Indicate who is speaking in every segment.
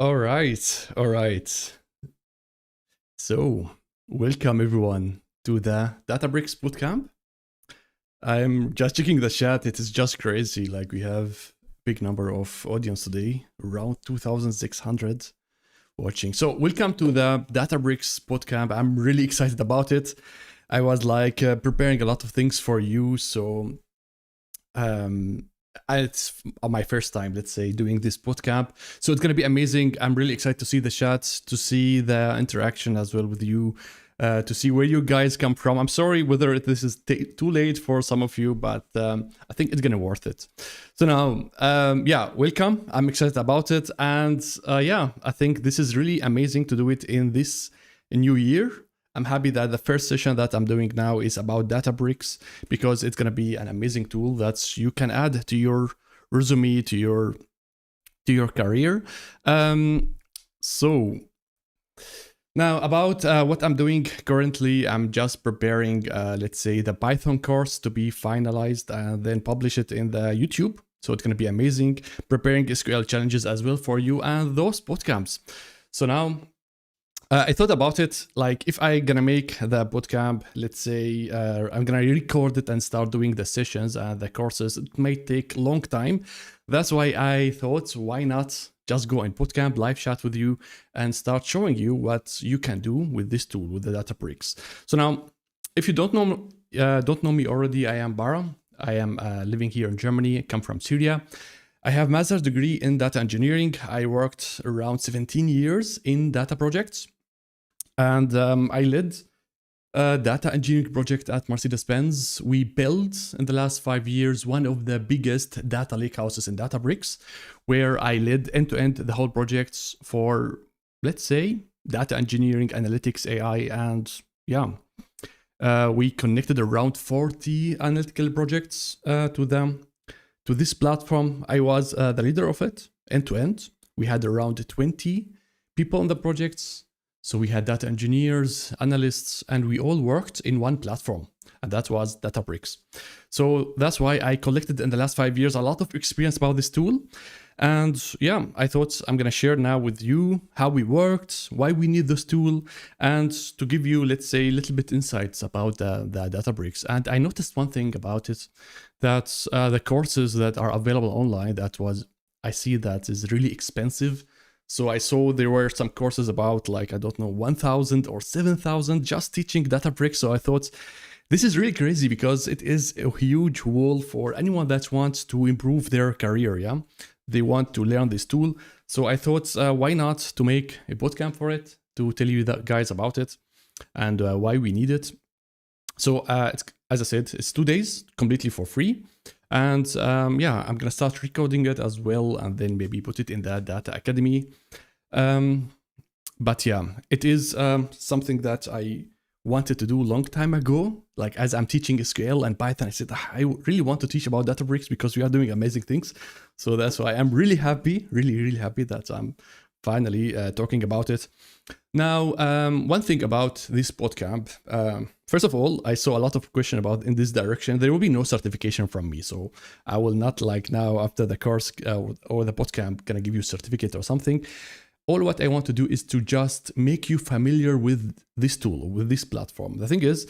Speaker 1: All right, all right. So, welcome everyone to the Databricks Bootcamp. I'm just checking the chat. It is just crazy. Like we have big number of audience today, around 2,600 watching. So, welcome to the Databricks Bootcamp. I'm really excited about it. I was like preparing a lot of things for you. So, it's my first time, let's say, doing this bootcamp, so it's going to be amazing. I'm really excited to see the chats, to see the interaction as well with you, to see where you guys come from. I'm sorry whether this is too late for some of you, but I think it's going to be worth it. So now, yeah, welcome. I'm excited about it, and yeah, I think this is really amazing to do it in this new year. I'm happy that the first session that I'm doing now is about Databricks, because it's going to be an amazing tool that you can add to your resume, to your career. So now about what I'm doing currently, I'm just preparing, let's say, the Python course to be finalized and then publish it in the YouTube. So it's going to be amazing, preparing SQL challenges as well for you and those bootcamps. So now, I thought about it, like if I gonna make the bootcamp, let's say I'm gonna record it and start doing the sessions and the courses, it may take a long time. That's why I thought, why not just go in bootcamp, live chat with you and start showing you what you can do with this tool, with the Databricks. So now, if you don't know me already, I am Bara. I am living here in Germany, I come from Syria. I have master's degree in data engineering. I worked around 17 years in data projects. And I led a data engineering project at Mercedes-Benz. We built, in the last 5 years, one of the biggest data lakehouses in Databricks, where I led end-to-end the whole projects for, let's say, data engineering, analytics, AI, and yeah. We connected around 40 analytical projects to this platform. I was the leader of it, end-to-end. We had around 20 people on the projects. So we had data engineers, analysts, and we all worked in one platform, and that was Databricks. So that's why I collected in the last 5 years a lot of experience about this tool. And yeah, I thought I'm gonna share now with you how we worked, why we need this tool, and to give you, let's say, a little bit insights about the Databricks. And I noticed one thing about it, that the courses that are available online, I see that is really expensive. So I saw there were some courses about, like, I don't know, 1,000 or 7,000 just teaching Databricks. So I thought this is really crazy, because it is a huge wall for anyone that wants to improve their career. Yeah, they want to learn this tool. So I thought, why not to make a bootcamp for it, to tell you guys about it and why we need it. So it's, as I said, it's 2 days completely for free. And yeah, I'm gonna start recording it as well, and then maybe put it in the Data Academy. But yeah, it is something that I wanted to do a long time ago. Like, as I'm teaching SQL and Python, I said, I really want to teach about Databricks, because we are doing amazing things. So that's why I'm really happy, really happy that I'm finally talking about it. Now, one thing about this bootcamp, first of all, I saw a lot of questions about in this direction. There will be no certification from me, so I will not, like, now after the course or the bootcamp, gonna give you a certificate or something. All what I want to do is to just make you familiar with this tool, with this platform. The thing is,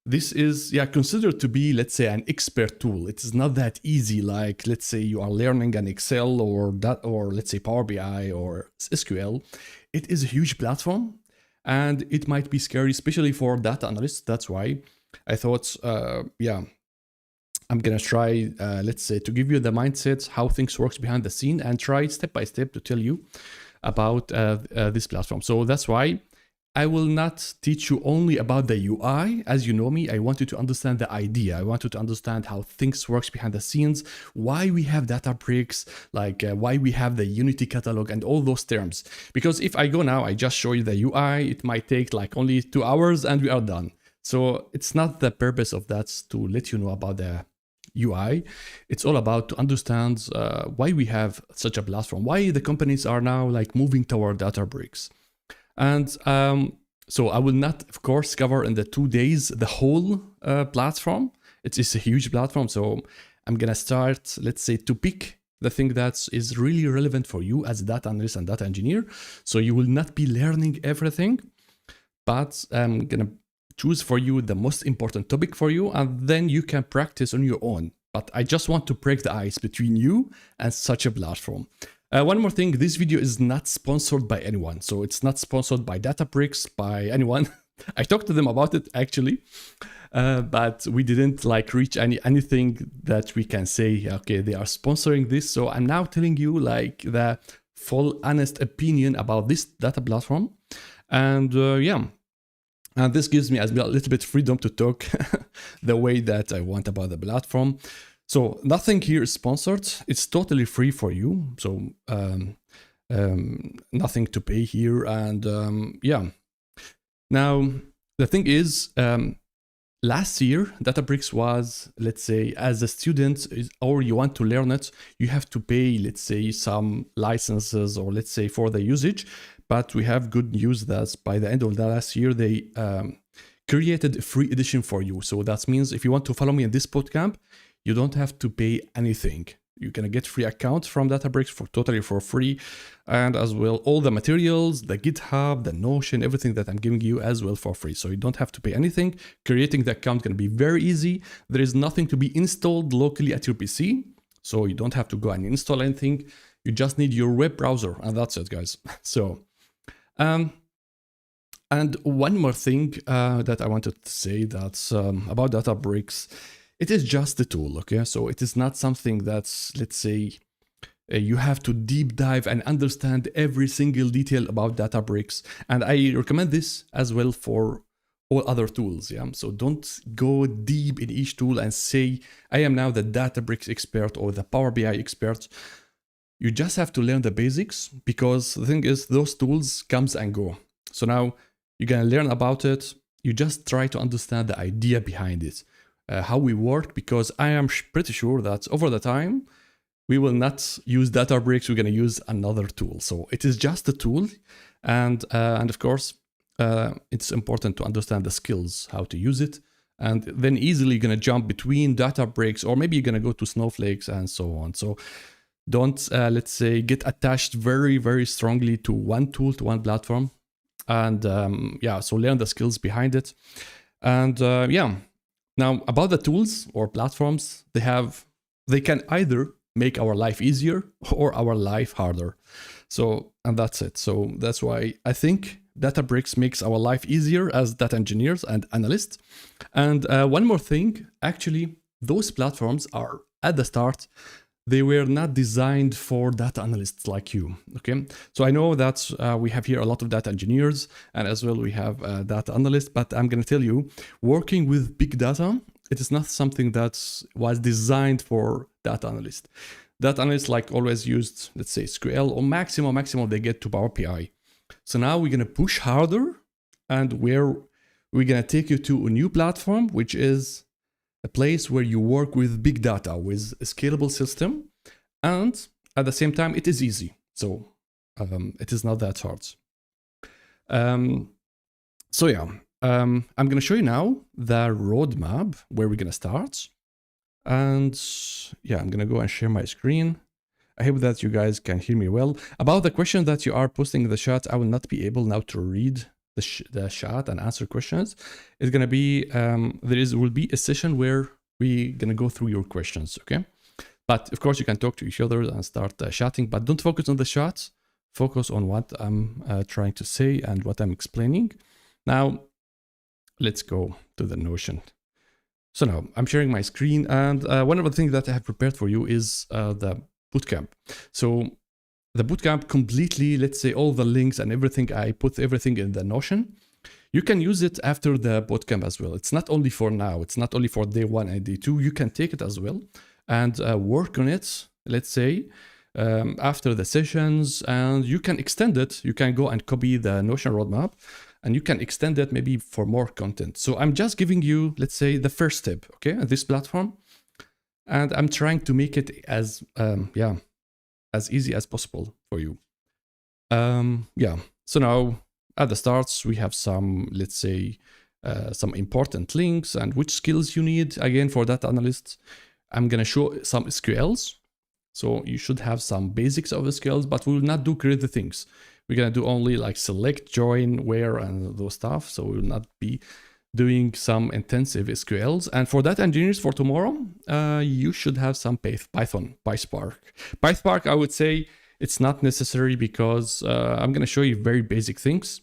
Speaker 1: this is, yeah, considered to be, let's say, an expert tool. It is not that easy. Like, let's say you are learning an Excel or let's say Power BI or SQL. It is a huge platform, and it might be scary, especially for data analysts. That's why I thought, yeah, I'm gonna try, let's say, to give you the mindset, how things works behind the scene, and try step by step to tell you about this platform. So that's why I will not teach you only about the UI. As you know me, I want you to understand the idea. I want you to understand how things works behind the scenes, why we have Databricks, like why we have the Unity catalog and all those terms. Because if I go now, I just show you the UI, it might take like only 2 hours and we are done. So it's not the purpose of that to let you know about the UI. It's all about to understand why we have such a platform, why the companies are now like moving toward Databricks. And so I will not, of course, cover in the 2 days the whole platform. It is a huge platform. So I'm going to start, let's say, to pick the thing that is really relevant for you as a data analyst and data engineer. So you will not be learning everything, but I'm gonna choose for you the most important topic for you, and then you can practice on your own. But I just want to break the ice between you and such a platform. One more thing, this video is not sponsored by anyone. So it's not sponsored by Databricks, by anyone. I talked to them about it actually, but we didn't like reach anything that we can say, okay, they are sponsoring this. So I'm now telling you like the full honest opinion about this data platform. And yeah, and this gives me as well a little bit freedom to talk the way that I want about the platform. So nothing here is sponsored. It's totally free for you. So nothing to pay here. And yeah. Now, the thing is, last year, Databricks was, let's say, as a student, or you want to learn it, you have to pay, let's say, some licenses, or let's say for the usage. But we have good news that by the end of the last year, they created a free edition for you. So that means if you want to follow me in this bootcamp, you don't have to pay anything. You're gonna get free accounts from Databricks totally for free, and as well all the materials, the GitHub, the Notion, everything that I'm giving you as well for free. So you don't have to pay anything. Creating the account gonna be very easy. There is nothing to be installed locally at your PC, so you don't have to go and install anything. You just need your web browser, and that's it, guys. So, and one more thing that I wanted to say that's about Databricks. It is just a tool, okay? So it is not something that's, let's say, you have to deep dive and understand every single detail about Databricks. And I recommend this as well for all other tools, yeah? So don't go deep in each tool and say, I am now the Databricks expert or the Power BI expert. You just have to learn the basics, because the thing is, those tools comes and go. So now you're gonna learn about it. You just try to understand the idea behind it. How we work, because I am pretty sure that over the time, we will not use Databricks, we're going to use another tool. So it is just a tool. And of course, it's important to understand the skills, how to use it. And then easily going to jump between Databricks, or maybe you're going to go to Snowflakes and so on. So don't, let's say, get attached very, very strongly to one tool, to one platform. And yeah, so learn the skills behind it. And yeah. Now, about the tools or platforms, they can either make our life easier or our life harder. So, and that's it. So that's why I think Databricks makes our life easier as data engineers and analysts. And one more thing, actually, those platforms are at the start, they were not designed for data analysts like you, okay? So I know that we have here a lot of data engineers, and as well we have data analysts, but I'm gonna tell you, working with big data, it is not something that was designed for data analysts. Data analysts like always used, let's say SQL, or maximum they get to Power BI. So now we're gonna push harder, and we're gonna take you to a new platform, which is a place where you work with big data, with a scalable system, and at the same time, it is easy. So it is not that hard. So yeah, I'm gonna show you now the roadmap where we're gonna start. And yeah, I'm gonna go and share my screen. I hope that you guys can hear me well. About the question that you are posting in the chat, I will not be able now to read the chat and answer questions. It's gonna be will be a session where we're gonna go through your questions, okay? But of course you can talk to each other and start chatting, but don't focus on the chat. Focus on what I'm trying to say and what I'm explaining. Now let's go to the Notion. So now I'm sharing my screen, and one of the things that I have prepared for you is the Bootcamp. So the Bootcamp completely, let's say all the links and everything, I put everything in the Notion. You can use it after the Bootcamp as well. It's not only for now, it's not only for day 1 and day 2. You can take it as well and work on it, let's say, after the sessions, and you can extend it. You can go and copy the Notion roadmap, and you can extend it maybe for more content. So I'm just giving you, let's say, the first step, okay, on this platform. And I'm trying to make it as, as easy as possible for you. Yeah, so now at the starts, we have some, let's say, some important links and which skills you need, again, for data analysts. I'm gonna show some SQLs, So you should have some basics of the skills, but we will not do crazy things. We're gonna do only like select, join, where, and those stuff. So we will not be doing some intensive SQLs. And for data engineers for tomorrow, you should have some Python, PySpark. PySpark, I would say it's not necessary because I'm gonna show you very basic things,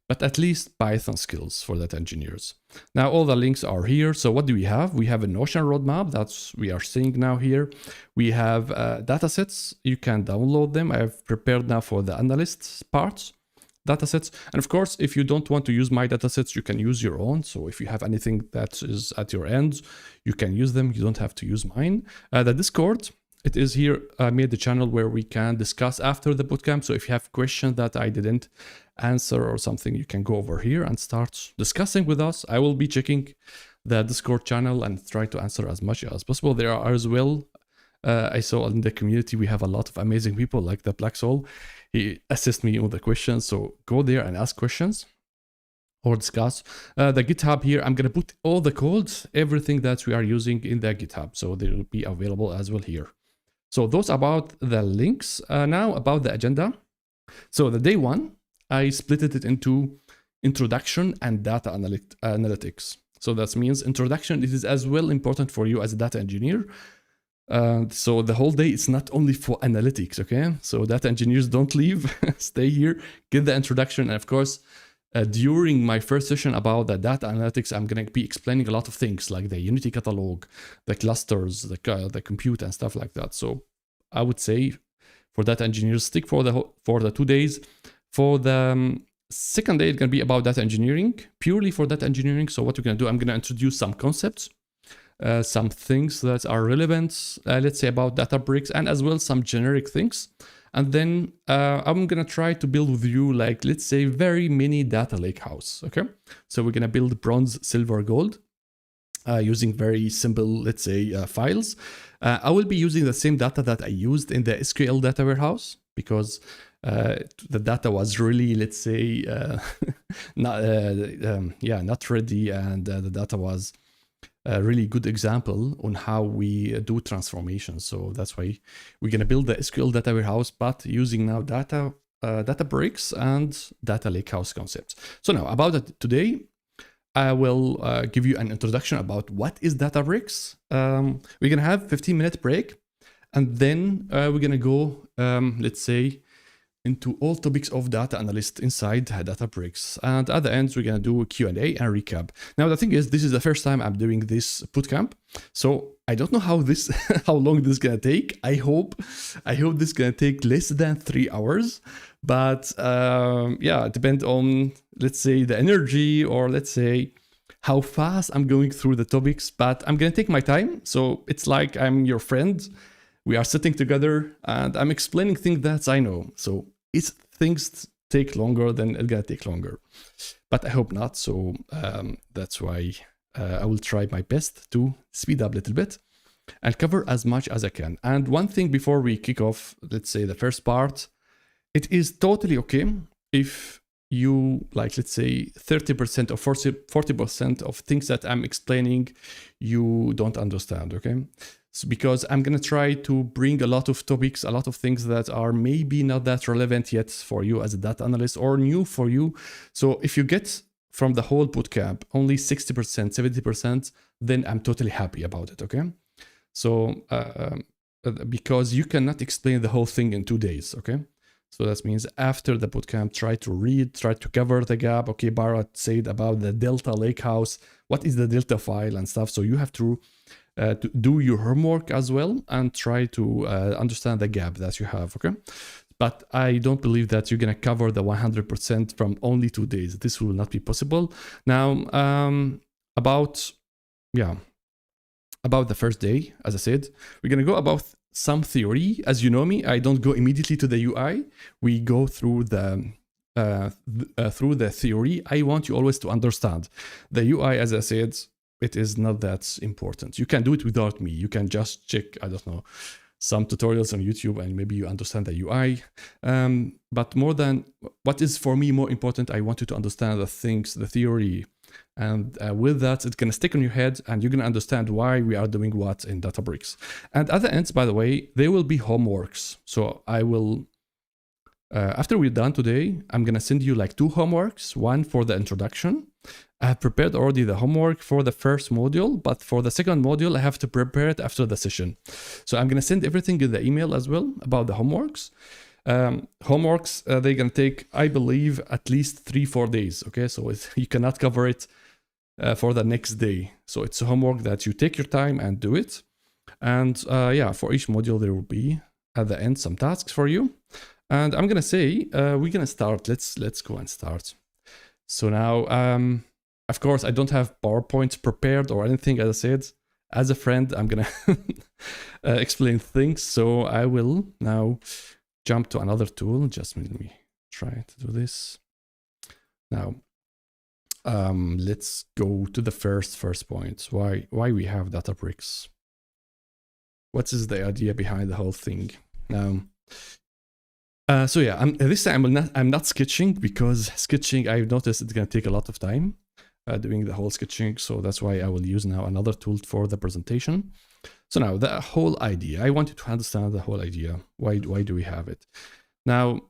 Speaker 1: but at least Python skills for data engineers. Now, all the links are here. So what do we have? We have a Notion roadmap that's we are seeing now here. We have datasets. You can download them. I've prepared now for the Analyst parts, datasets. And of course, if you don't want to use my datasets, you can use your own. So if you have anything that is at your end, you can use them. You don't have to use mine. The Discord, it is here. I made the channel where we can discuss after the bootcamp. So if you have questions that I didn't answer or something, you can go over here and start discussing with us. I will be checking the Discord channel and try to answer as much as possible. There are as well, I saw in the community, we have a lot of amazing people like the Black Soul. He assists me with the questions. So go there and ask questions or discuss. The GitHub here, I'm going to put all the codes, everything that we are using in the GitHub. So they will be available as well here. So those about the links. Now about the agenda. So the day one, I split it into introduction and data analytics. So that means introduction, it is as well important for you as a data engineer. So the whole day is not only for analytics, okay? So data engineers don't leave, stay here, get the introduction. And of course, during my first session about the data analytics, I'm going to be explaining a lot of things like the Unity catalog, the clusters, the compute and stuff like that. So I would say for data engineers, stick for the 2 days. For the second day, it's going to be about data engineering, purely for data engineering. So what we're going to do, I'm going to introduce some concepts, some things that are relevant, let's say about Databricks, and as well some generic things. And then I'm going to try to build with you, like, let's say, very mini data lakehouse, okay? So we're going to build bronze, silver, gold using very simple, let's say, files. I will be using the same data that I used in the SQL data warehouse because the data was really, let's say, not ready, and the data was a really good example on how we do transformations. So that's why we're going to build the SQL data warehouse, but using now Databricks and data lakehouse concepts. So now about it today, I will give you an introduction about what is Databricks. We're going to have 15-minute break, and then we're going to go, let's say, into all topics of data analyst inside Databricks. And at the end, we're going to do Q&A and recap. Now, the thing is, this is the first time I'm doing this bootcamp. So I don't know how long this is going to take. I hope this is going to take less than 3 hours. But yeah, it depends on, let's say, the energy, or let's say how fast I'm going through the topics. But I'm going to take my time. So it's like I'm your friend. We are sitting together and I'm explaining things that I know. So if things take longer, then it's gonna take longer. But I hope not. So that's why I will try my best to speed up a little bit and cover as much as I can. And one thing before we kick off, let's say the first part, it is totally okay if you, like, let's say 30% or 40% of things that I'm explaining, you don't understand, okay? So because I'm going to try to bring a lot of topics, a lot of things that are maybe not that relevant yet for you as a data analyst or new for you. So if you get from the whole bootcamp only 60%, 70%, then I'm totally happy about it, okay? So because you cannot explain the whole thing in 2 days, okay? So that means after the bootcamp, try to read, try to cover the gap. Okay, Bharat said about the Delta Lakehouse. What is the Delta file and stuff? So you have to do your homework as well and try to understand the gap that you have, okay? But I don't believe that you're going to cover the 100% from only 2 days. This will not be possible. Now, about the first day, as I said, we're going to go about some theory. As you know me, I don't go immediately to the UI. We go through the theory. I want you always to understand the UI. As I said, it is not that important. You can do it without me. You can just check, I don't know, some tutorials on YouTube and maybe you understand the UI. But more than what is for me more important, I want you to understand the things, the theory And with that, it's going to stick on your head and you're going to understand why we are doing what in Databricks. And at the end, by the way, there will be homeworks. So I will, after we're done today, I'm going to send you like 2 homeworks, one for the introduction. I have prepared already the homework for the first module, but for the second module, I have to prepare it after the session. So I'm going to send everything in the email as well about the homeworks. Homeworks, they're going to take, I believe, at least 3-4 days. Okay, so you cannot cover it for the next day. So it's a homework that you take your time and do it. And yeah, for each module, there will be at the end some tasks for you. And I'm going to say, we're going to start. Let's go and start. So now, of course, I don't have PowerPoint prepared or anything. As I said, as a friend, I'm going to explain things. So I will now jump to another tool. Just let me try to do this. Now, let's go to the first point. Why we have Databricks? What is the idea behind the whole thing? Now, so yeah, this time I'm not sketching, because sketching, I've noticed it's going to take a lot of time doing the whole sketching. So that's why I will use now another tool for the presentation. So now the whole idea, I want you to understand the whole idea. Why do we have it? Now,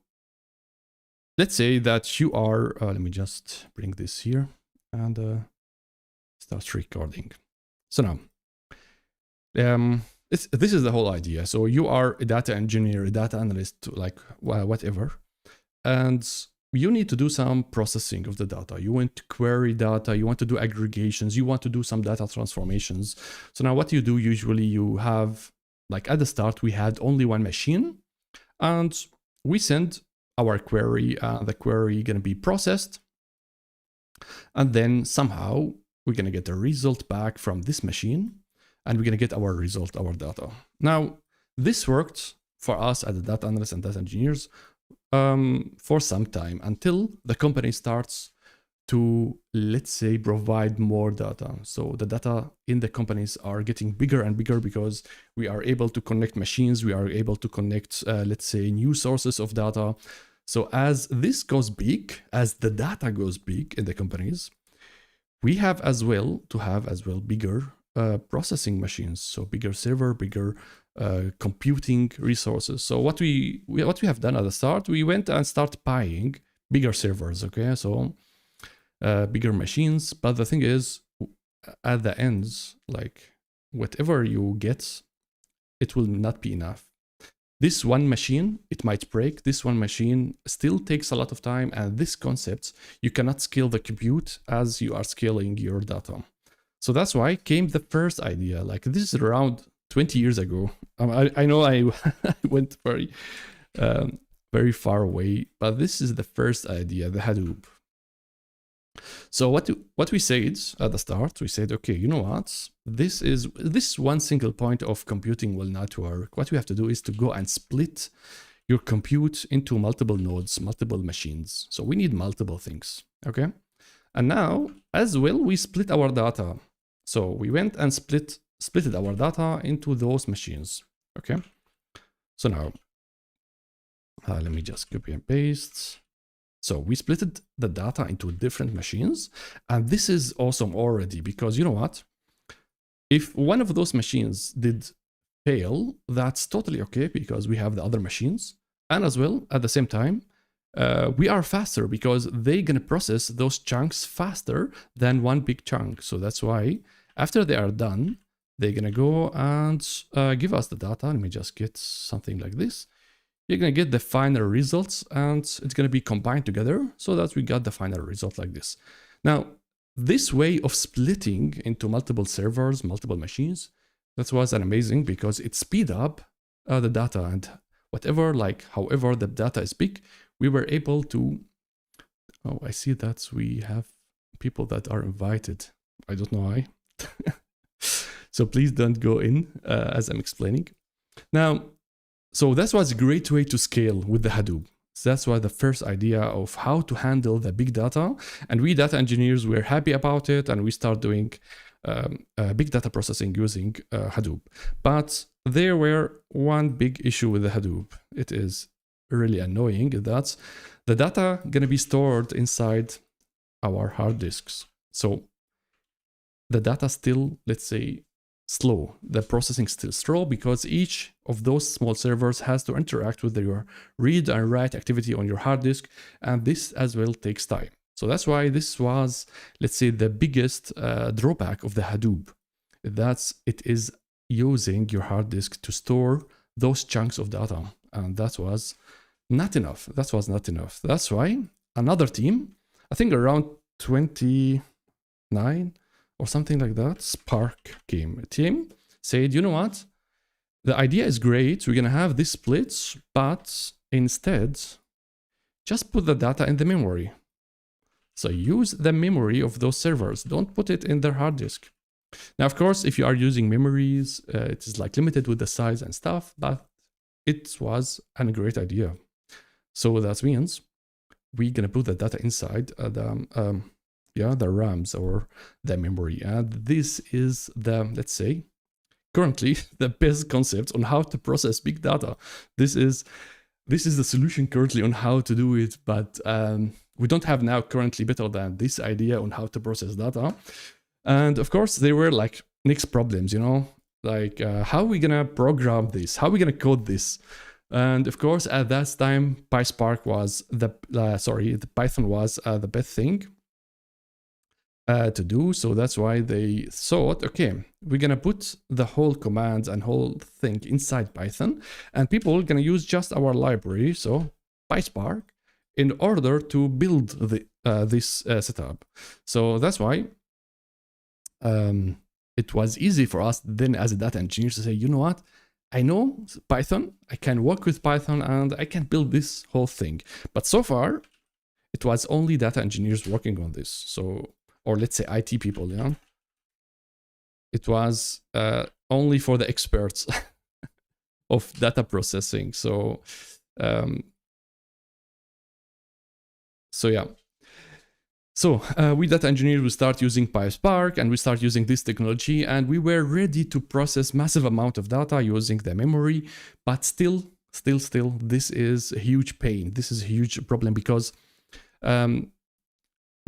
Speaker 1: let's say that you are, let me just bring this here and start recording. So now, this is the whole idea. So you are a data engineer, a data analyst, like whatever, and you need to do some processing of the data. You want to query data, you want to do aggregations, you want to do some data transformations. So now what you do, usually you have, like at the start, we had only one machine, and we send our query, the query going to be processed, and then somehow we're going to get a result back from this machine, and we're going to get our result, our data. Now, this worked for us as a data analysts and data engineers for some time, until the company starts to, let's say, provide more data. So the data in the companies are getting bigger and bigger, because we are able to connect machines, we are able to connect, let's say, new sources of data. So as this goes big, as the data goes big in the companies, we have as well to have as well bigger processing machines, so bigger server, bigger computing resources. So what we have done at the start, we went and started buying bigger servers. Okay, so bigger machines. But the thing is, at the end, like whatever you get, it will not be enough. This one machine, it might break. This one machine still takes a lot of time, and this concept, you cannot scale the compute as you are scaling your data. So that's why came the first idea. Like this is around 20 years ago. I know I went very far away, but this is the first idea, the Hadoop. So what we said at the start, we said, okay, you know what? This one single point of computing will not work. What we have to do is to go and split your compute into multiple nodes, multiple machines. So we need multiple things, okay? And now, as well, we split our data. So we went and splitted our data into those machines, okay? So now, let me just copy and paste. So we splitted the data into different machines, and this is awesome already, because you know what? If one of those machines did fail, that's totally okay, because we have the other machines, and as well, at the same time, we are faster, because they're gonna process those chunks faster than one big chunk. So that's why after they are done, they're gonna go and give us the data. Let me just get something like this. You're gonna get the final results, and it's gonna be combined together so that we got the final result like this. Now, this way of splitting into multiple servers, multiple machines, that was amazing, because it speed up the data, and whatever, like however the data is big, we were able to, oh, I see that we have people that are invited. I don't know why. So please don't go in as I'm explaining. Now, so that was a great way to scale with the Hadoop. So that's why the first idea of how to handle the big data, and we data engineers were happy about it, and we start doing big data processing using Hadoop. But there were one big issue with the Hadoop. It is really annoying that the data gonna be stored inside our hard disks. So the data still, let's say, slow. The processing still slow because each of those small servers has to interact with your read and write activity on your hard disk, and this as well takes time. So that's why this was, let's say, the biggest drawback of the Hadoop. That's it is using your hard disk to store those chunks of data, and that was not enough. That was not enough. That's why another team, I think around 29 or something like that, Spark came. A team said, you know what? The idea is great. We're going to have this splits, but instead, just put the data in the memory. So use the memory of those servers. Don't put it in their hard disk. Now, of course, if you are using memories, it is like limited with the size and stuff, but it was a great idea. So that means we're going to put the data inside the RAMs or the memory. And this is the, let's say, currently the best concept on how to process big data. This is the solution currently on how to do it, but we don't have now currently better than this idea on how to process data. And of course, there were like next problems, you know, like how are we gonna program this? How are we gonna code this? And of course, at that time, PySpark was the Python was the best thing to do. So that's why they thought, okay, we're gonna put the whole commands and whole thing inside Python, and people are gonna use just our library, so PySpark, in order to build this setup. So that's why it was easy for us then as a data engineer to say, you know what? I know Python, I can work with Python, and I can build this whole thing. But so far, it was only data engineers working on this. So, or let's say IT people, yeah. It was only for the experts of data processing. So, yeah. So we data engineers, we start using PySpark and we start using this technology, and we were ready to process massive amount of data using the memory, but still, this is a huge pain. This is a huge problem because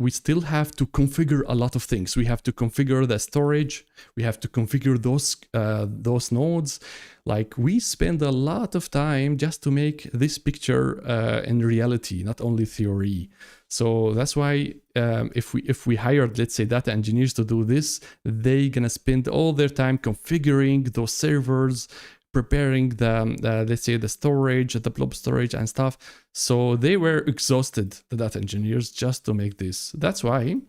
Speaker 1: we still have to configure a lot of things. We have to configure the storage. We have to configure those nodes. Like we spend a lot of time just to make this picture in reality, not only theory. So that's why if we hired, let's say, data engineers to do this, they're gonna spend all their time configuring those servers, preparing the let's say the storage, the blob storage and stuff. So they were exhausted, the data engineers, just to make this. That's why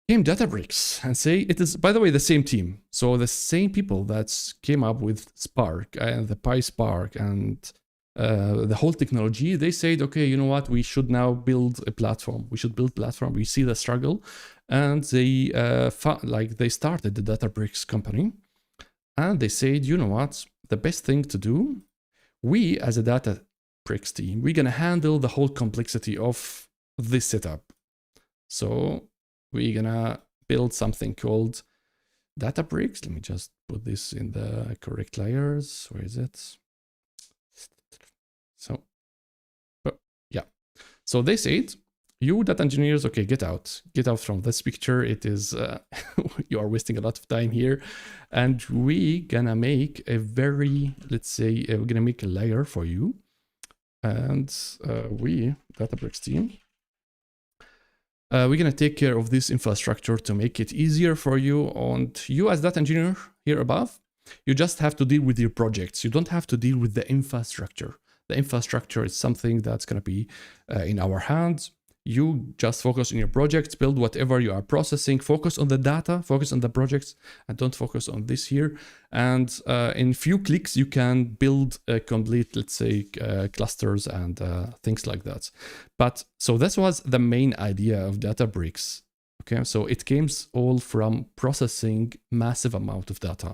Speaker 1: came Databricks and say it is, by the way, the same team. So the same people that came up with Spark and the PySpark and the whole technology, they said, okay, you know what, we should now build a platform. We should build platform. We see the struggle, and they they started the Databricks company, and they said, you know what, the best thing to do, we as a Databricks team, we're gonna handle the whole complexity of this setup. So we're gonna build something called Databricks. Let me just put this in the correct layers. Where is it? So, yeah. So they said, you data engineers, okay, get out from this picture. It is, you are wasting a lot of time here. And we gonna make a very, let's say, we're gonna make a layer for you. And we, Databricks team, we're gonna take care of this infrastructure to make it easier for you. And you as data engineer here above, you just have to deal with your projects. You don't have to deal with the infrastructure. The infrastructure is something that's going to be in our hands. You just focus on your projects, build whatever you are processing, focus on the data, focus on the projects, and don't focus on this here. And in few clicks, you can build a complete, let's say, clusters and things like that. But so that was the main idea of Databricks. Okay, so it came all from processing massive amount of data.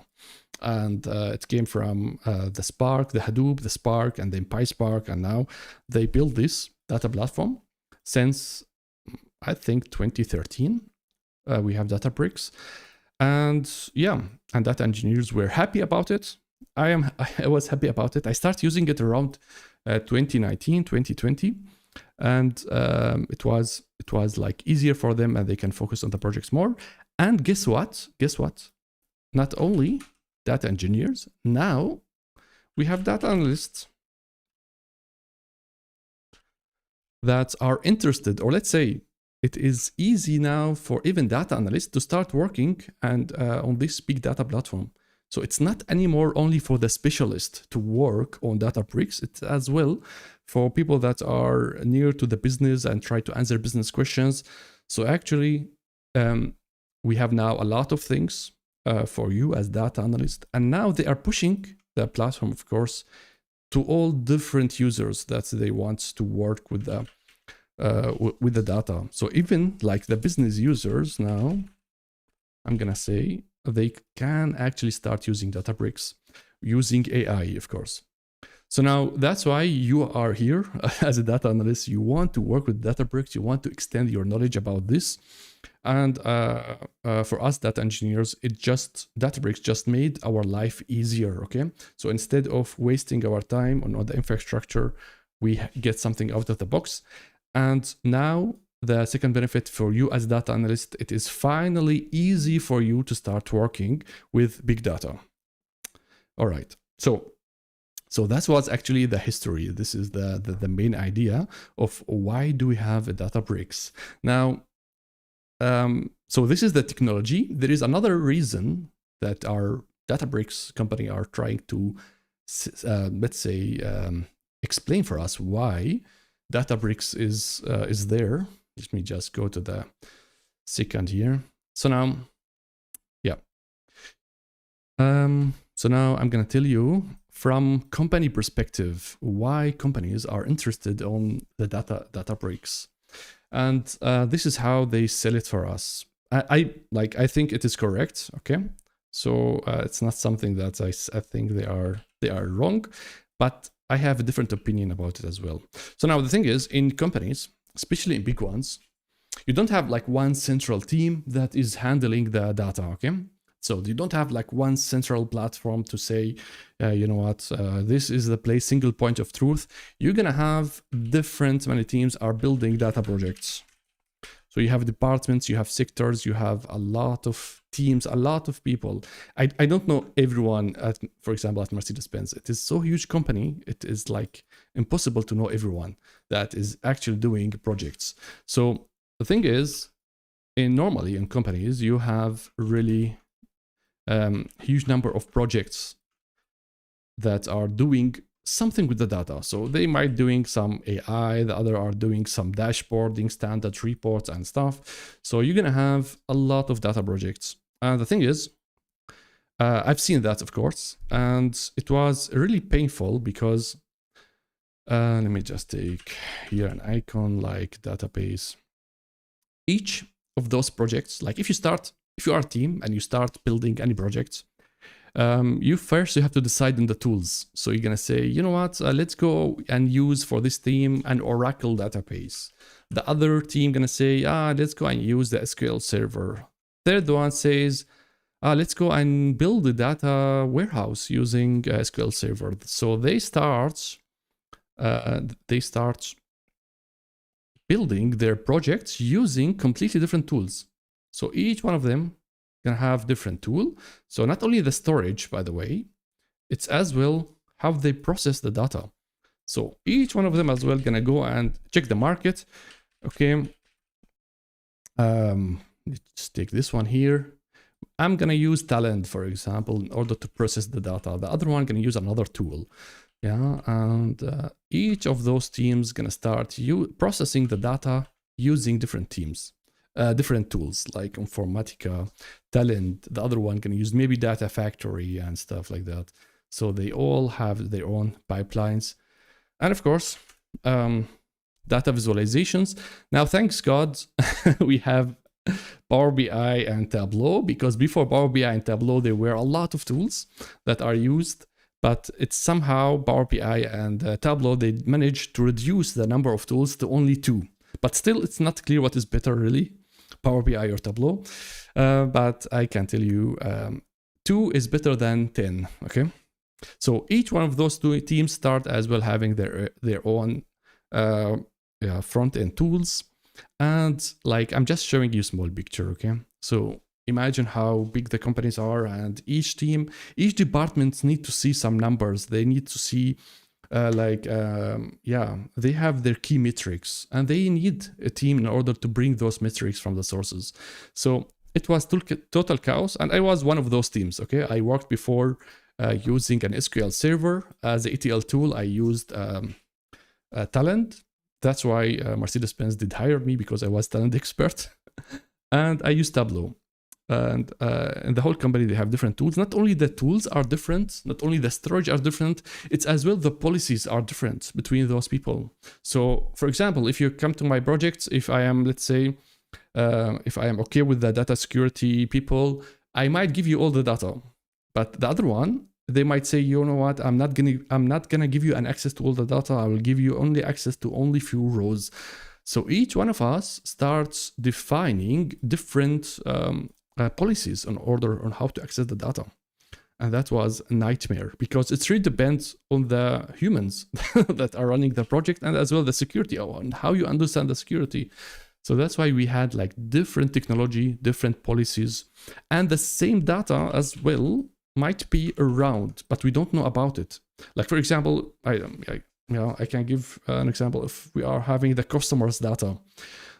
Speaker 1: And it came from the Spark, the Hadoop, the Spark, and then PySpark. And now they built this data platform since, I think, 2013. We have Databricks. And yeah, and data engineers were happy about it. I was happy about it. I started using it around 2019, 2020. and it was like easier for them, and they can focus on the projects more. And guess what? Not only data engineers, now we have data analysts that are interested, or let's say it is easy now for even data analysts to start working and on this big data platform. So it's not anymore only for the specialist to work on Databricks. It's as well for people that are near to the business and try to answer business questions. So actually, we have now a lot of things for you as data analyst. And now they are pushing the platform, of course, to all different users that they want to work with the data. So even like the business users now, I'm gonna say they can actually start using Databricks using AI, of course. So now that's why you are here as a data analyst. You want to work with Databricks. You want to extend your knowledge about this. And for us data engineers, Databricks just made our life easier, okay? So instead of wasting our time on the infrastructure, we get something out of the box. And now the second benefit for you as data analyst, it is finally easy for you to start working with big data. All right, so that was actually the history. This is the main idea of why do we have a Databricks. Now, so this is the technology. There is another reason that our Databricks company are trying to, let's say, explain for us why Databricks is there. Let me just go to the second here. So now, yeah. So now I'm gonna tell you from company perspective why companies are interested on the Databricks, and this is how they sell it for us. I think it is correct. Okay, so it's not something that I think they are wrong, but I have a different opinion about it as well. So now the thing is, in companies, especially in big ones, you don't have like one central team that is handling the data, okay? So you don't have like one central platform to say, you know what, this is the single point of truth. You're gonna have many teams are building data projects. So you have departments, you have sectors, you have a lot of teams, a lot of people. I don't know everyone for example, at Mercedes-Benz. It is so huge company. It is like impossible to know everyone that is actually doing projects. So the thing is, normally in companies, you have really huge number of projects that are doing something with the data. So they might doing some AI, the other are doing some dashboarding, standard reports and stuff. So you're gonna have a lot of data projects. And the thing is, I've seen that, of course, and it was really painful because let me just take here an icon like database. Each of those projects, like if you are a team and you start building any projects, you have to decide on the tools. So you're gonna say, you know what, let's go and use for this team an Oracle database. The other team gonna say, let's go and use the SQL server. Third one says, let's go and build the data warehouse using SQL server. So they start building their projects using completely different tools. So each one of them gonna have different tool. So not only the storage, by the way, it's as well how they process the data. So each one of them as well gonna go and check the market. Okay, let's take this one here. I'm gonna use Talent, for example, in order to process the data. The other one gonna use another tool. Yeah, and each of those teams gonna start processing the data using different teams. Different tools like Informatica, Talent, the other one can use maybe Data Factory and stuff like that. So they all have their own pipelines. And of course, data visualizations. Now, thanks God, we have Power BI and Tableau, because before Power BI and Tableau, there were a lot of tools that are used, but it's somehow Power BI and Tableau, they managed to reduce the number of tools to only 2. But still, it's not clear what is better really, Power BI or Tableau. But I can tell you 2 is better than 10, okay? So each one of those 2 teams start as well having their own front-end tools. And like, I'm just showing you a small picture, okay? So imagine how big the companies are, and each department need to see some numbers. They need to see they have their key metrics, and they need a team in order to bring those metrics from the sources. So it was total chaos, and I was one of those teams, okay? I worked before using an SQL server as the ETL tool. I used Talent. That's why Mercedes-Benz did hire me, because I was Talent expert. And I used Tableau. And in the whole company, they have different tools. Not only the tools are different, not only the storage are different, it's as well the policies are different between those people. So for example, if you come to my project, if I am, let's say, if I am okay with the data security people, I might give you all the data. But the other one, they might say, you know what, I'm not gonna give you an access to all the data. I will give you only access to only few rows. So each one of us starts defining different policies on how to access the data. And that was a nightmare, because it really depends on the humans that are running the project, and as well the security and how you understand the security. So that's why we had like different technology, different policies, and the same data as well might be around, but we don't know about it. Like for example, I can give an example. If we are having the customer's data,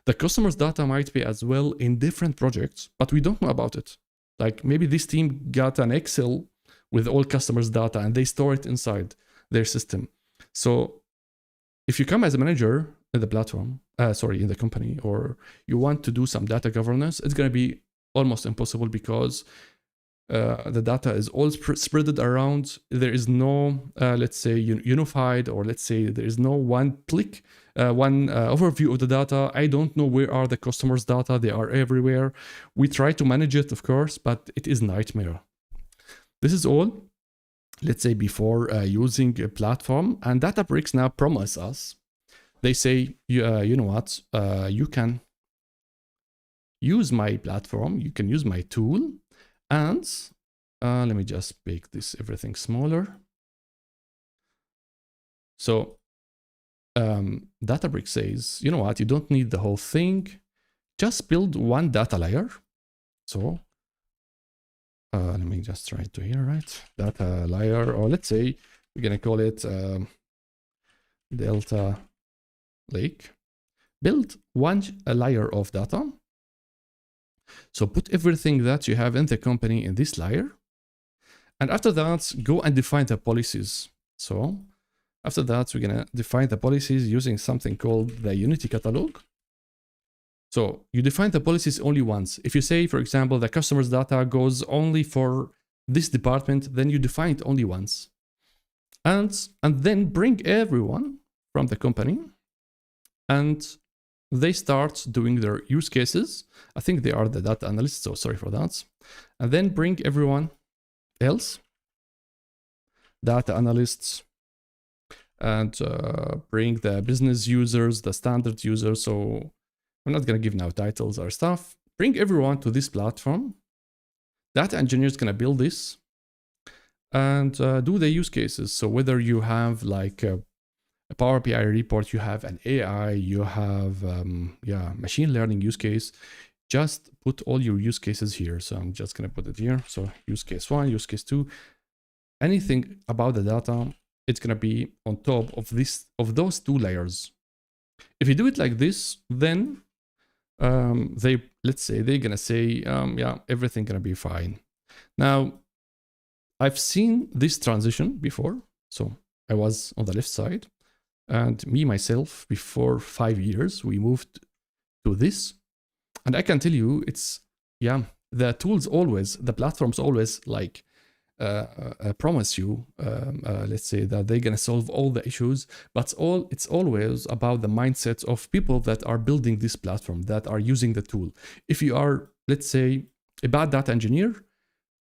Speaker 1: the customer's data might be as well in different projects, but we don't know about it. Like maybe this team got an Excel with all customers' data, and they store it inside their system. So if you come as a manager in the platform, in the company, or you want to do some data governance, it's going to be almost impossible, because the data is all spread around. There is no, let's say, unified, or let's say there is no one overview of the data. I don't know where are the customers' data. They are everywhere. We try to manage it, of course, but it is nightmare. This is all, let's say, before using a platform. And Databricks now promise us, they say, you know what, you can use my platform, you can use my tool, and let me just make this everything smaller. So Databricks says, you know what, you don't need the whole thing, just build one data layer. So let me just try to here, right? Data layer, or let's say we're gonna call it Delta Lake. Build one layer of data. So put everything that you have in the company in this layer. And after that, go and define the policies. So after that, we're gonna define the policies using something called the Unity catalog. So you define the policies only once. If you say, for example, the customer's data goes only for this department, then you define it only once. And then bring everyone from the company, and they start doing their use cases. I think they are the data analysts, so sorry for that. And then bring everyone else, data analysts, and bring the business users, the standard users. So I'm not going to give now titles or stuff. Bring everyone to this platform. Data engineers going to build this and do the use cases. So whether you have like a Power BI report, you have an AI, you have machine learning use case, just put all your use cases here. So I'm just going to put it here. So use case 1, use case 2, anything about the data, it's going to be on top of those two layers. If you do it like this, then let's say they're going to say, everything going to be fine. Now, I've seen this transition before. So I was on the left side, and me, myself, before 5 years, we moved to this. And I can tell you, it's, the tools always, the platforms always like promise you, let's say that they're going to solve all the issues, but it's always about the mindset of people that are building this platform, that are using the tool. If you are, let's say, a bad data engineer,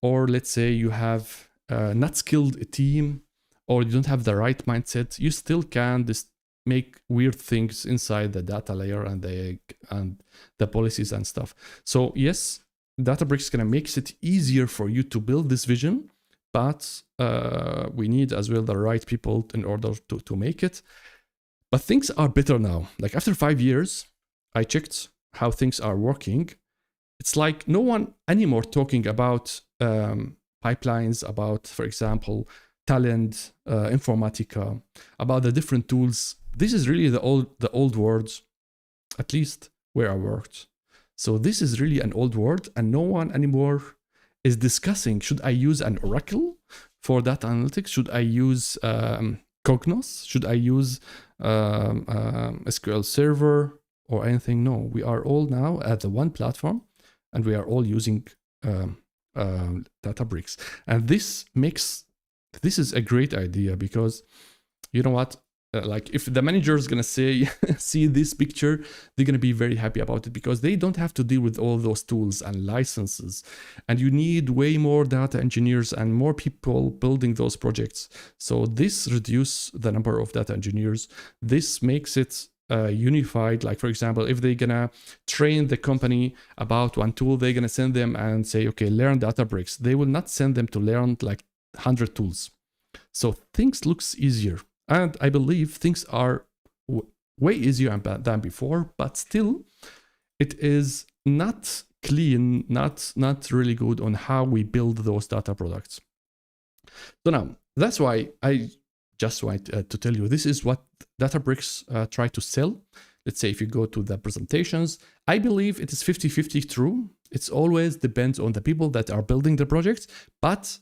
Speaker 1: or let's say you have not skilled team, or you don't have the right mindset, you still can just make weird things inside the data layer and the policies and stuff. So yes, Databricks kind of makes it easier for you to build this vision, but we need as well the right people in order to make it. But things are better now. Like after 5 years, I checked how things are working. It's like no one anymore talking about pipelines, about, for example, talent, informatica, about the different tools. This is really the old words, at least where I worked. So this is really an old word, and no one anymore is discussing, should I use an Oracle for data analytics? Should I use Cognos? Should I use SQL Server or anything? No, we are all now at the one platform, and we are all using Databricks. And this is a great idea, because you know what? Like if the manager is gonna say, see this picture, they're gonna be very happy about it, because they don't have to deal with all those tools and licenses. And you need way more data engineers and more people building those projects. So this reduces the number of data engineers. This makes it unified. Like for example, if they're gonna train the company about one tool, they're gonna send them and say, okay, learn Databricks. They will not send them to learn like 100 tools. So things looks easier. And I believe things are way easier than before, but still it is not clean, not really good on how we build those data products. So now that's why I just want to tell you, this is what Databricks try to sell. Let's say if you go to the presentations, I believe it is 50-50 true. It's always depends on the people that are building the project, but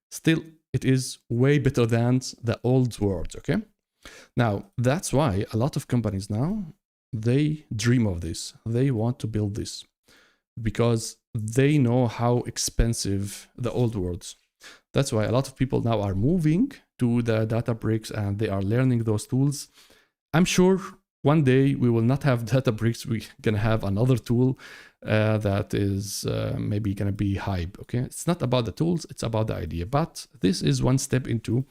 Speaker 1: still it is way better than the old words, okay? Now, that's why a lot of companies now, they dream of this. They want to build this because they know how expensive the old words. That's why a lot of people now are moving to the Databricks and they are learning those tools. I'm sure one day we will not have Databricks. We're gonna have another tool that is maybe gonna be hype, okay? It's not about the tools, it's about the idea. But this is one step into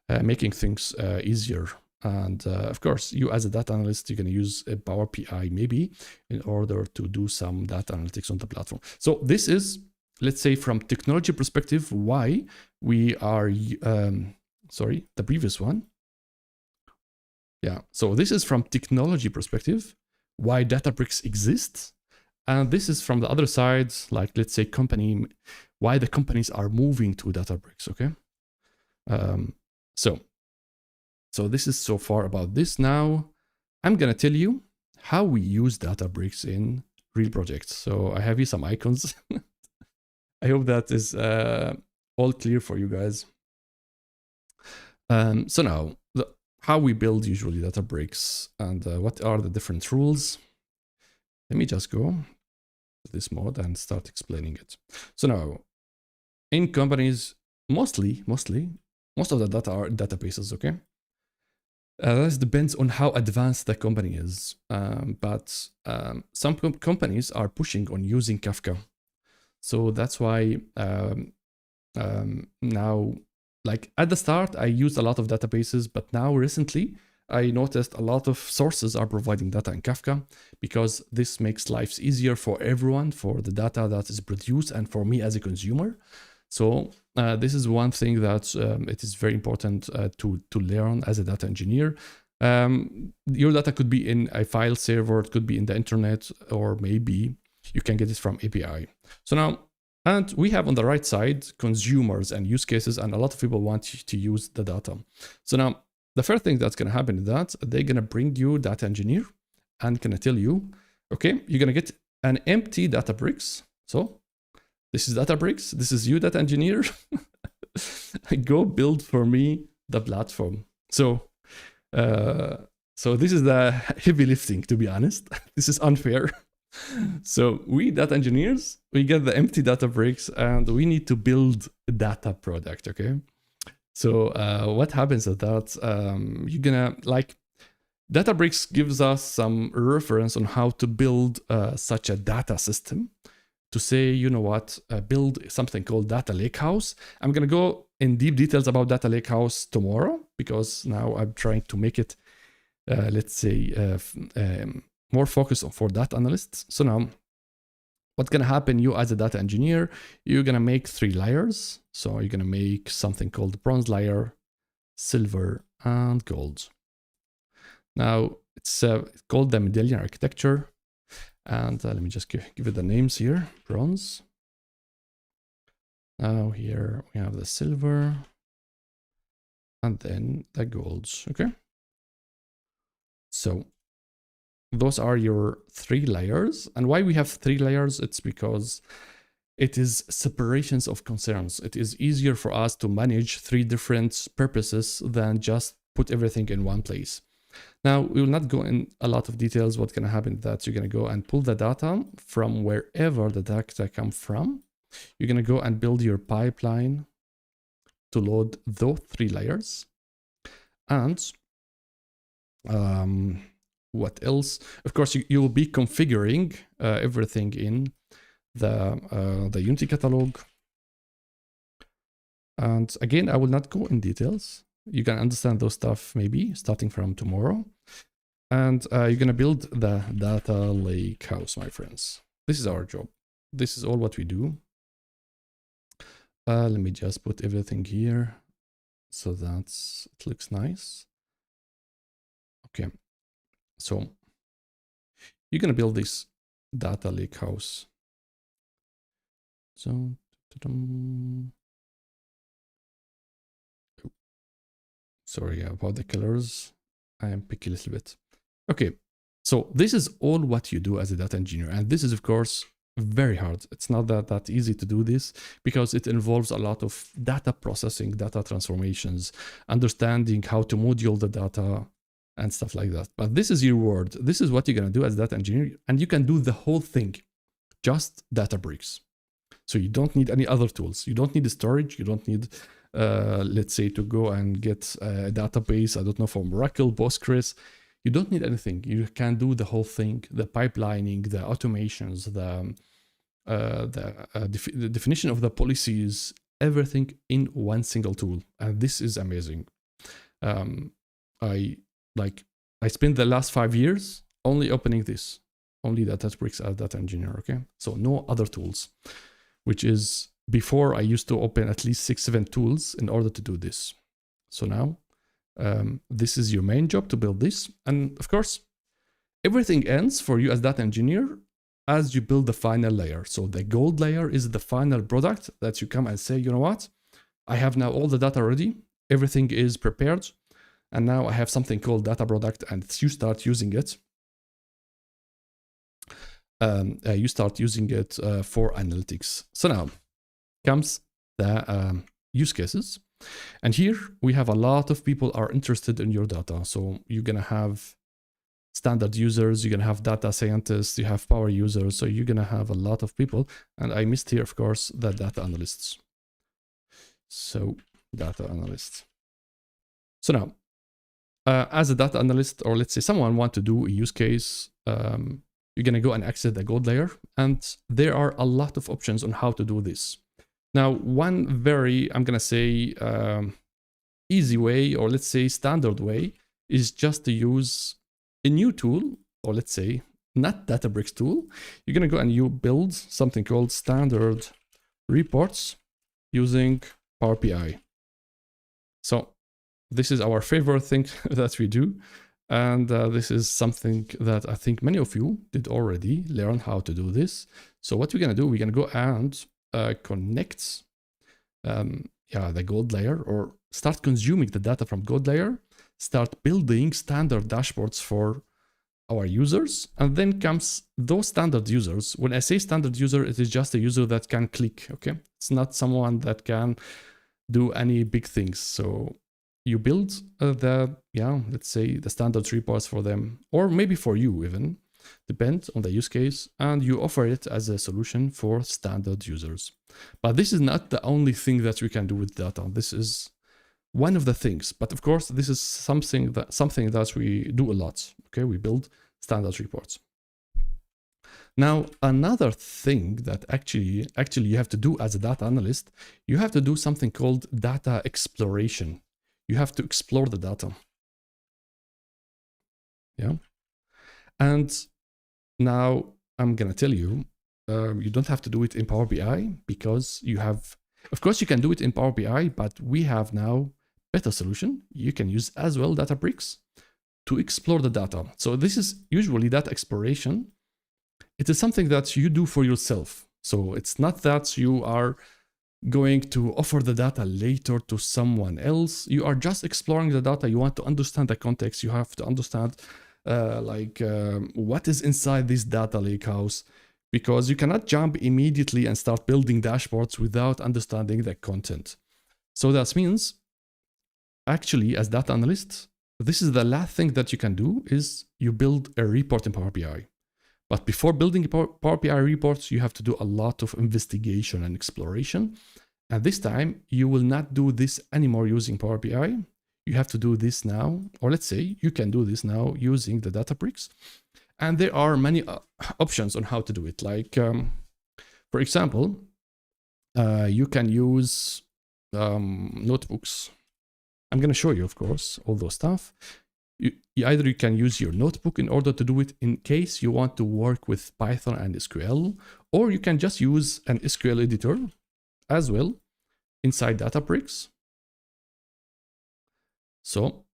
Speaker 1: making things easier. And of course, you as a data analyst, you're gonna use a Power BI maybe in order to do some data analytics on the platform. So this is, let's say from technology perspective, why we are, sorry, the previous one. Yeah, so this is from technology perspective, why Databricks exists. And this is from the other side, like let's say company, why the companies are moving to Databricks, okay? So this is so far about this. Now, I'm gonna tell you how we use Databricks in real projects. So I have here some icons. I hope that is all clear for you guys. So now, how we build usually Databricks and what are the different rules. Let me just go to this mode and start explaining it. So now, in companies, most of the data are in databases, okay? This depends on how advanced the company is. But some companies are pushing on using Kafka. So that's why now, like at the start, I used a lot of databases, but now recently I noticed a lot of sources are providing data in Kafka because this makes lives easier for everyone, for the data that is produced and for me as a consumer. So this is one thing that it is very important to learn as a data engineer. Your data could be in a file server, it could be in the internet, or maybe you can get it from API. So now, and we have on the right side consumers and use cases, and a lot of people want to use the data. So now, the first thing that's going to happen is that they're going to bring you data engineer and going to tell you, okay, you're going to get an empty Databricks. So this is Databricks. This is you, data engineer. Go build for me the platform. So this is the heavy lifting, to be honest. This is unfair. So we data engineers, we get the empty Databricks and we need to build a data product, okay? So what happens is that you're gonna, like, Databricks gives us some reference on how to build such a data system to say, you know what, build something called Data Lakehouse. I'm gonna go in deep details about Data Lakehouse tomorrow because now I'm trying to make it, let's say, more focused for data analysts. So now, what's gonna happen, you as a data engineer, you're gonna make 3 layers. So you're gonna make something called bronze layer, silver, and gold. Now it's called the medallion architecture. And let me just give it the names here. Bronze. Now here we have the silver. And then the golds, okay? So those are your 3 layers. And why we have 3 layers? It's because it is separations of concerns. It is easier for us to manage 3 different purposes than just put everything in one place. Now, we will not go in a lot of details. What's going to happen is that you're going to go and pull the data from wherever the data comes from. You're going to go and build your pipeline to load those 3 layers. And what else? Of course, you will be configuring everything in the Unity catalog. And again, I will not go in details. You can understand those stuff maybe starting from tomorrow. And you're going to build the data lake house, my friends. This is our job. This is all what we do. Let me just put everything here so that it looks nice. Okay, so you're going to build this data lake house. So, sorry about the colors. I am picky a little bit. Okay, so this is all what you do as a data engineer. And this is, of course, very hard. It's not that easy to do this because it involves a lot of data processing, data transformations, understanding how to module the data and stuff like that. But this is your word. This is what you're going to do as a data engineer. And you can do the whole thing, just Databricks. So you don't need any other tools. You don't need storage. You don't need, let's say, to go and get a database, I don't know, from Oracle, Postgres. You don't need anything. You can do the whole thing, the pipelining, the automations, the definition of the policies, everything in one single tool. And this is amazing. I spent the last 5 years only opening this, only Databricks as data engineer, okay? So no other tools, which is before I used to open at least 6-7 tools in order to do this. So now this is your main job to build this. And of course, everything ends for you as data engineer as you build the final layer. So the gold layer is the final product that you come and say, you know what? I have now all the data ready. Everything is prepared. And now I have something called data product, and you start using it. You start using it for analytics. So now comes the use cases. And here we have a lot of people are interested in your data. So you're going to have standard users, you're going to have data scientists, you have power users. So you're going to have a lot of people. And I missed here, of course, the data analysts. So data analysts. So now, as a data analyst, or let's say someone want to do a use case, you're going to go and access the gold layer. And there are a lot of options on how to do this. Now, one very, I'm going to say, easy way, or let's say standard way, is just to use a new tool, or let's say not Databricks tool. You're going to go and you build something called standard reports using Power BI. So this is our favorite thing that we do. And this is something that I think many of you did already learn how to do this. So what we're going to do, we're going to go and connect the gold layer, or start consuming the data from gold layer, start building standard dashboards for our users. And then comes those standard users. When I say standard user, it is just a user that can click, okay? It's not someone that can do any big things. So you build let's say the standard reports for them, or maybe for you even, depends on the use case, and you offer it as a solution for standard users. But this is not the only thing that we can do with data. This is one of the things, but of course, this is something that we do a lot. Okay, we build standard reports. Now, another thing that actually you have to do as a data analyst, you have to do something called data exploration. You have to explore the data. Yeah. And now I'm going to tell you, you don't have to do it in Power BI, because you have, of course you can do it in Power BI, but we have now better solution. You can use as well Databricks. to explore the data. So this is usually data exploration. It is something that you do for yourself. So it's not that you are going to offer the data later to someone else. You are just exploring the data. You want to understand the context. You have to understand what is inside this data lakehouse, because you cannot jump immediately and start building dashboards without understanding the content. So that means, actually, as data analyst, this is the last thing that you can do is you build a report in Power BI. But before building Power BI reports, you have to do a lot of investigation and exploration. And this time, you will not do this anymore using Power BI. You have to do this now, or let's say you can do this now using the Databricks. And there are many options on how to do it. Like, for example, you can use notebooks. I'm going to show you, of course, all those stuff. Either you can use your notebook in order to do it in case you want to work with Python and SQL, or you can just use an SQL editor as well inside Databricks. So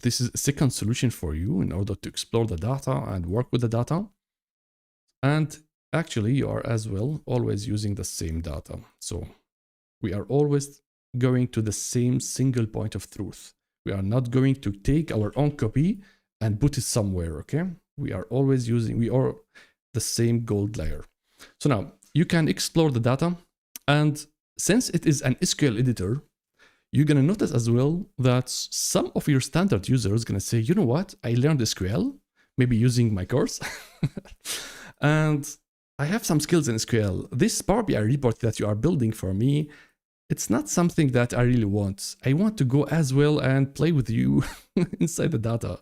Speaker 1: this is a second solution for you in order to explore the data and work with the data. And actually, you are as well always using the same data. So we are always going to the same single point of truth. We are not going to take our own copy and put it somewhere, okay? We are always using, we are the same gold layer. So now you can explore the data, and since it is an SQL editor, you're gonna notice as well that some of your standard users gonna say, you know what, I learned SQL, maybe using my course, and I have some skills in SQL. This Power BI report that you are building for me, it's not something that I really want. I want to go as well and play with you inside the data.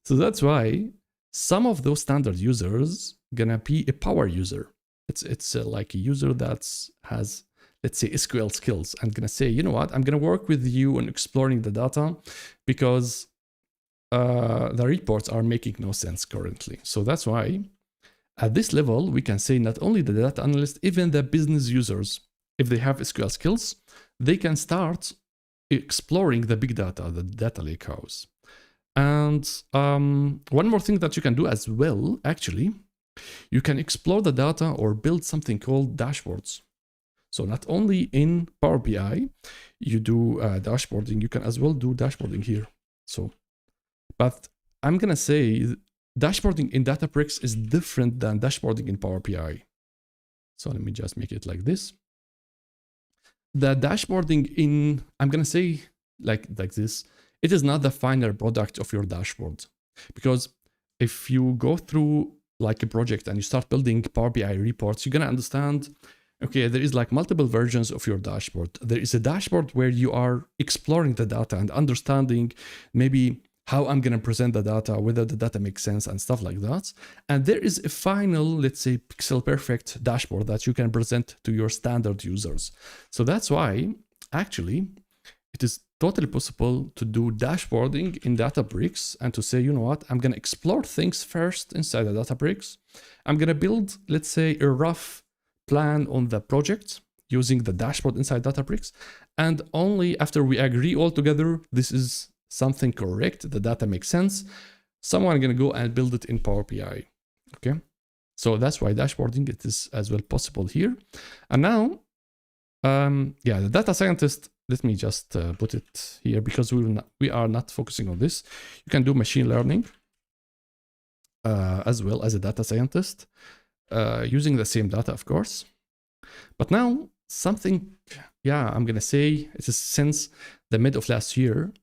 Speaker 1: So that's why some of those standard users gonna be a power user. It's like a user that has, let's say, SQL skills, and gonna say, you know what, I'm gonna work with you on exploring the data because the reports are making no sense currently. So that's why at this level, we can say not only the data analyst, even the business users, if they have SQL skills, they can start exploring the big data, the data lakehouse. And one more thing that you can do as well, actually, you can explore the data or build something called dashboards. So not only in Power BI, you do dashboarding, you can as well do dashboarding here. So, but I'm gonna say dashboarding in Databricks is different than dashboarding in Power BI. So let me just make it like this. The dashboarding in, I'm gonna say like this, it is not the final product of your dashboard. Because if you go through like a project and you start building Power BI reports, you're gonna understand, okay, there is like multiple versions of your dashboard. There is a dashboard where you are exploring the data and understanding maybe how I'm going to present the data, whether the data makes sense and stuff like that. And there is a final, let's say, pixel perfect dashboard that you can present to your standard users. So that's why actually it is totally possible to do dashboarding in Databricks and to say, you know what, I'm going to explore things first inside the Databricks. I'm going to build, let's say, a rough plan on the project using the dashboard inside Databricks. And only after we agree all together, this is something correct, the data makes sense, someone gonna go and build it in Power BI. Okay, so that's why dashboarding, it is as well possible here. And now, yeah, the data scientist, let me just put it here because we are not focusing on this. You can do machine learning as well as a data scientist using the same data, of course. But now something, yeah, I'm gonna say it is since the mid of last year,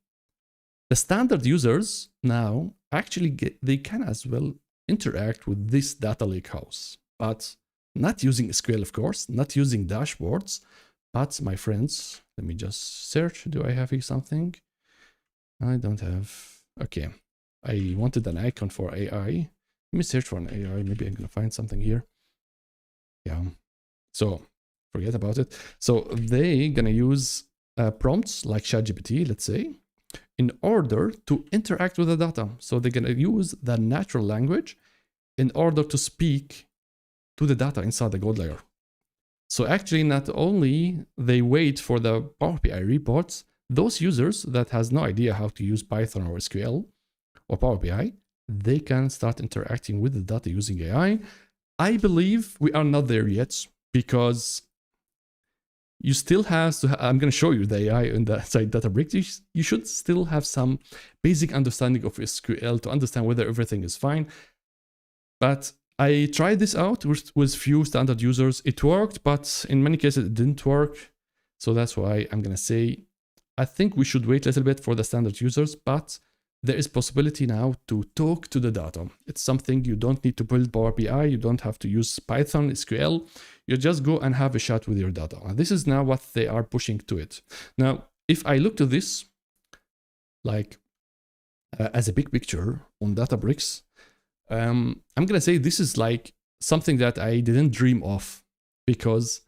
Speaker 1: the standard users now actually they can as well interact with this data lakehouse, but not using SQL, of course, not using dashboards, but my friends, let me just search. Do I have here something? I don't have. Okay, I wanted an icon for AI. Let me search for an AI. Maybe I'm gonna find something here. Yeah, so forget about it. So they gonna use prompts like ChatGPT, let's say, in order to interact with the data. So they're going to use the natural language in order to speak to the data inside the gold layer. So actually, not only they wait for the Power BI reports, those users that has no idea how to use Python or SQL, or Power BI, they can start interacting with the data using AI. I believe we are not there yet because you still have to, I'm going to show you the AI in the side Databricks. You should still have some basic understanding of SQL to understand whether everything is fine. But I tried this out with few standard users. It worked, but in many cases it didn't work. So that's why I'm going to say, I think we should wait a little bit for the standard users, but there is possibility now to talk to the data. It's something you don't need to build Power BI. You don't have to use Python, SQL. You just go and have a chat with your data. And this is now what they are pushing to it. Now, if I look to this, like as a big picture on Databricks, I'm going to say this is like something that I didn't dream of, because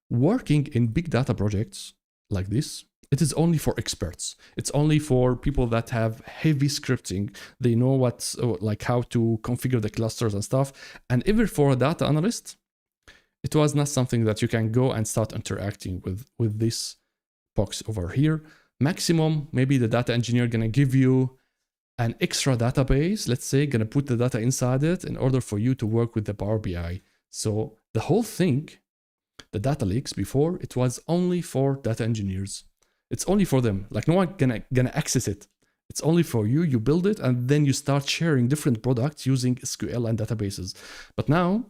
Speaker 1: working in big data projects like this, it is only for experts. It's only for people that have heavy scripting. They know what's like how to configure the clusters and stuff. And even for a data analyst, it was not something that you can go and start interacting with this box over here. Maximum, maybe the data engineer gonna give you an extra database, let's say, gonna put the data inside it in order for you to work with the Power BI. So the whole thing, the data lakes before, it was only for data engineers. It's only for them. Like no one gonna access it. It's only for you. You build it and then you start sharing different products using SQL and databases. But now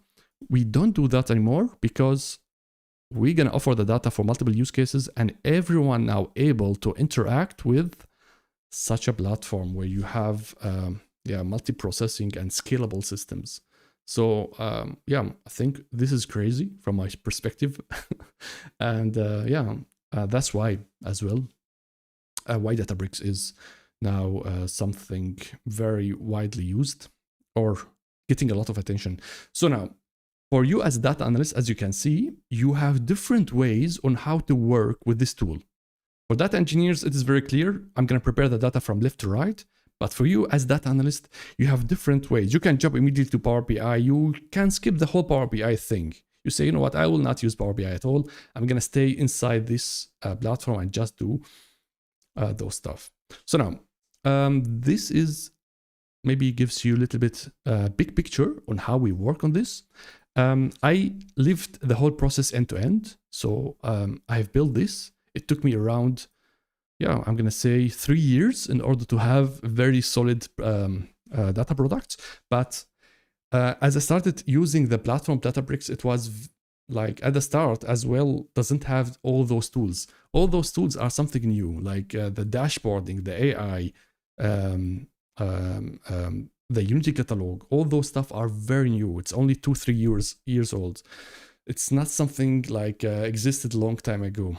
Speaker 1: we don't do that anymore, because we're gonna offer the data for multiple use cases, and everyone now able to interact with such a platform where you have multi-processing and scalable systems. So I think this is crazy from my perspective. And that's why as well, why Databricks is now something very widely used or getting a lot of attention. So now, for you as a data analyst, as you can see, you have different ways on how to work with this tool. For data engineers, it is very clear. I'm going to prepare the data from left to right. But for you as data analyst, you have different ways. You can jump immediately to Power BI. You can skip the whole Power BI thing. You say, you know what, I will not use Power BI at all. I'm going to stay inside this platform and just do those stuff. So now, this is maybe gives you a little bit big picture on how we work on this. I lived the whole process end to end. So I've built this. It took me around, I'm going to say 3 years in order to have very solid data products. But as I started using the platform Databricks, it was like at the start as well, doesn't have all those tools. All those tools are something new, like the dashboarding, the AI, the Unity catalog. All those stuff are very new. It's only 2-3 years old. It's not something like existed a long time ago.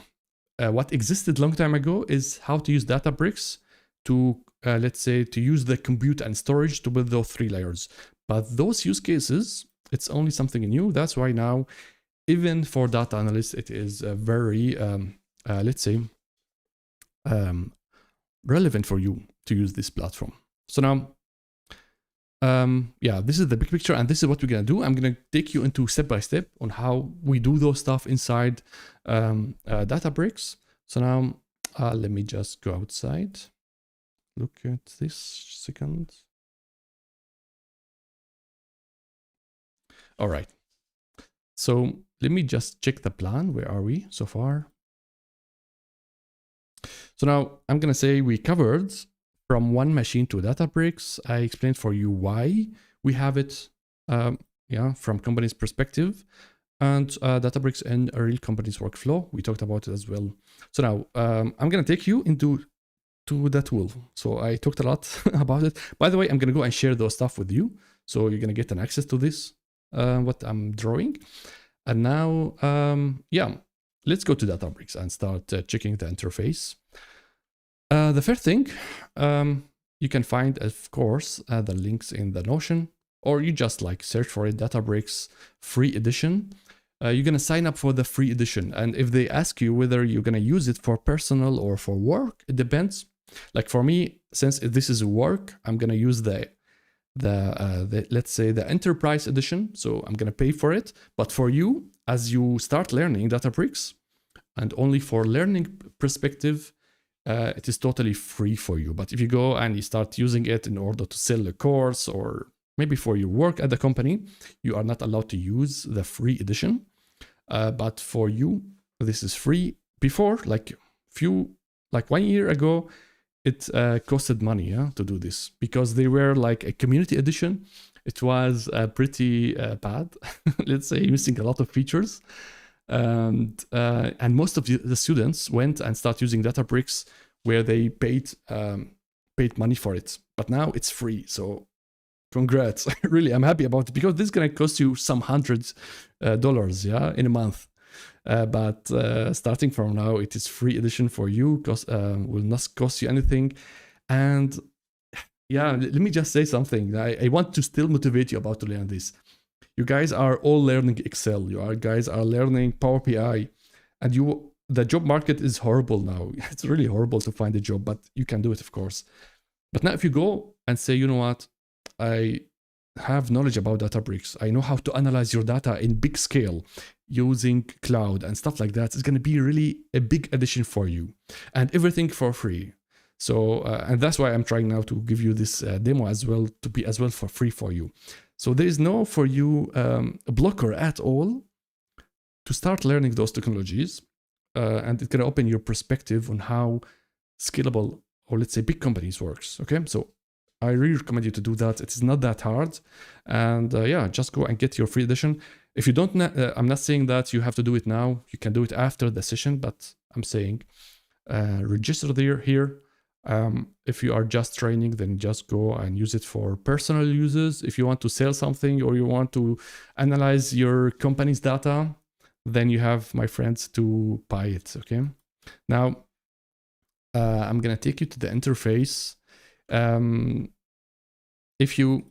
Speaker 1: What existed a long time ago is how to use Databricks to, let's say, to use the compute and storage to build those 3 layers. But those use cases, it's only something new. That's why now, even for data analysts, it is very, let's say, relevant for you to use this platform. So now, this is the big picture, and this is what we're gonna do. I'm gonna take you into step by step on how we do those stuff inside Databricks. So now, let me just go outside. Look at this second. All right. So let me just check the plan. Where are we so far? So now I'm gonna say we covered from one machine to Databricks. I explained for you why we have it, from company's perspective, and Databricks and a real company's workflow. We talked about it as well. So now I'm gonna take you into the tool. So I talked a lot about it. By the way, I'm gonna go and share those stuff with you. So you're gonna get an access to this, what I'm drawing. And now, let's go to Databricks and start checking the interface. The first thing, you can find, of course, the links in the Notion, or you just like search for it, Databricks free edition. You're gonna sign up for the free edition. And if they ask you whether you're gonna use it for personal or for work, it depends. Like for me, since this is work, I'm gonna use the let's say the enterprise edition. So I'm gonna pay for it. But for you, as you start learning Databricks, and only for learning perspective, it is totally free for you. But if you go and you start using it in order to sell a course or maybe for your work at the company, you are not allowed to use the free edition. But for you, this is free. Before, like 1 year ago, it costed money to do this because they were like a community edition. It was pretty bad, let's say, missing a lot of features. And most of the students went and started using Databricks where they paid money for it. But now it's free. So congrats. Really, I'm happy about it because this is going to cost you some hundreds dollars in a month. But starting from now, it is free edition for you, will not cost you anything. And yeah, let me just say something. I want to still motivate you about to learn this. You guys are all learning Excel. Guys are learning Power BI, and the job market is horrible now. It's really horrible to find a job, but you can do it, of course. But now if you go and say, you know what, I have knowledge about Databricks. I know how to analyze your data in big scale using cloud and stuff like that. It's going to be really a big addition for you, and everything for free. So, and that's why I'm trying now to give you this demo as well, to be as well for free for you. So there is no for you a blocker at all to start learning those technologies, and it can open your perspective on how scalable, or let's say big companies works. Okay, so I really recommend you to do that. It is not that hard, and yeah, just go and get your free edition. If you don't, I'm not saying that you have to do it now. You can do it after the session, but I'm saying register here. If you are just training, then just go and use it for personal uses. If you want to sell something or you want to analyze your company's data, then you have my friends to buy it. Okay. Now, I'm going to take you to the interface. If you,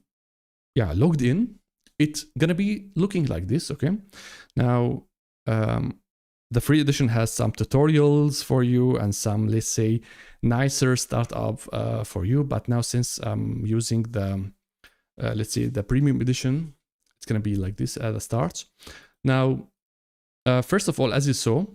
Speaker 1: logged in, it's going to be looking like this. Okay. Now, the free edition has some tutorials for you and some, let's say, nicer startup for you. But now, since I'm using the, let's say, the premium edition, it's going to be like this at the start. Now, first of all, as you saw,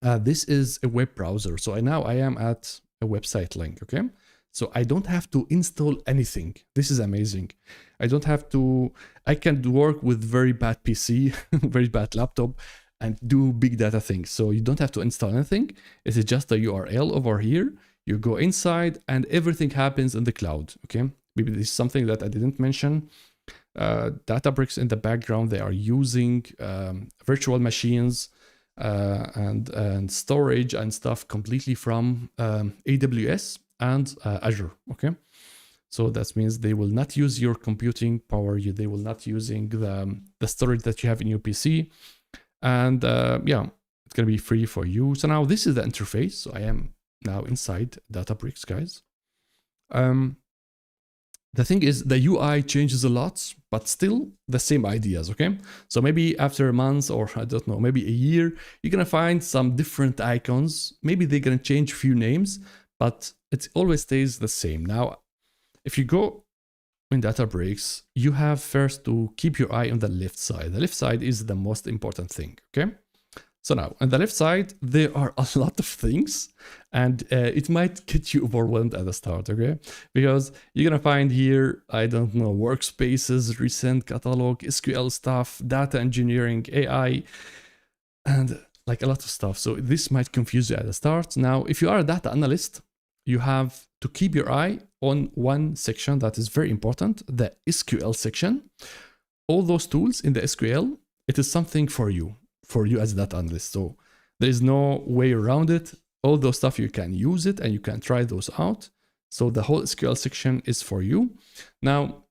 Speaker 1: this is a web browser. So now I am at a website link. Okay. So I don't have to install anything. This is amazing. I don't have to, I can work with very bad PC, very bad laptop, and do big data things. So you don't have to install anything. It is just a URL over here. You go inside and everything happens in the cloud. Okay. Maybe this is something that I didn't mention. Databricks in the background, they are using virtual machines and storage and stuff completely from AWS and Azure. Okay. So that means they will not use your computing power. They will not using the storage that you have in your PC. And yeah, it's going to be free for you. So now this is the interface. So I am now inside Databricks, guys. The thing is, the UI changes a lot, but still the same ideas, okay? So maybe after a month, or I don't know, maybe a year, you're going to find some different icons. Maybe they're going to change a few names, but it always stays the same. Now, if you go in Databricks, you have first to keep your eye on the left side. The left side is the most important thing, okay? So now, on the left side, there are a lot of things, and it might get you overwhelmed at the start, okay? Because you're gonna find here, I don't know, workspaces, recent catalog, SQL stuff, data engineering, AI, and like a lot of stuff. So this might confuse you at the start. Now, if you are a data analyst, you have to keep your eye on one section that is very important, the SQL section. All those tools in the SQL, it is something for you as a data analyst. So there is no way around it. All those stuff, you can use it and you can try those out. So the whole SQL section is for you. Now,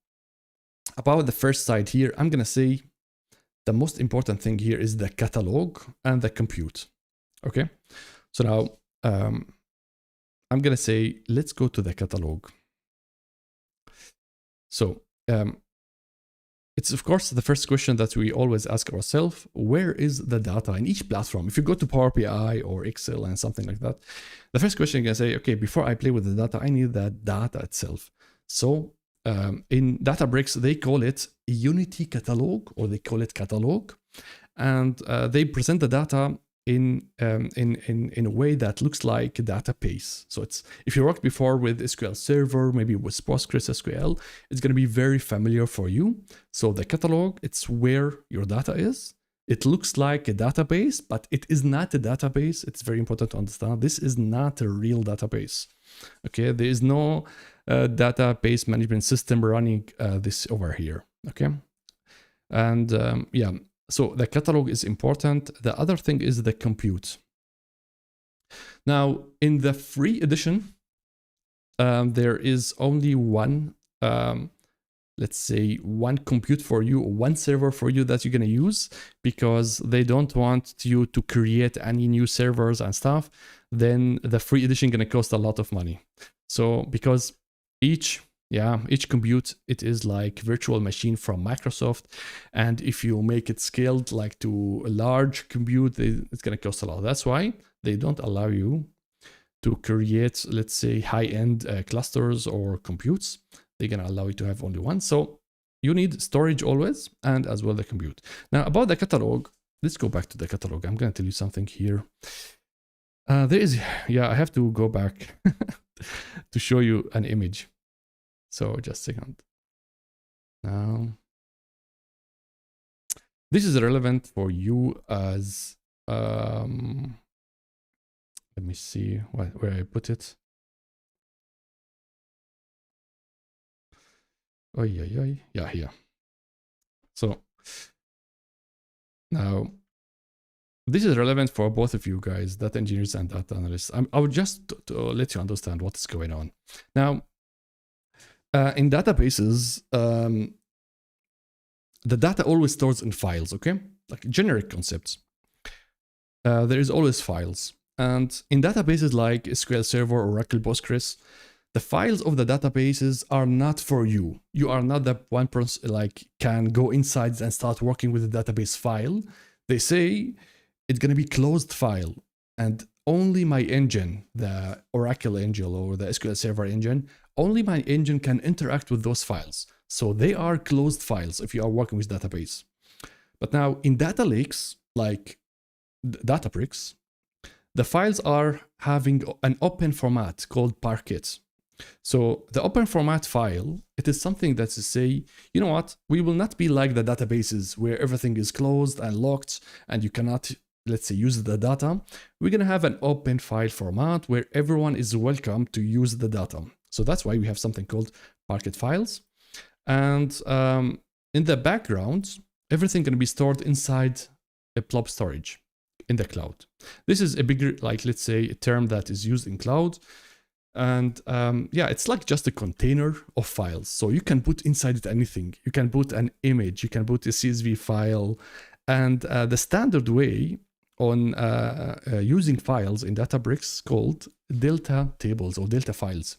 Speaker 1: about the first side here, I'm going to say the most important thing here is the catalog and the compute. Okay. So now, I'm going to say, let's go to the catalog. So it's, of course, the first question that we always ask ourselves, where is the data in each platform? If you go to Power BI or Excel and something like that, the first question you're going to say, okay, before I play with the data, I need that data itself. So in Databricks, they call it Unity catalog, or they call it catalog. And they present the data in a way that looks like a database. So it's, if you worked before with SQL Server, maybe with PostgreSQL, it's going to be very familiar for you. So the catalog, it's where your data is. It looks like a database, but it is not a database. It's very important to understand. This is not a real database. Okay, there is no database management system running this over here. Okay, and yeah, so the catalog is important. The other thing is the compute. Now, in the free edition, there is only one, let's say, one compute for you, one server for you that you're going to use, because they don't want you to create any new servers and stuff. Then the free edition going to cost a lot of money. So because each compute, it is like virtual machine from Microsoft, and if you make it scaled like to a large compute, it's going to cost a lot. That's why they don't allow you to create, let's say, high-end clusters or computes. They're going to allow you to have only one. So you need storage always, and as well the compute. Now about the catalog, let's go back to the catalog. I'm going to tell you something here. I have to go back to show you an image. So just a second. Now, this is relevant for you as, let me see where I put it. Yeah, here. So now this is relevant for both of you guys, data engineers and data analysts. I would just to let you understand what is going on. Now, in databases, the data always stores in files, okay? Like generic concepts. There is always files. And in databases like SQL Server, Oracle, Postgres, the files of the databases are not for you. You are not the one person like can go inside and start working with the database file. They say it's going to be closed file, and only my engine, the Oracle engine or the SQL Server engine, only my engine can interact with those files. So they are closed files if you are working with database. But now in data lakes like Databricks, the files are having an open format called Parquet. So the open format file, it is something that to say, you know what, we will not be like the databases where everything is closed and locked and you cannot, let's say, use the data. We're going to have an open file format where everyone is welcome to use the data. So that's why we have something called Parquet files. And in the background, everything can be stored inside a blob storage in the cloud. This is a bigger, like, let's say, a term that is used in cloud. And yeah, it's like just a container of files. So you can put inside it anything. You can put an image, you can put a CSV file. And the standard way on using files in Databricks called delta tables or delta files.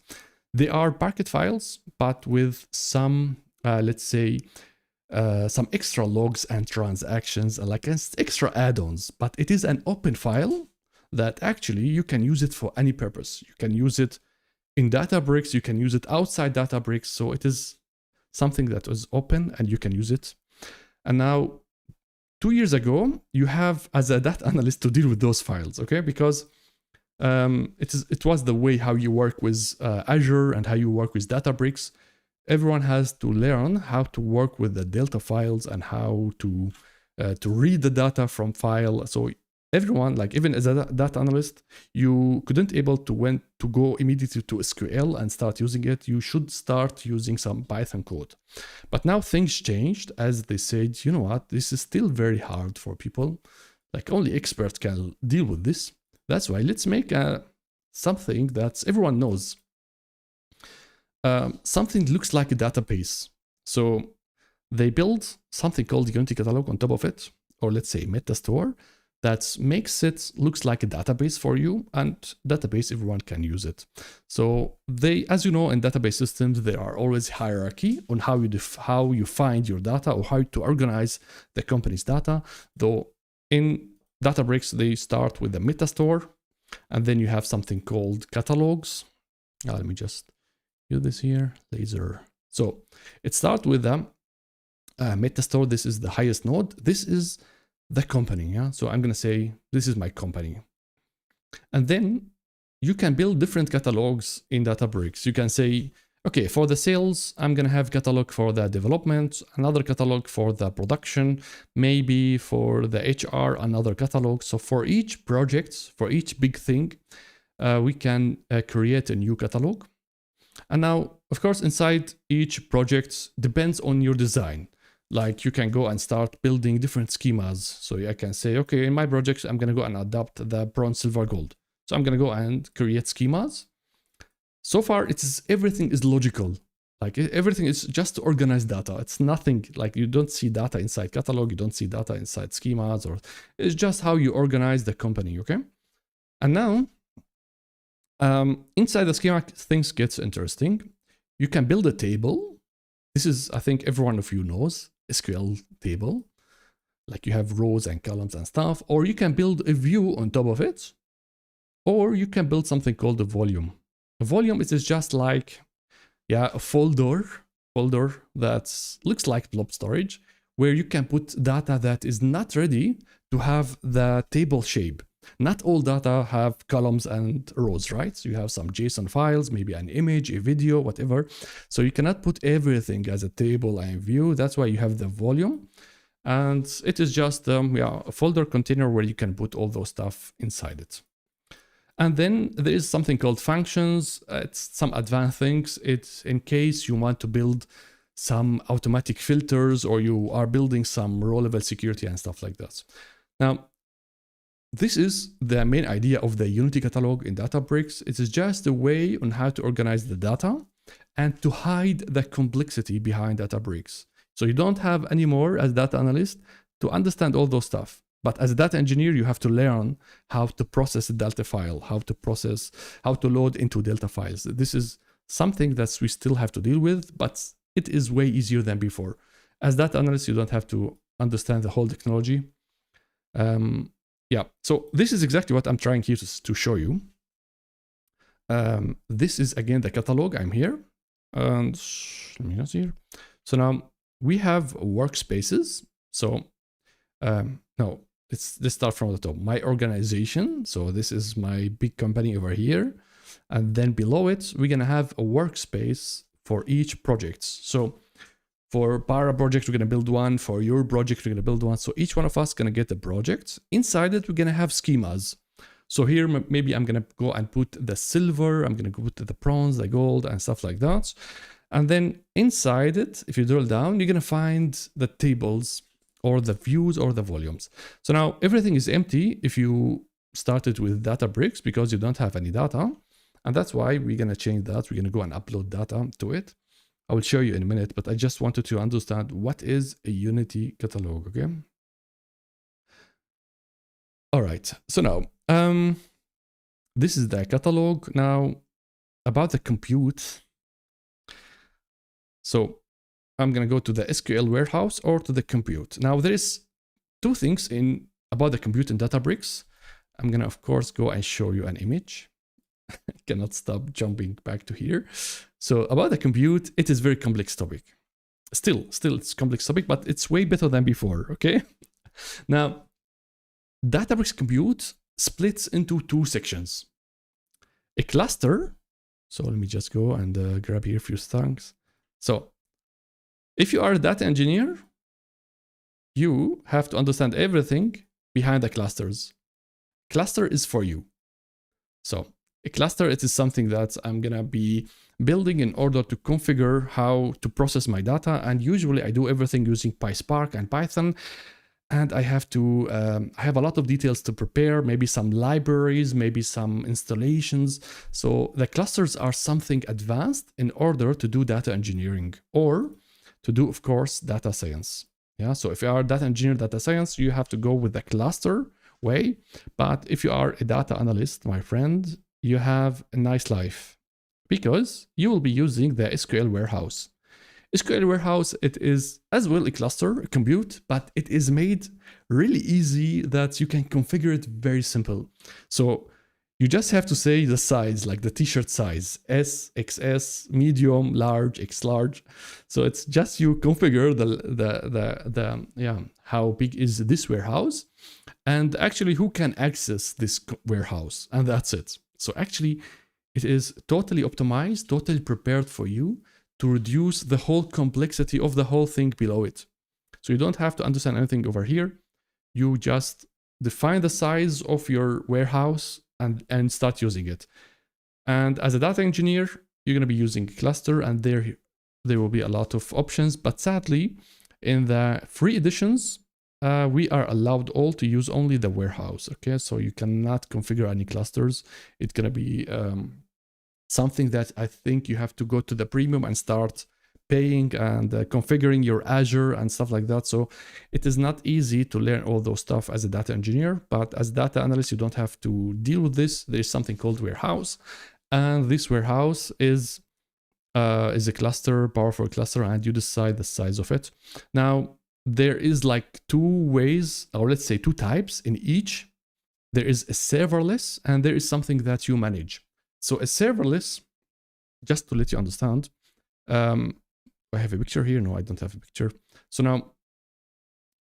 Speaker 1: They are Parquet files, but with some, let's say, some extra logs and transactions, like extra add-ons. But it is an open file that actually you can use it for any purpose. You can use it in Databricks, you can use it outside Databricks. So it is something that was open and you can use it. And now, 2 years ago, you have as a data analyst to deal with those files, okay? Because it was the way how you work with Azure and how you work with Databricks. Everyone has to learn how to work with the delta files and how to read the data from file. So everyone, like even as a data analyst, you couldn't able to go immediately to SQL and start using it. You should start using some Python code. But now things changed as they said, you know what, this is still very hard for people. Like only experts can deal with this. That's why let's make something that everyone knows. Something looks like a database. So they build something called Unity Catalog on top of it, or let's say Metastore, that makes it looks like a database for you, and database everyone can use it. So they, as you know, in database systems, there are always hierarchy on how you find your data or how to organize the company's data. Though in Databricks, they start with the Metastore, and then you have something called catalogs. Let me just do this here, laser. So it starts with the Metastore. This is the highest node. This is the company. Yeah, so I'm gonna say this is my company, and then you can build different catalogs in Databricks. You can say, okay, for the sales, I'm gonna have catalog for the development, another catalog for the production, maybe for the HR, another catalog. So for each project, for each big thing, we can create a new catalog. And now, of course, inside each project depends on your design. Like you can go and start building different schemas. So I can say, okay, in my project, I'm gonna go and adopt the bronze, silver, gold. So I'm gonna go and create schemas. So far, everything is logical. Like everything is just to organize data. It's nothing like you don't see data inside catalog, you don't see data inside schemas, or it's just how you organize the company, okay? And now, inside the schema, things gets interesting. You can build a table. This is, I think every one of you knows, SQL table. Like you have rows and columns and stuff, or you can build a view on top of it, or you can build something called a volume. A volume is just like, a folder that looks like blob storage, where you can put data that is not ready to have the table shape. Not all data have columns and rows, right? So you have some JSON files, maybe an image, a video, whatever. So you cannot put everything as a table and view. That's why you have the volume. And it is just a folder container where you can put all those stuff inside it. And then there is something called functions. It's some advanced things. It's in case you want to build some automatic filters or you are building some row level security and stuff like that. Now, this is the main idea of the Unity catalog in Databricks. It is just a way on how to organize the data and to hide the complexity behind Databricks. So you don't have anymore as data analyst to understand all those stuff. But as a data engineer, you have to learn how to process a Delta file, how to load into Delta files. This is something that we still have to deal with, but it is way easier than before. As data analyst, you don't have to understand the whole technology. So this is exactly what I'm trying here to show you. This is again the catalog. I'm here, and let me just here. So now we have workspaces. So no, let's start from the top. My organization. So this is my big company over here, and then below it we're gonna have a workspace for each project. So for Para project, we're going to build one. For your project, we're going to build one. So each one of us is going to get a project. Inside it, we're going to have schemas. So here, maybe I'm going to go and put the silver. I'm going to put the bronze, the gold, and stuff like that. And then inside it, if you drill down, you're going to find the tables or the views or the volumes. So now everything is empty if you started with Databricks because you don't have any data. And that's why we're going to change that. We're going to go and upload data to it. I will show you in a minute, but I just wanted to understand what is a Unity catalog, okay? All right, so now, this is the catalog. Now, about the compute. So I'm gonna go to the SQL Warehouse or to the compute. Now, there is two things about the compute in Databricks. I'm gonna, of course, go and show you an image. I cannot stop jumping back to here. So about the compute, it is very complex topic. Still it's complex topic, but it's way better than before, okay? Now, Databricks compute splits into two sections. A cluster, so let me just go and grab here a few things. So if you are a data engineer, you have to understand everything behind the clusters. Cluster is for you. So a cluster, it is something that I'm gonna be building in order to configure how to process my data. And usually I do everything using PySpark and Python. And I have to, I have a lot of details to prepare, maybe some libraries, maybe some installations. So the clusters are something advanced in order to do data engineering or to do, of course, data science. Yeah, so if you are a data engineer, data science, you have to go with the cluster way. But if you are a data analyst, my friend, you have a nice life because you will be using the SQL Warehouse. SQL Warehouse, it is as well a cluster, a compute, but it is made really easy that you can configure it very simple. So You just have to say the size, like the t-shirt size, S, XS, medium, large, X large. So it's just you configure how big is this warehouse, and actually who can access this warehouse, and that's it. So actually it is totally optimized, totally prepared for you to reduce the whole complexity of the whole thing below it. So you don't have to understand anything over here. You just define the size of your warehouse and start using it. And as a data engineer, you're going to be using cluster, and there will be a lot of options. But sadly, in the free editions, we are allowed all to use only the warehouse. Okay, so you cannot configure any clusters. It's going to be something that I think you have to go to the premium and start paying and configuring your Azure and stuff like that. So it is not easy to learn all those stuff as a data engineer, but as a data analyst, you don't have to deal with this. There is something called warehouse, and this warehouse is a cluster, powerful cluster, and you decide the size of it. Now, there is like two ways, or let's say two types in each. There is a serverless, and there is something that you manage. So a serverless, just to let you understand, I have a picture here. No, I don't have a picture. So now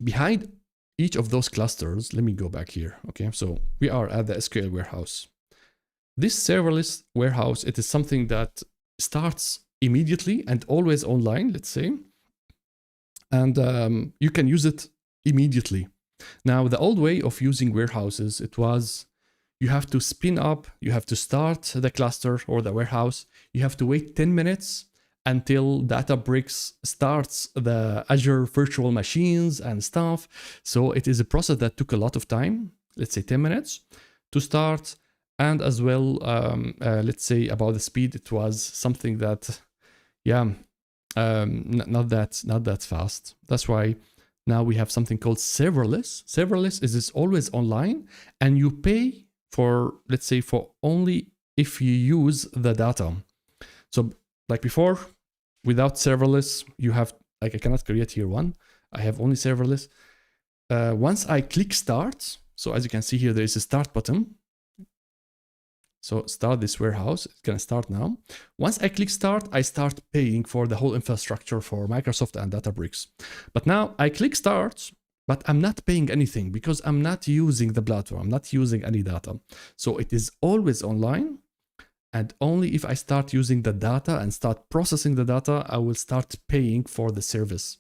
Speaker 1: behind each of those clusters, let me go back here. Okay, so we are at the SQL warehouse. This serverless warehouse, it is something that starts immediately and always online, let's say. And you can use it immediately. Now, the old way of using warehouses, it was you have to spin up, you have to start the cluster or the warehouse. You have to wait 10 minutes until Databricks starts the Azure virtual machines and stuff. So it is a process that took a lot of time, let's say 10 minutes to start. And as well, let's say about the speed, it was something that, not that fast. That's why now we have something called serverless. Serverless is always online, and you pay for, let's say, for only if you use the data. So like before, without serverless, you have, like, I cannot create here one. I have only serverless. Once I click start, so as you can see here, there is a start button. So start this warehouse, it's gonna start now. Once I click start, I start paying for the whole infrastructure for Microsoft and Databricks. But now I click start, but I'm not paying anything because I'm not using the platform, I'm not using any data. So it is always online. And only if I start using the data and start processing the data, I will start paying for the service.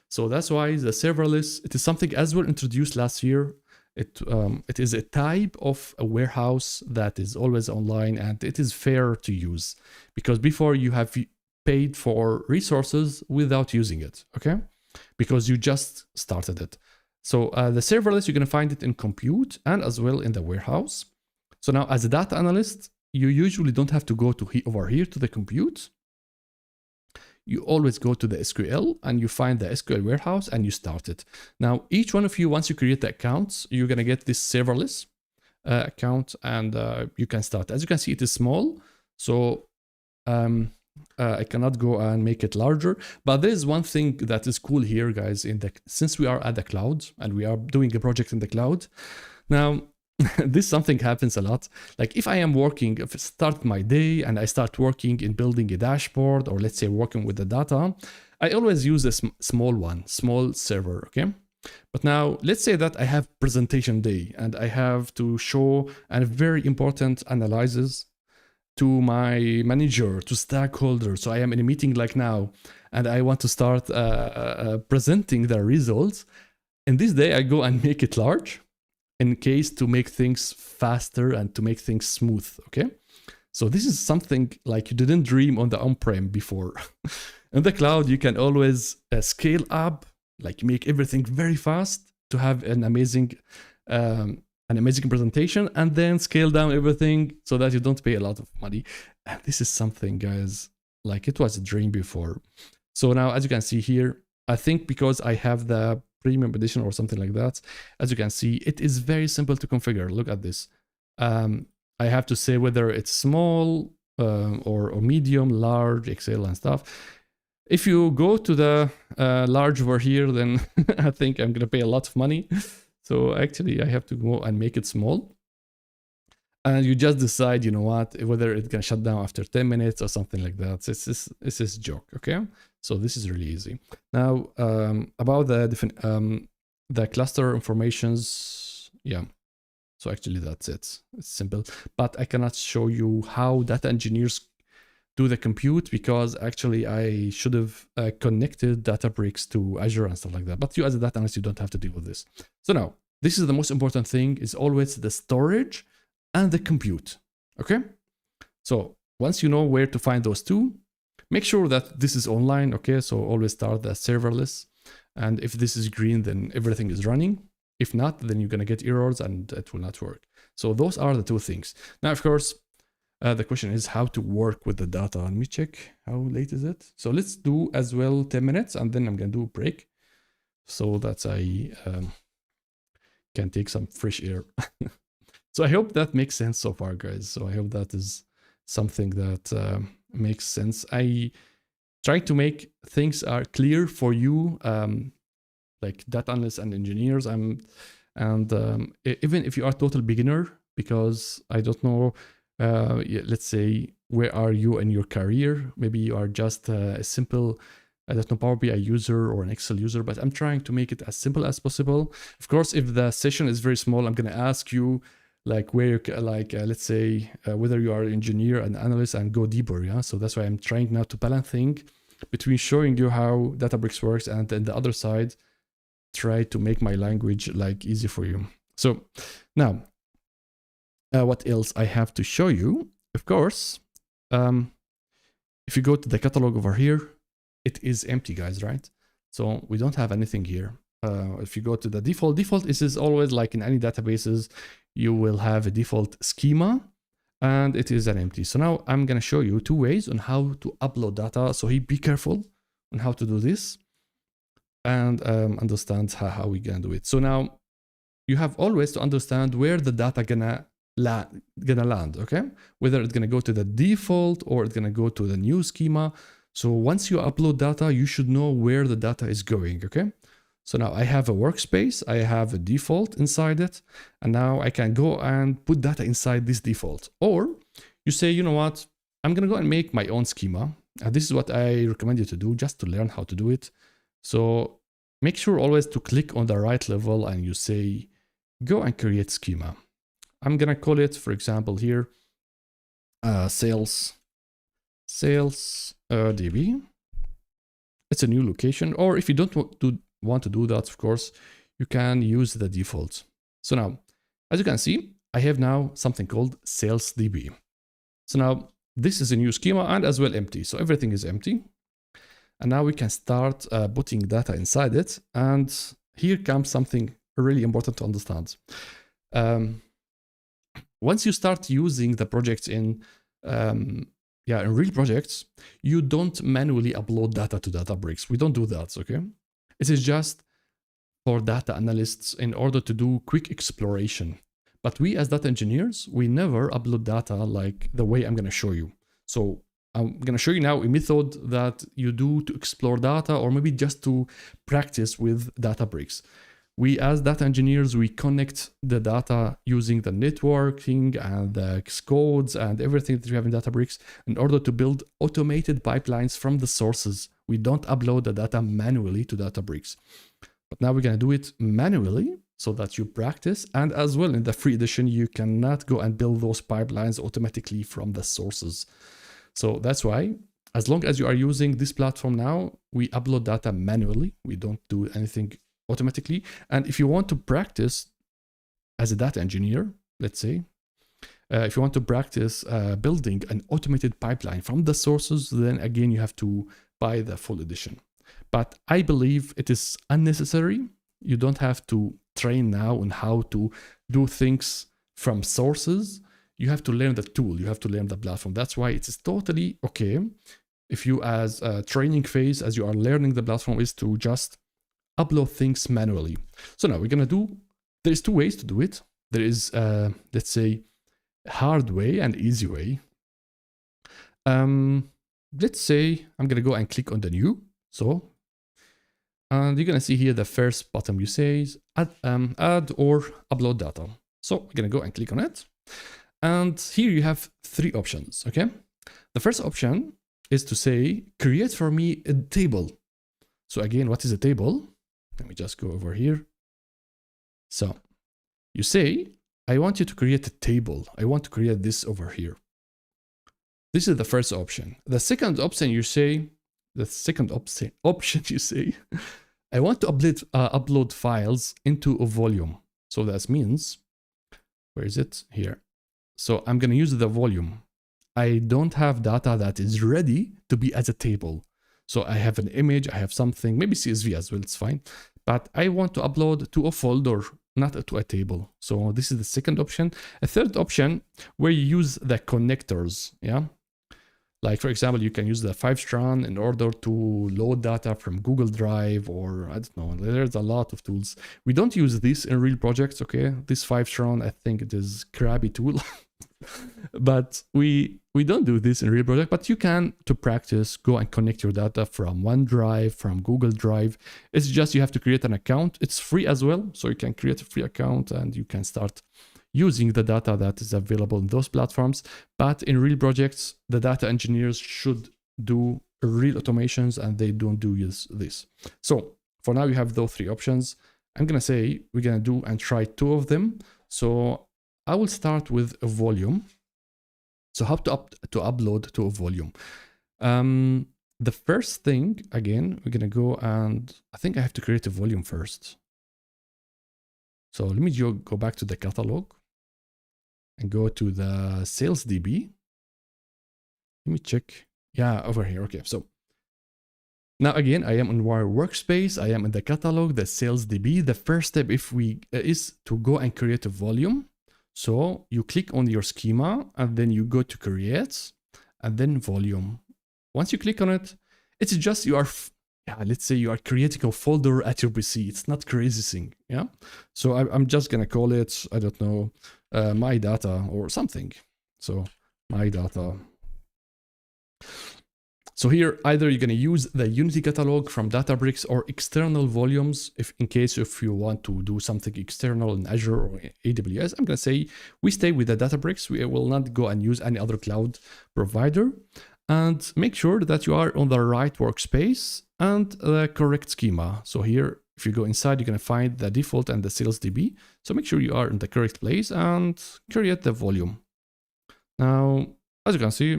Speaker 1: So that's why the serverless, it is something as well introduced last year. It is a type of a warehouse that is always online, and it is fair to use because before you have paid for resources without using it, okay? Because you just started it. So the serverless, you're gonna find it in compute and as well in the warehouse. So now as a data analyst, you usually don't have to go to over here to the compute. You always go to the SQL and you find the SQL warehouse and you start it. Now, each one of you, once you create the accounts, you're going to get this serverless account and you can start. As you can see, it is small. So I cannot go and make it larger. But there is one thing that is cool here, guys, since we are at the cloud and we are doing a project in the cloud. Now, this something happens a lot. Like if I am working, if I start my day and I start working in building a dashboard, or let's say working with the data, I always use a small server, okay? But now let's say that I have presentation day and I have to show a very important analysis to my manager, to stakeholders. So I am in a meeting like now, and I want to start presenting the results. In this day, I go and make it large, in case to make things faster and to make things smooth, okay? So this is something like you didn't dream on the on-prem before. In the cloud, you can always scale up, like make everything very fast to have an amazing presentation, and then scale down everything so that you don't pay a lot of money. And this is something, guys, like it was a dream before. So now, as you can see here, I think because I have the premium edition or something like that, as you can see, it is very simple to configure. Look at this. I have to say whether it's small or medium, large, XL and stuff. If you go to the large over here, then I think I'm gonna pay a lot of money. So actually I have to go and make it small. And you just decide, you know what, whether it's gonna shut down after 10 minutes or something like that. This is a joke, okay? So this is really easy. Now, about the different, the cluster informations, yeah. So actually that's it. It's simple, but I cannot show you how data engineers do the compute because actually I should have connected Databricks to Azure and stuff like that. But you as a data analyst, you don't have to deal with this. So now, this is the most important thing, is always the storage and the compute, okay? So once you know where to find those two, make sure that this is online, okay? So always start the serverless. And if this is green, then everything is running. If not, then you're gonna get errors and it will not work. So those are the two things. Now, of course, the question is how to work with the data. Let me check, how late is it? So let's do as well 10 minutes and then I'm gonna do a break so that I can take some fresh air. So I hope that makes sense so far, guys. So I hope that is something that makes sense. I try to make things are clear for you, like data analysts and engineers. Even if you are a total beginner, because I don't know, let's say, where are you in your career? Maybe you are just a simple, I don't know, Power BI user or an Excel user, but I'm trying to make it as simple as possible. Of course, if the session is very small, I'm going to ask you like where, let's say, whether you are an engineer and analyst and go deeper. Yeah. So that's why I'm trying now to balance things between showing you how Databricks works and then the other side, try to make my language like easy for you. So now, what else I have to show you? Of course, if you go to the catalog over here, it is empty, guys, right? So we don't have anything here. If you go to the default is always like in any databases, you will have a default schema and it is an empty. So now I'm going to show you two ways on how to upload data. So be careful on how to do this and understand how we can do it. So now you have always to understand where the data gonna land, okay? Whether it's gonna go to the default or it's gonna go to the new schema. So once you upload data, you should know where the data is going, okay? So now I have a workspace, I have a default inside it, and now I can go and put data inside this default. Or you say, you know what, I'm gonna go and make my own schema. And this is what I recommend you to do just to learn how to do it. So make sure always to click on the right level and you say, go and create schema. I'm gonna call it, for example, here, sales DB. It's a new location, or if you don't want to do that, of course, you can use the default. So now, as you can see, I have now something called sales DB. So now this is a new schema and as well empty. So everything is empty. And now we can start putting data inside it. And here comes something really important to understand. Once you start using the projects in real projects, you don't manually upload data to Databricks. We don't do that, okay? It is just for data analysts in order to do quick exploration. But we as data engineers, we never upload data like the way I'm gonna show you. So I'm gonna show you now a method that you do to explore data or maybe just to practice with Databricks. We as data engineers, we connect the data using the networking and the codes and everything that we have in Databricks in order to build automated pipelines from the sources. We don't upload the data manually to Databricks. But now we're gonna do it manually so that you practice. And as well in the free edition, you cannot go and build those pipelines automatically from the sources. So that's why, as long as you are using this platform now, we upload data manually. We don't do anything automatically. And if you want to practice as a data engineer, let's say, if you want to practice building an automated pipeline from the sources, then again, you have to buy the full edition. But I believe it is unnecessary. You don't have to train now on how to do things from sources. You have to learn the tool. You have to learn the platform. That's why it is totally okay if you, as a training phase, as you are learning the platform, is to just upload things manually. So now we're gonna do, there's two ways to do it. There is, let's say, hard way and easy way. Let's say I'm gonna go and click on the new. So, and you're gonna see here the first button you say is add or upload data. So we're gonna go and click on it. And here you have three options, okay? The first option is to say, create for me a table. So again, what is a table? Let me just go over here. So you say, I want you to create a table. I want to create this over here. This is the first option. The second option you say, you say, I want to upload files into a volume. So that means, where is it? Here. So I'm going to use the volume. I don't have data that is ready to be as a table. So I have an image, I have something, maybe CSV as well, it's fine. But I want to upload to a folder, not to a table. So this is the second option. A third option where you use the connectors, yeah? Like for example, you can use the 5-strand in order to load data from Google Drive, or I don't know, there's a lot of tools. We don't use this in real projects, okay? This 5-strand, I think it is crappy tool. But we don't do this in real project, but you can, to practice, go and connect your data from OneDrive, from Google Drive. It's just you have to create an account. It's free as well, so you can create a free account and you can start using the data that is available in those platforms. But in real projects, the data engineers should do real automations and they don't do this. So for now, you have those three options. I'm gonna say we're gonna do and try two of them. So I will start with a volume. So how to upload to a volume. The first thing, again, we're gonna go and I think I have to create a volume first. So let me go back to the catalog and go to the sales DB. Let me check. Yeah, over here. Okay, so now again, I am in our workspace. I am in the catalog, the sales DB. The first step is to go and create a volume. So you click on your schema and then you go to create and then volume. Once you click on it, it's just let's say you are creating a folder at your PC. It's not crazy thing, yeah? So I'm just gonna call it, I don't know, my data or something. So my data. So here, either you're gonna use the Unity catalog from Databricks or external volumes if you want to do something external in Azure or AWS. I'm gonna say we stay with the Databricks. We will not go and use any other cloud provider. And make sure that you are on the right workspace and the correct schema. So here, if you go inside, you're gonna find the default and the sales DB. So make sure you are in the correct place and create the volume. Now, as you can see,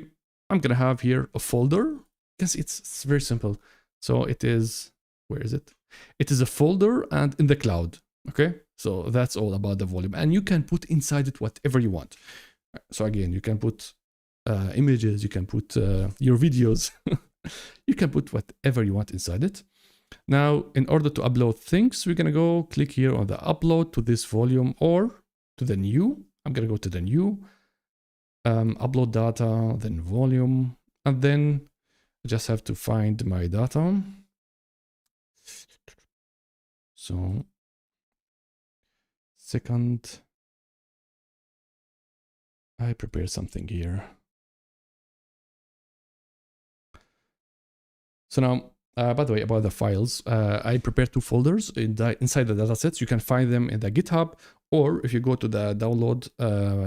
Speaker 1: I'm gonna have here a folder. Because it's very simple. So it is, where is it? It is a folder and in the cloud, okay? So that's all about the volume. And you can put inside it whatever you want. So again, you can put images, you can put your videos. You can put whatever you want inside it. Now, in order to upload things, we're gonna go click here on the upload to this volume or to the new. I'm gonna go to the new, upload data, then volume, and then I just have to find my data. So, second, I prepare something here. So now, by the way, about the files, I prepared two folders inside the datasets. You can find them in the GitHub, or if you go to the download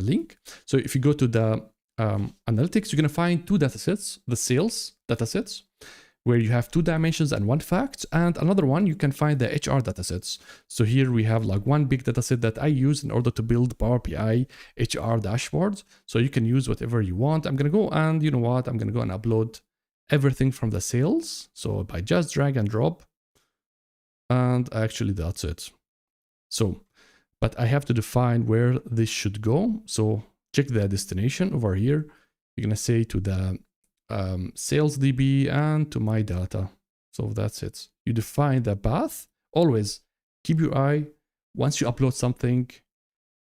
Speaker 1: link. So if you go to the analytics, you're going to find two datasets, the sales datasets, where you have 2 dimensions and 1 fact, and another one you can find the HR datasets. So here we have like one big dataset that I use in order to build Power BI HR dashboards. So you can use whatever you want. I'm going to go and you know what? I'm going to go and upload everything from the sales. So by just drag and drop, and actually that's it. So, but I have to define where this should go. So check the destination over here. You're going to say to the sales DB and to my data. So that's it. You define the path. Always keep your eye once you upload something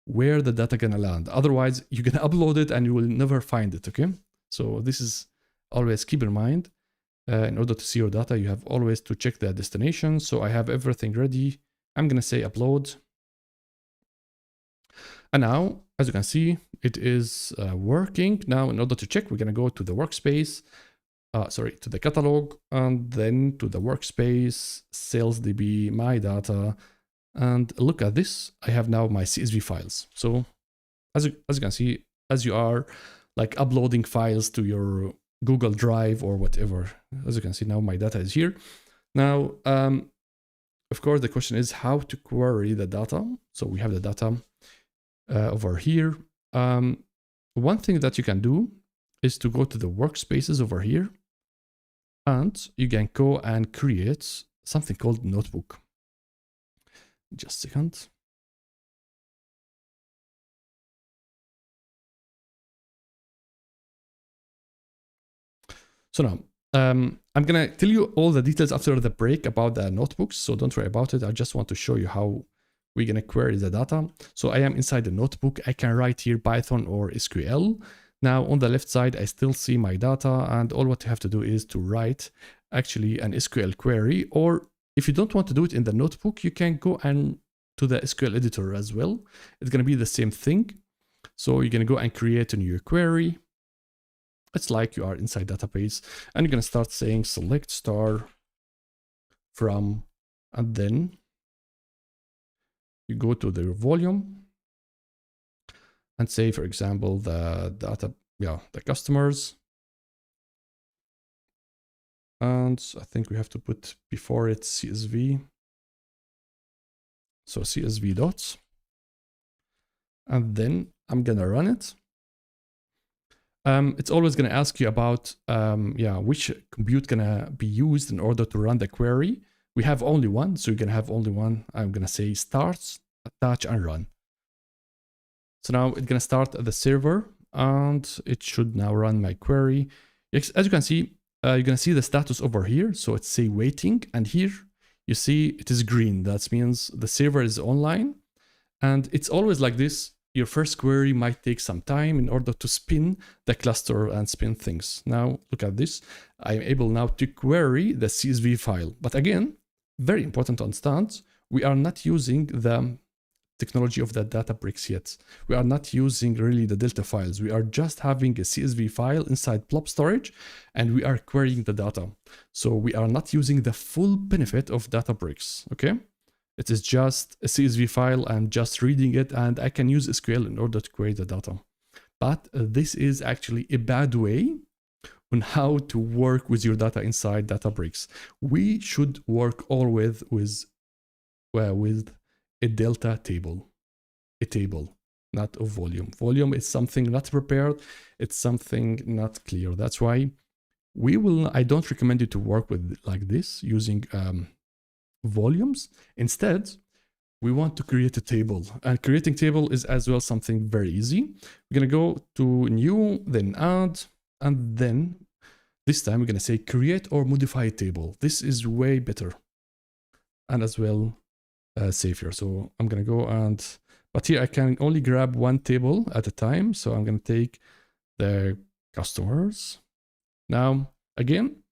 Speaker 1: where the data gonna land. Otherwise, you're gonna upload it and you will never find it, okay? So this is always keep in mind. In order to see your data, you have always to check the destination. So I have everything ready. I'm gonna say upload. And now, as you can see, it is working. Now, in order to check, we're gonna go to the workspace, to the catalog, and then to the workspace, sales DB, my data, and look at this. I have now my CSV files. So as you can see, as you are like uploading files to your Google Drive or whatever. As you can see now, my data is here. Now, of course, the question is how to query the data. So we have the data over here. One thing that you can do is to go to the workspaces over here, and you can go and create something called notebook. Just a second. So now, I'm gonna tell you all the details after the break about the notebooks, so don't worry about it. I just want to show you how we're gonna query the data. So I am inside the notebook. I can write here Python or SQL. Now on the left side, I still see my data, and all what you have to do is to write actually an SQL query, or if you don't want to do it in the notebook, you can go and to the SQL editor as well. It's gonna be the same thing. So you're gonna go and create a new query. It's like you are inside database, and you're gonna start saying select star from, and then you go to the volume and say, for example, the data, the customers. And I think we have to put before it CSV. So CSV dots. And then I'm gonna run it. It's always going to ask you about which compute gonna be used in order to run the query. We have only one, so you're gonna have only one. I'm gonna say starts, attach, and run. So now it's gonna start at the server, and it should now run my query. As you can see, you're gonna see the status over here. So it's say waiting, and here you see it is green. That means the server is online, and it's always like this. Your first query might take some time in order to spin the cluster and spin things. Now, look at this. I'm able now to query the CSV file. But again, very important to understand, we are not using the technology of the Databricks yet. We are not using really the Delta files. We are just having a CSV file inside blob storage, and we are querying the data. So we are not using the full benefit of Databricks, okay? It is just a CSV file. I'm just reading it, and I can use SQL in order to query the data. But this is actually a bad way on how to work with your data inside Databricks. We should work always with a delta table, not a volume. Volume is something not prepared. It's something not clear. That's why I don't recommend you to work with like this using volumes. Instead, we want to create a table, and creating table is as well something very easy. We're gonna go to new, then add, and then this time we're gonna say create or modify a table. This is way better and as well safer. So I'm gonna go but here I can only grab one table at a time. So I'm gonna take the customers. Now again,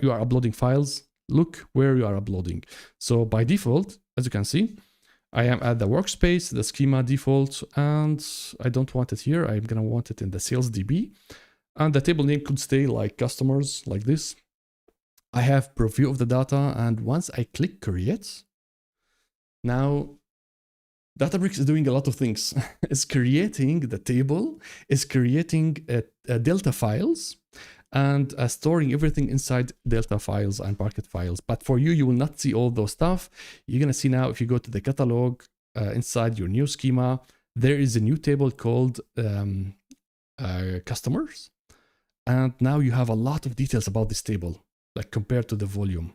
Speaker 1: you are uploading files. Look where you are uploading. So by default, as you can see, I am at the workspace, the schema default, and I don't want it here. I'm gonna want it in the sales DB. And the table name could stay like customers, like this. I have preview of the data, and once I click create, now Databricks is doing a lot of things. It's creating the table, it's creating Delta files, and storing everything inside Delta files and Parquet files. But for you, you will not see all those stuff. You're gonna see now, if you go to the catalog inside your new schema, there is a new table called customers. And now you have a lot of details about this table, like compared to the volume.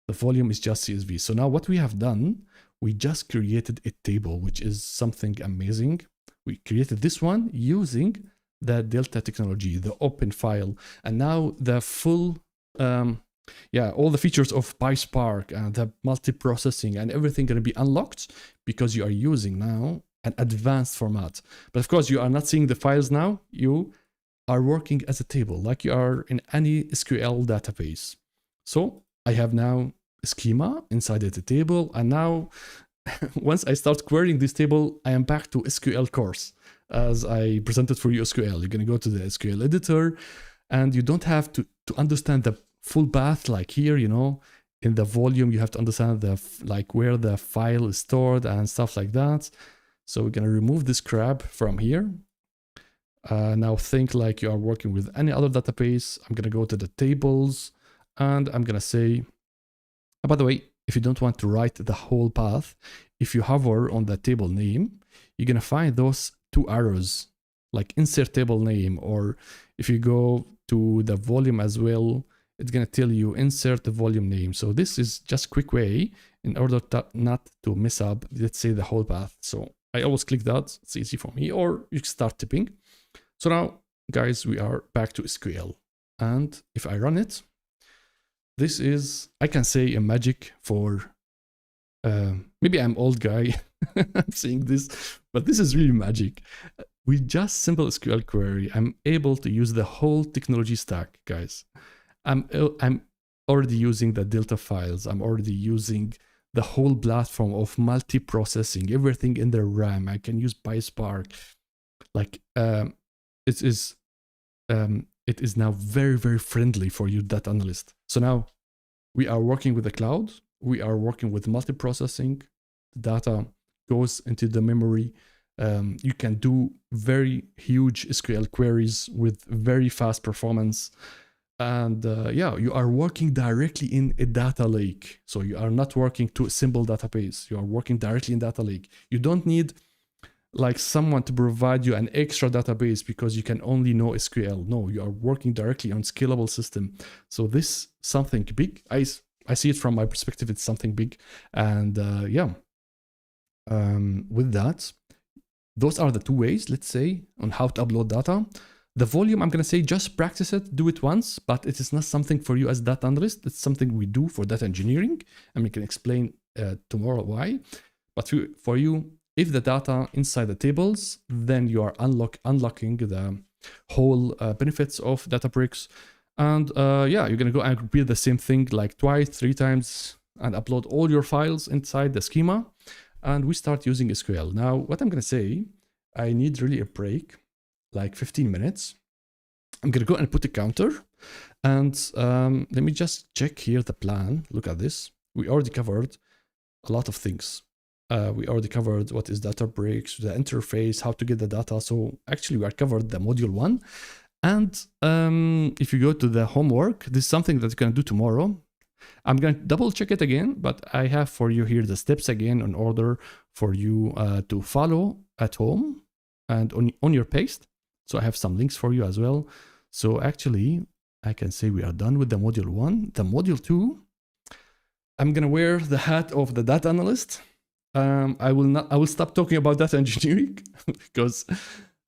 Speaker 1: The volume is just CSV. So now what we have done, we just created a table, which is something amazing. We created this one using the Delta technology, the open file, and now the full, all the features of PySpark and the multi-processing and everything going to be unlocked because you are using now an advanced format. But of course, you are not seeing the files now. You are working as a table like you are in any SQL database. So I have now a schema inside the table, and now once I start querying this table, I am back to SQL course. As I presented for you SQL, you're going to go to the SQL editor, and you don't have to understand the full path like here, you know, in the volume, you have to understand where the file is stored and stuff like that. So we're going to remove this crap from here. Now think like you are working with any other database. I'm going to go to the tables and I'm going to say, by the way, if you don't want to write the whole path, if you hover on the table name, you're going to find those two arrows like insert table name, or if you go to the volume as well, it's going to tell you insert the volume name. So this is just a quick way in order to not to mess up, let's say, the whole path. So I always click that. It's easy for me, or you can start typing. So now, guys, we are back to SQL. And if I run it, this is, I can say, a magic for, maybe I'm old guy, I'm saying this, but this is really magic. With just simple SQL query, I'm able to use the whole technology stack, guys. I'm already using the Delta files. I'm already using the whole platform of multi-processing, everything in the RAM. I can use PySpark. Like it is now very, very friendly for you, data analyst. So now we are working with the cloud. We are working with multi-processing. Data goes into the memory. You can do very huge SQL queries with very fast performance. And yeah, you are working directly in a data lake. So you are not working to a simple database. You are working directly in data lake. You don't need like someone to provide you an extra database because you can only know SQL. No, you are working directly on scalable system. So this something big. I see it from my perspective. It's something big. And yeah, with that, those are the two ways, let's say, on how to upload data. The volume, I'm going to say, just practice it, do it once, but it is not something for you as data analyst. It's something we do for data engineering, and we can explain tomorrow why. But for you, if the data inside the tables, then you are unlocking the whole benefits of Databricks. And yeah, you're going to go and repeat the same thing like twice, 3 times, and upload all your files inside the schema. And we start using SQL. Now, what I'm going to say, I need really a break, like 15 minutes. I'm going to go and put a counter. And let me just check here the plan. Look at this. We already covered a lot of things. We already covered what is Databricks, the interface, how to get the data. So actually, we are covered the module 1. And if you go to the homework, this is something that you can do tomorrow. I'm going to double check it again, but I have for you here the steps again in order for you to follow at home and on your pace. So I have some links for you as well. So actually, I can say we are done with the module 1. The module 2, I'm going to wear the hat of the data analyst. I will stop talking about data engineering because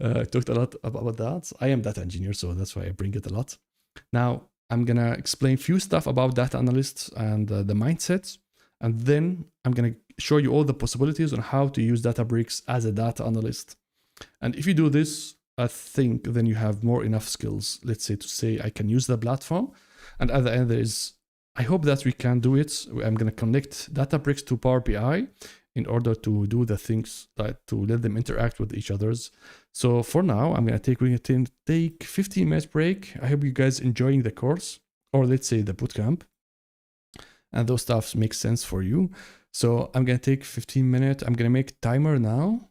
Speaker 1: I talked a lot about that. I am data engineer, so that's why I bring it a lot. Now, I'm going to explain few stuff about data analysts and the mindsets. And then I'm going to show you all the possibilities on how to use Databricks as a data analyst. And if you do this, I think then you have more enough skills, let's say, to say I can use the platform. And at the end, I hope that we can do it. I'm going to connect Databricks to Power BI in order to do the things to let them interact with each other's. So for now, we're going to take 15 minutes break. I hope you guys enjoying the course, or let's say the bootcamp, and those stuffs make sense for you. So I'm going to take 15 minutes. I'm going to make timer now,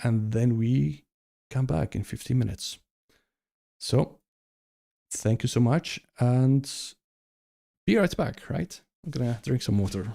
Speaker 1: and then we come back in 15 minutes. So thank you so much, and be right back, right? I'm going to drink some water.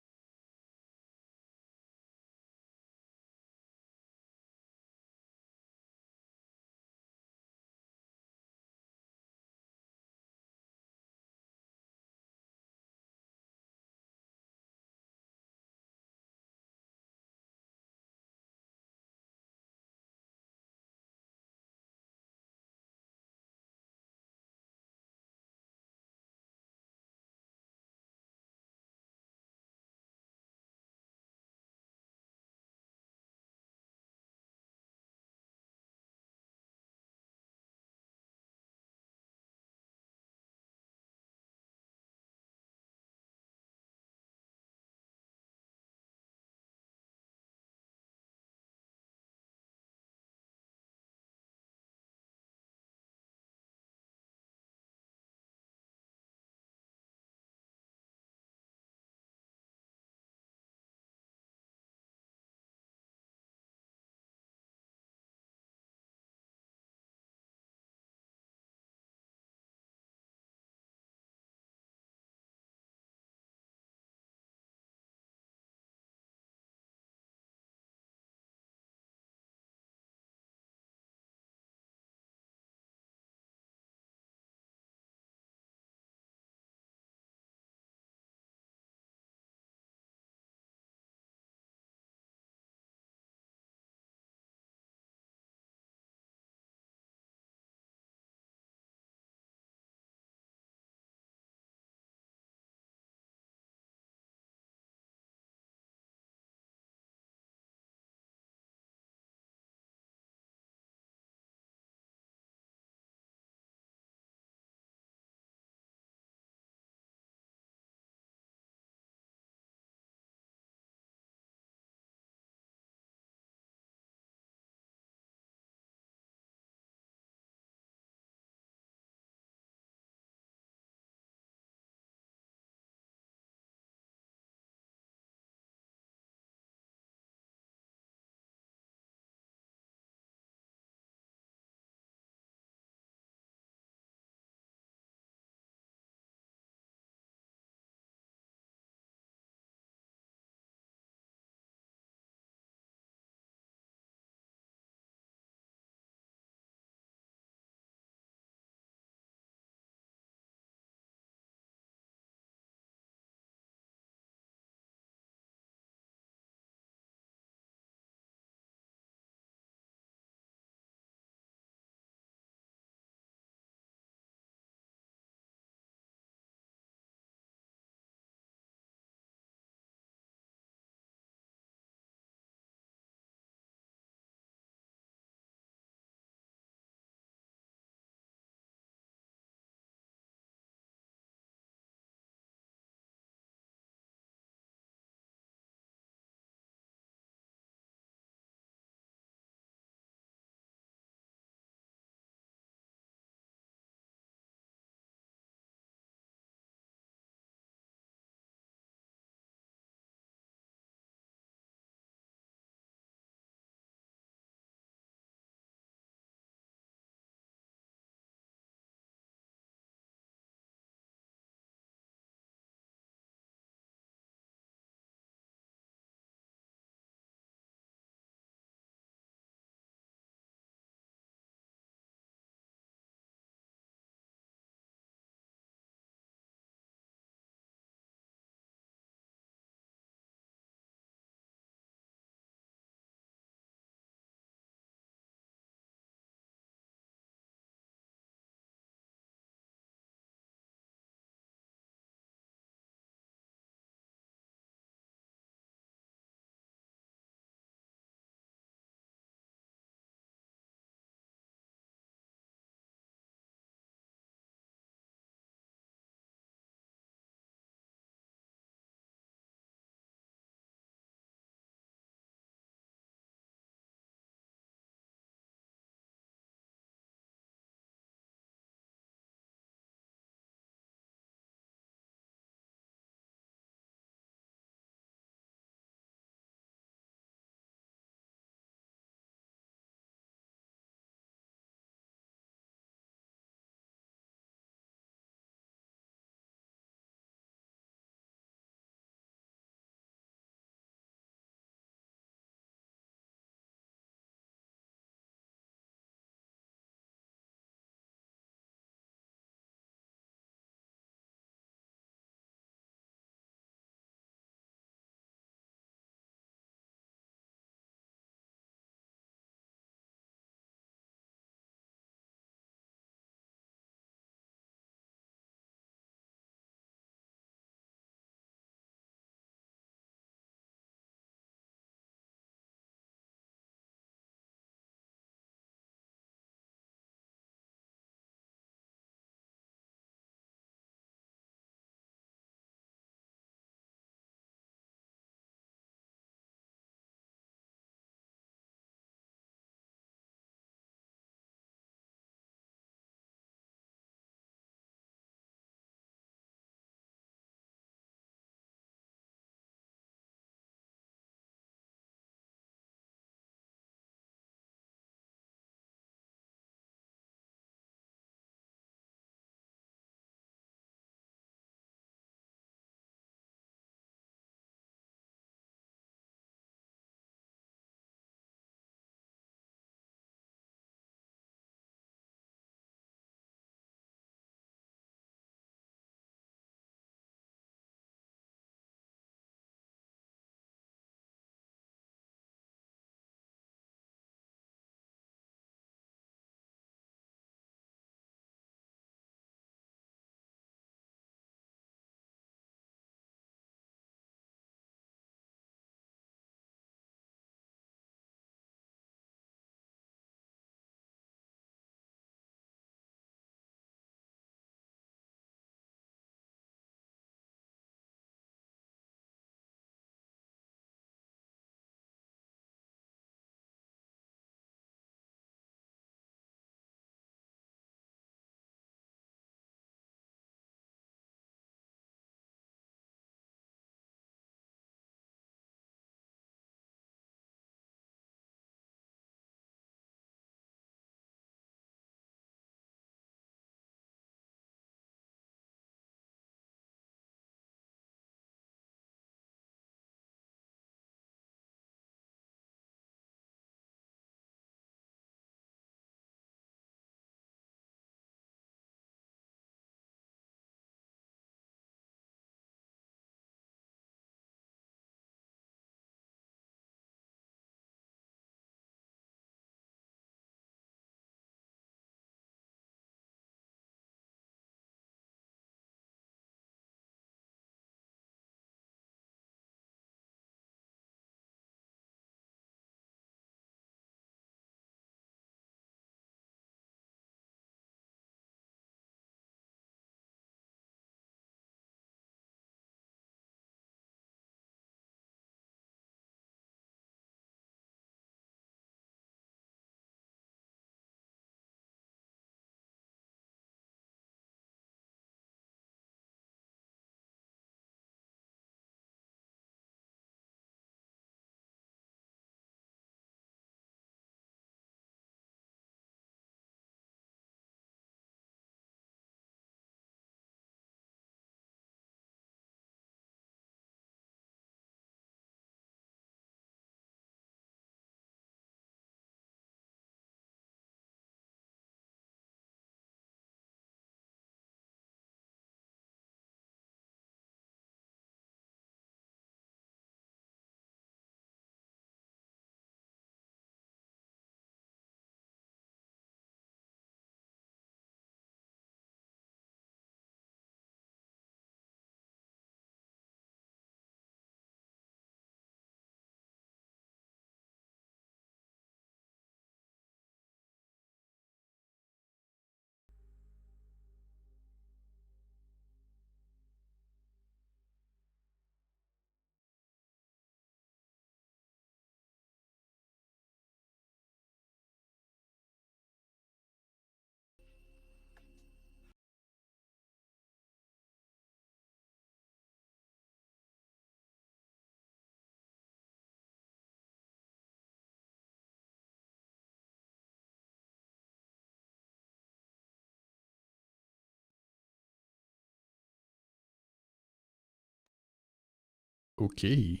Speaker 1: Okay.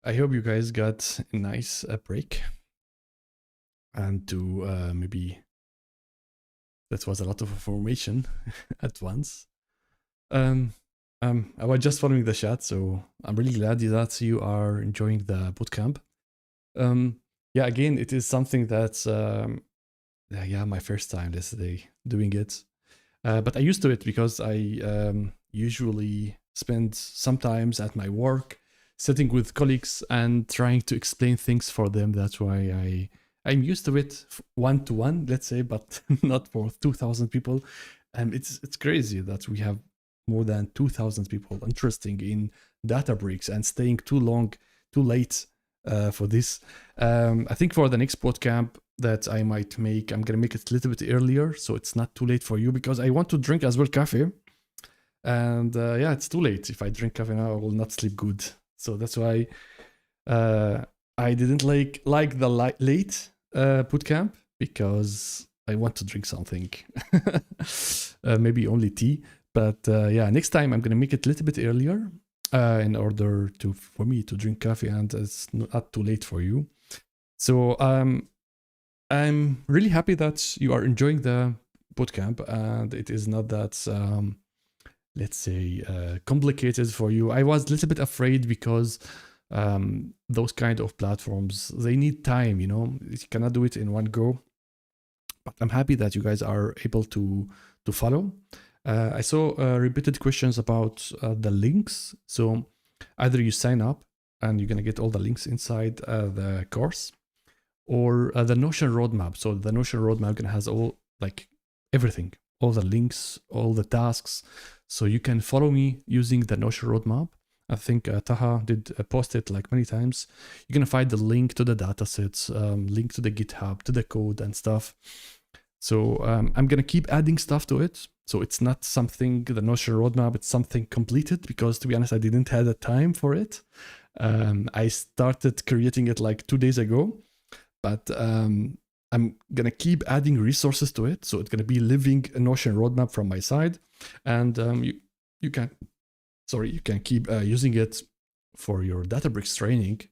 Speaker 1: I hope you guys got a nice break. And to maybe, that was a lot of information at once. I was just following the chat, so I'm really glad that you are enjoying the bootcamp. Yeah, again, it is something that's, yeah, my first time yesterday doing it. But I used to it because I usually spend sometimes at my work sitting with colleagues and trying to explain things for them. That's why I'm used to it one-to-one, let's say, but not for 2,000 people. It's crazy that we have more than 2,000 people interested in Databricks and staying too late for this. I think for the next bootcamp that I might make, I'm gonna make it a little bit earlier so it's not too late for you, because I want to drink as well coffee. And yeah, it's too late. If I drink coffee now, I will not sleep good. So that's why I didn't like the late bootcamp, because I want to drink something. Maybe only tea. But yeah, next time I'm gonna make it a little bit earlier in order for me to drink coffee and it's not too late for you. So I'm really happy that you are enjoying the bootcamp, and it is not that let's say complicated for you. I was a little bit afraid because those kind of platforms, they need time, you know, you cannot do it in one go. But I'm happy that you guys are able to follow. I saw repeated questions about the links. So either you sign up and you're gonna get all the links inside the course, or the Notion roadmap. So the Notion roadmap has all, like, everything, all the links, all the tasks. So you can follow me using the Notion roadmap. I think Taha did post it like many times. You're gonna find the link to the datasets, link to the GitHub, to the code and stuff. So I'm gonna keep adding stuff to it. So it's not something, the Notion roadmap, it's something completed, because to be honest, I didn't have the time for it. I started creating it like 2 days ago, but I'm gonna keep adding resources to it. So it's gonna be living a Notion roadmap from my side, and you can keep using it for your Databricks training.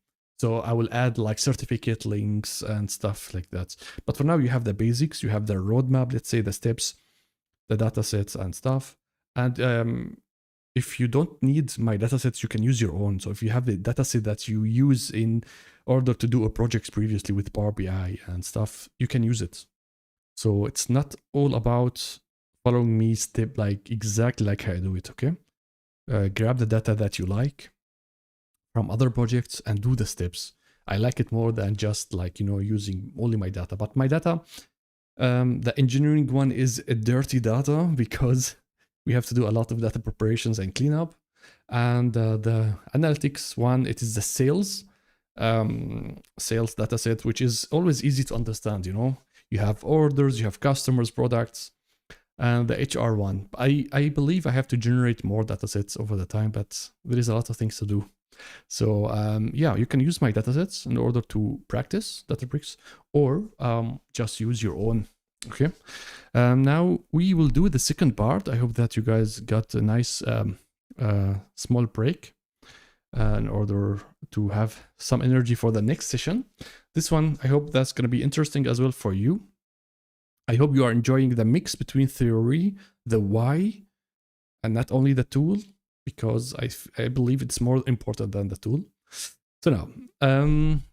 Speaker 1: So I will add like certificate links and stuff like that. But for now, you have the basics, you have the roadmap, let's say the steps, the datasets and stuff. And if you don't need my datasets, you can use your own. So if you have the dataset that you use in order to do a project previously with Power BI and stuff, you can use it. So it's not all about following me step like exactly like how I do it, okay? Grab the data that you like from other projects and do the steps. I like it more than just like, you know, using only my data. But my data, the engineering one is a dirty data, because we have to do a lot of data preparations and cleanup. And the analytics one, it is the sales dataset, which is always easy to understand, you know. You have orders, you have customers, products. And the HR one, I believe I have to generate more datasets over the time, but there is a lot of things to do. So yeah, you can use my datasets in order to practice Databricks, or just use your own. Okay. Now we will do the second part. I hope that you guys got a nice small break in order to have some energy for the next session. This one, I hope that's going to be interesting as well for you. I hope you are enjoying the mix between theory, the why, and not only the tool, because I believe it's more important than the tool. So now,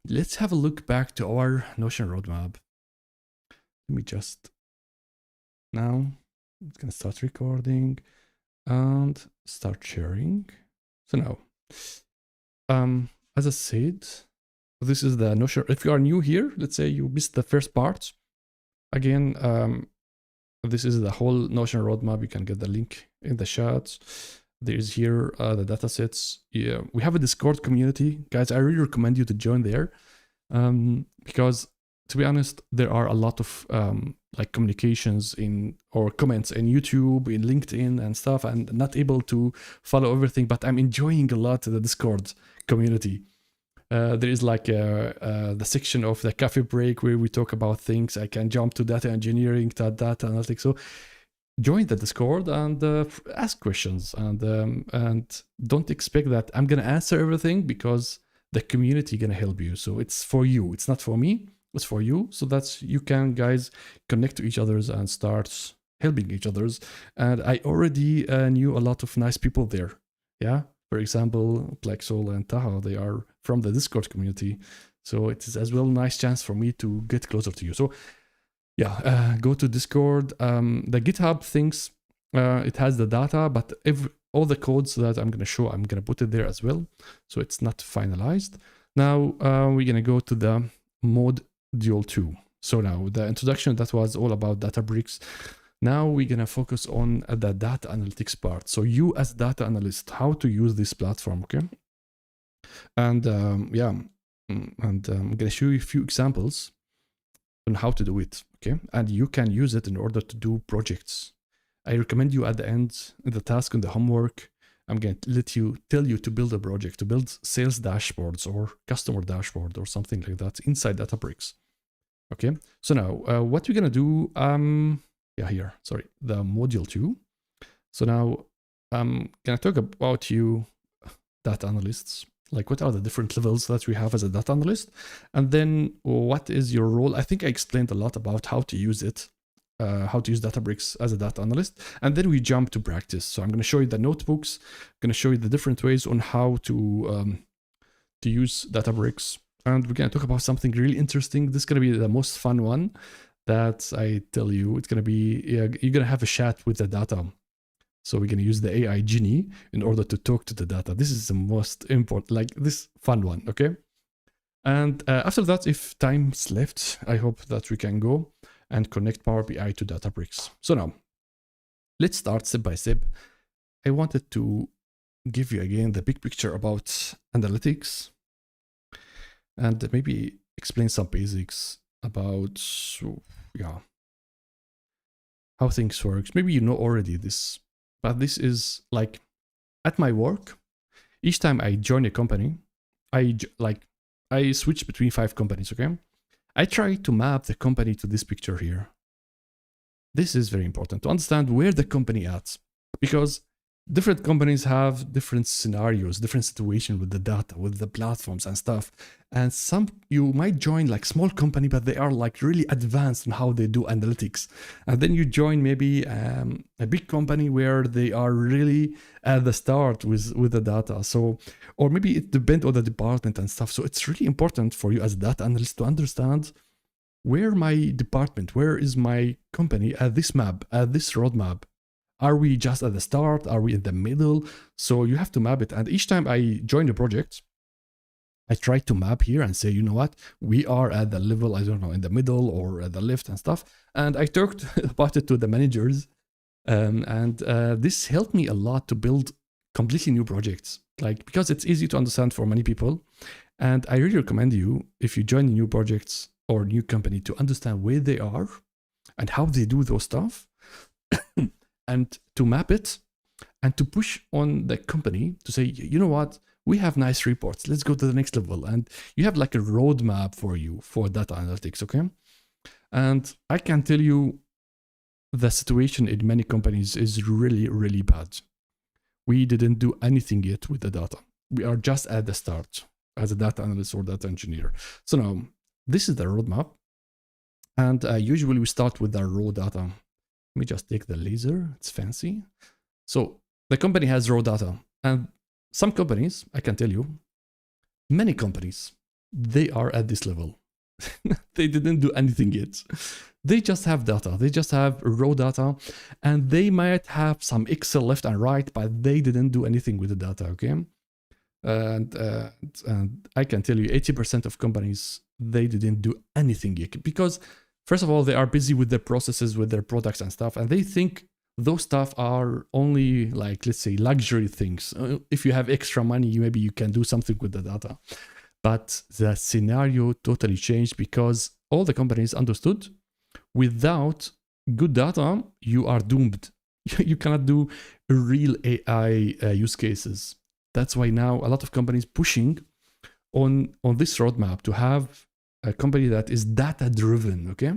Speaker 1: let's have a look back to our Notion roadmap. Let me just, now it's gonna start recording and start sharing. So now, as I said, this is the Notion. If you are new here, let's say you missed the first part. Again, this is the whole Notion roadmap. You can get the link in the chat. There's here the datasets. Yeah, we have a Discord community, guys. I really recommend you to join there, because to be honest, there are a lot of like communications or comments in YouTube, in LinkedIn and stuff, and not able to follow everything. But I'm enjoying a lot the Discord community. There is like the section of the coffee break where we talk about things. I can jump to data engineering, to data analytics. So join the Discord and ask questions, and don't expect that I'm gonna answer everything, because the community gonna help you. So it's for you. It's not for me. It's for you, so that you can guys connect to each others and start helping each others. And I already knew a lot of nice people there. Yeah, for example, Plexol and Taha, they are from the Discord community. So it is as well a nice chance for me to get closer to you. So yeah, go to Discord. The GitHub things, it has the data, but all the codes that I'm going to show, I'm going to put it there as well. So it's not finalized. Now we're going to go to the module 2. So now the introduction, that was all about Databricks. Now we're going to focus on the data analytics part. So you as data analyst, how to use this platform, okay? And yeah, and I'm going to show you a few examples on how to do it, okay? And you can use it in order to do projects. I recommend you at the end, in the task and the homework, I'm going to tell you to build a project, to build sales dashboards or customer dashboard or something like that inside Databricks. Okay, so now what we're gonna do, yeah, here, sorry, the module 2. So now I'm gonna talk about you data analysts, like what are the different levels that we have as a data analyst, and then what is your role. I think I explained a lot about how to use it, how to use Databricks as a data analyst, and then we jump to practice. So I'm going to show you the notebooks, I'm going to show you the different ways on how to use Databricks, and we're going to talk about something really interesting. This is going to be the most fun one that I tell you. It's going to be, you're going to have a chat with the data. So we're going to use the AI Genie in order to talk to the data. This is the most important, like this fun one, okay? And after that, if time's left, I hope that we can go and connect Power BI to Databricks. So now, let's start step by step. I wanted to give you again the big picture about analytics and maybe explain some basics about, yeah, how things work. Maybe you know already this, but this is like at my work. Each time I join a company, I switch between 5 companies, okay? I try to map the company to this picture here. This is very important to understand where the company at, because different companies have different scenarios, different situation with the data, with the platforms and stuff. And some, you might join like small company, but they are like really advanced in how they do analytics. And then you join maybe a big company where they are really at the start with the data. So, or maybe it depends on the department and stuff. So it's really important for you as a data analyst to understand where my department, where is my company at this map, at this roadmap. Are we just at the start? Are we in the middle? So you have to map it. And each time I join a project, I try to map here and say, you know what, we are at the level, I don't know, in the middle or at the left and stuff. And I talked about it to the managers. This helped me a lot to build completely new projects, like, because it's easy to understand for many people. And I really recommend you, if you join new projects or new company, to understand where they are and how they do those stuff. And to map it and to push on the company to say, you know what, we have nice reports, let's go to the next level. And you have like a roadmap for you for data analytics, okay? And I can tell you the situation in many companies is really, really bad. We didn't do anything yet with the data. We are just at the start as a data analyst or data engineer. So now, this is the roadmap. And usually we start with the raw data. Let me just take the laser, it's fancy. So the company has raw data, and some companies, I can tell you, many companies, they are at this level. They didn't do anything yet. They just have data, they just have raw data, and they might have some Excel left and right, but they didn't do anything with the data, okay? And I can tell you 80% of companies, they didn't do anything yet, because first of all, they are busy with their processes, with their products and stuff, and they think those stuff are only like, let's say, luxury things. If you have extra money, maybe you can do something with the data. But the scenario totally changed, because all the companies understood without good data, you are doomed. You cannot do real AI use cases. That's why now a lot of companies pushing on this roadmap to have a company that is data driven, okay?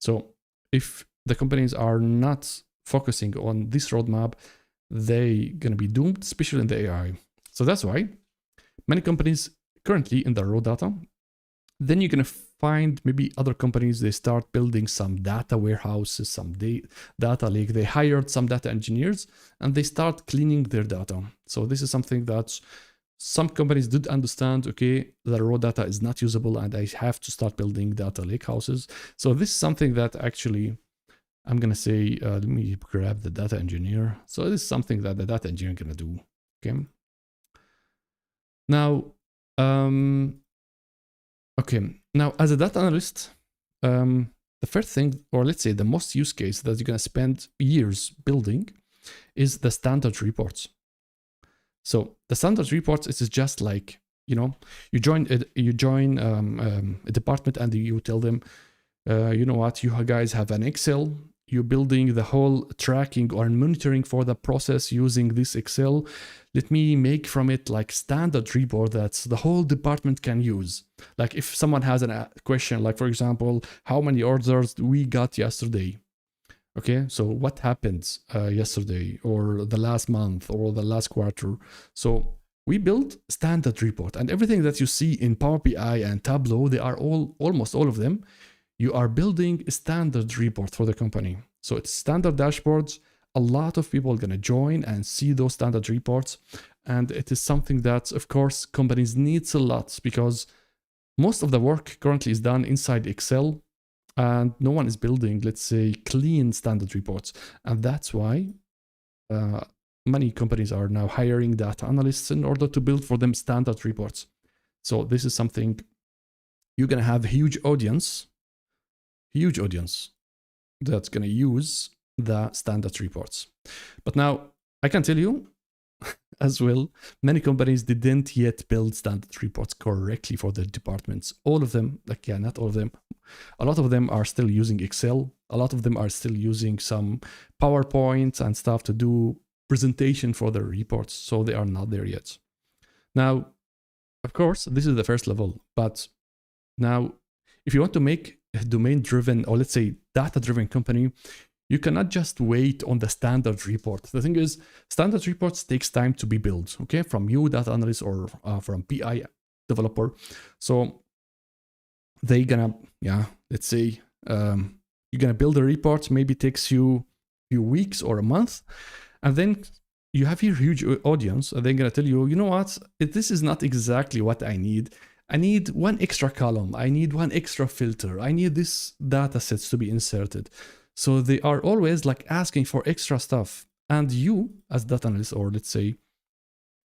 Speaker 1: So if the companies are not focusing on this roadmap, they're going to be doomed, especially in the AI. So that's why many companies currently in the raw data. Then you're going to find maybe other companies, they start building some data warehouses, some data lake. They hired some data engineers and they start cleaning their data. So this is something that some companies did understand, okay, the raw data is not usable and I have to start building data lake houses. So this is something that actually, I'm going to say, let me grab the data engineer. So this is something that the data engineer is going to do, okay? Now, now as a data analyst, the first thing, or let's say the most use case that you're going to spend years building is the standard reports. So the standard reports is just like, you join a department and you tell them, you know what, you guys have an Excel, you're building the whole tracking or monitoring for the process using this Excel. Let me make from it like standard report that the whole department can use. Like if someone has a question, like for example, how many orders we got yesterday? Okay, so what happened yesterday or the last month or the last quarter? So we build standard report, and everything that you see in Power BI and Tableau, they are almost all of them. You are building a standard report for the company. So it's standard dashboards. A lot of people are going to join and see those standard reports. And it is something that, of course, companies needs a lot because most of the work currently is done inside Excel and no one is building, let's say, clean standard reports. And that's why many companies are now hiring data analysts in order to build for them standard reports. So this is something you're going to have a huge audience that's going to use the standard reports. But now I can tell you as well, many companies didn't yet build standard reports correctly for their departments. All of them, not all of them, a lot of them are still using Excel. A lot of them are still using some PowerPoint and stuff to do presentation for their reports. So they are not there yet. Now, of course, this is the first level, but now if you want to make a domain-driven or let's say data-driven company, you cannot just wait on the standard report. The thing is, standard reports takes time to be built, okay, from you, data analyst, or from BI developer. So they gonna, let's say you're gonna build a report, maybe takes you a few weeks or a month, and then you have your huge audience, and they're gonna tell you, you know what, this is not exactly what I need. I need one extra column. I need one extra filter. I need this data sets to be inserted. So they are always like asking for extra stuff. And you as data analyst, or let's say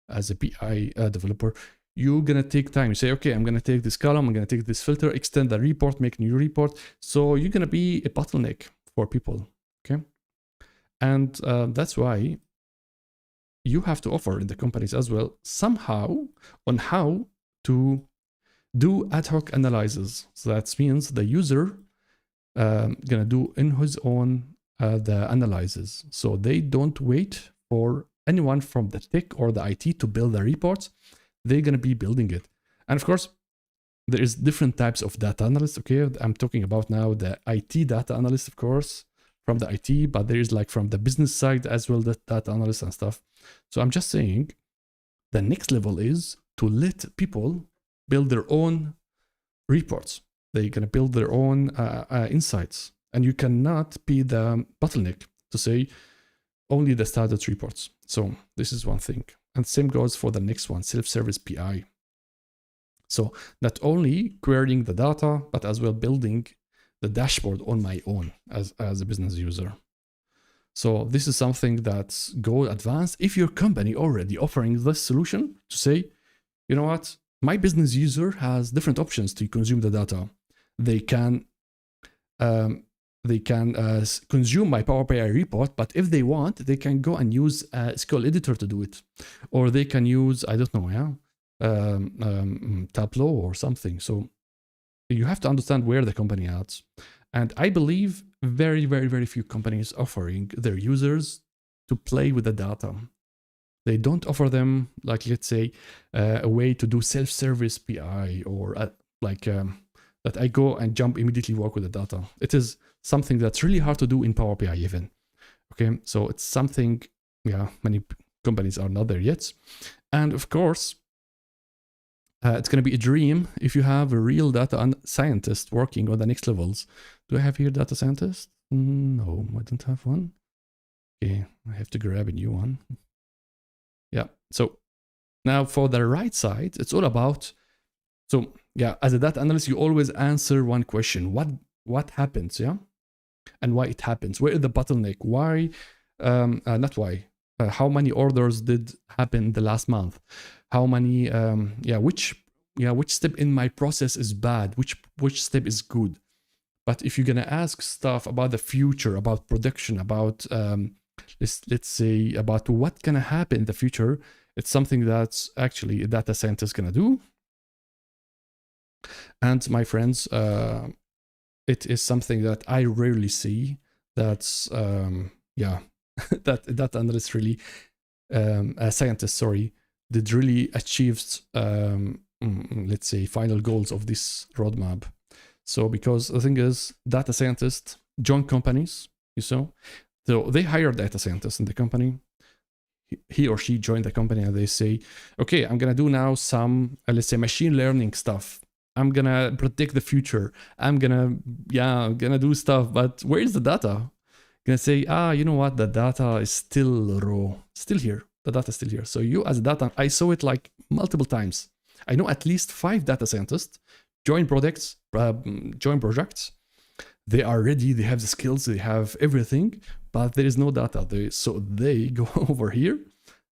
Speaker 1: as a BI developer, you're going to take time. You say, okay, I'm going to take this column. I'm going to take this filter, extend the report, make new report. So you're going to be a bottleneck for people. Okay. And that's why you have to offer in the companies as well somehow on how to do ad hoc analysis. So that means the user gonna do in his own the analysis. So they don't wait for anyone from the tech or the IT to build the reports. They're gonna be building it. And of course, there is different types of data analysts. Okay, I'm talking about now the IT data analyst, of course, from the IT, but there is like from the business side as well, the data analysts and stuff. So I'm just saying the next level is to let people build their own reports. They're going to build their own insights. And you cannot be the bottleneck to say only the standard reports. So this is one thing. And same goes for the next one, self-service BI. So not only querying the data, but as well building the dashboard on my own as a business user. So this is something that's go advanced. If your company already offering this solution to say, you know what, my business user has different options to consume the data. They can consume my Power BI report, but if they want, they can go and use SQL Editor to do it, or they can use, I don't know, Tableau or something. So you have to understand where the company is. And I believe very, very, very few companies offering their users to play with the data. They don't offer them, like, let's say, a way to do self-service BI or that I go and jump immediately work with the data. It is something that's really hard to do in Power BI even. Okay, so it's something, yeah, many companies are not there yet. And of course, it's going to be a dream if you have a real data scientist working on the next levels. Do I have here data scientist? No, I don't have one. Okay, I have to grab a new one. Yeah, so now for the right side, it's all about, so yeah, as a data analyst, you always answer one question. What happens, yeah? And why it happens? Where is the bottleneck? Why, not why, how many orders did happen the last month? How many, which step in my process is bad? Which step is good? But if you're gonna ask stuff about the future, about production, about let's say about what gonna happen in the future, it's something that's actually a data scientist gonna do. And my friends, it is something that I rarely see. That's that analyst really, a scientist, sorry, did really achieved let's say final goals of this roadmap. So because the thing is, data scientists join companies, you saw, so they hire data scientists in the company. He or she joined the company and they say, okay, I'm gonna do now some let's say machine learning stuff. I'm gonna predict the future. I'm gonna do stuff, but where is the data? Gonna say, you know what? The data is still raw, still here. The data is still here. So you as a data, I saw it like multiple times. I know at least 5 data scientists join projects. They are ready. They have the skills. They have everything, but there is no data. So they go over here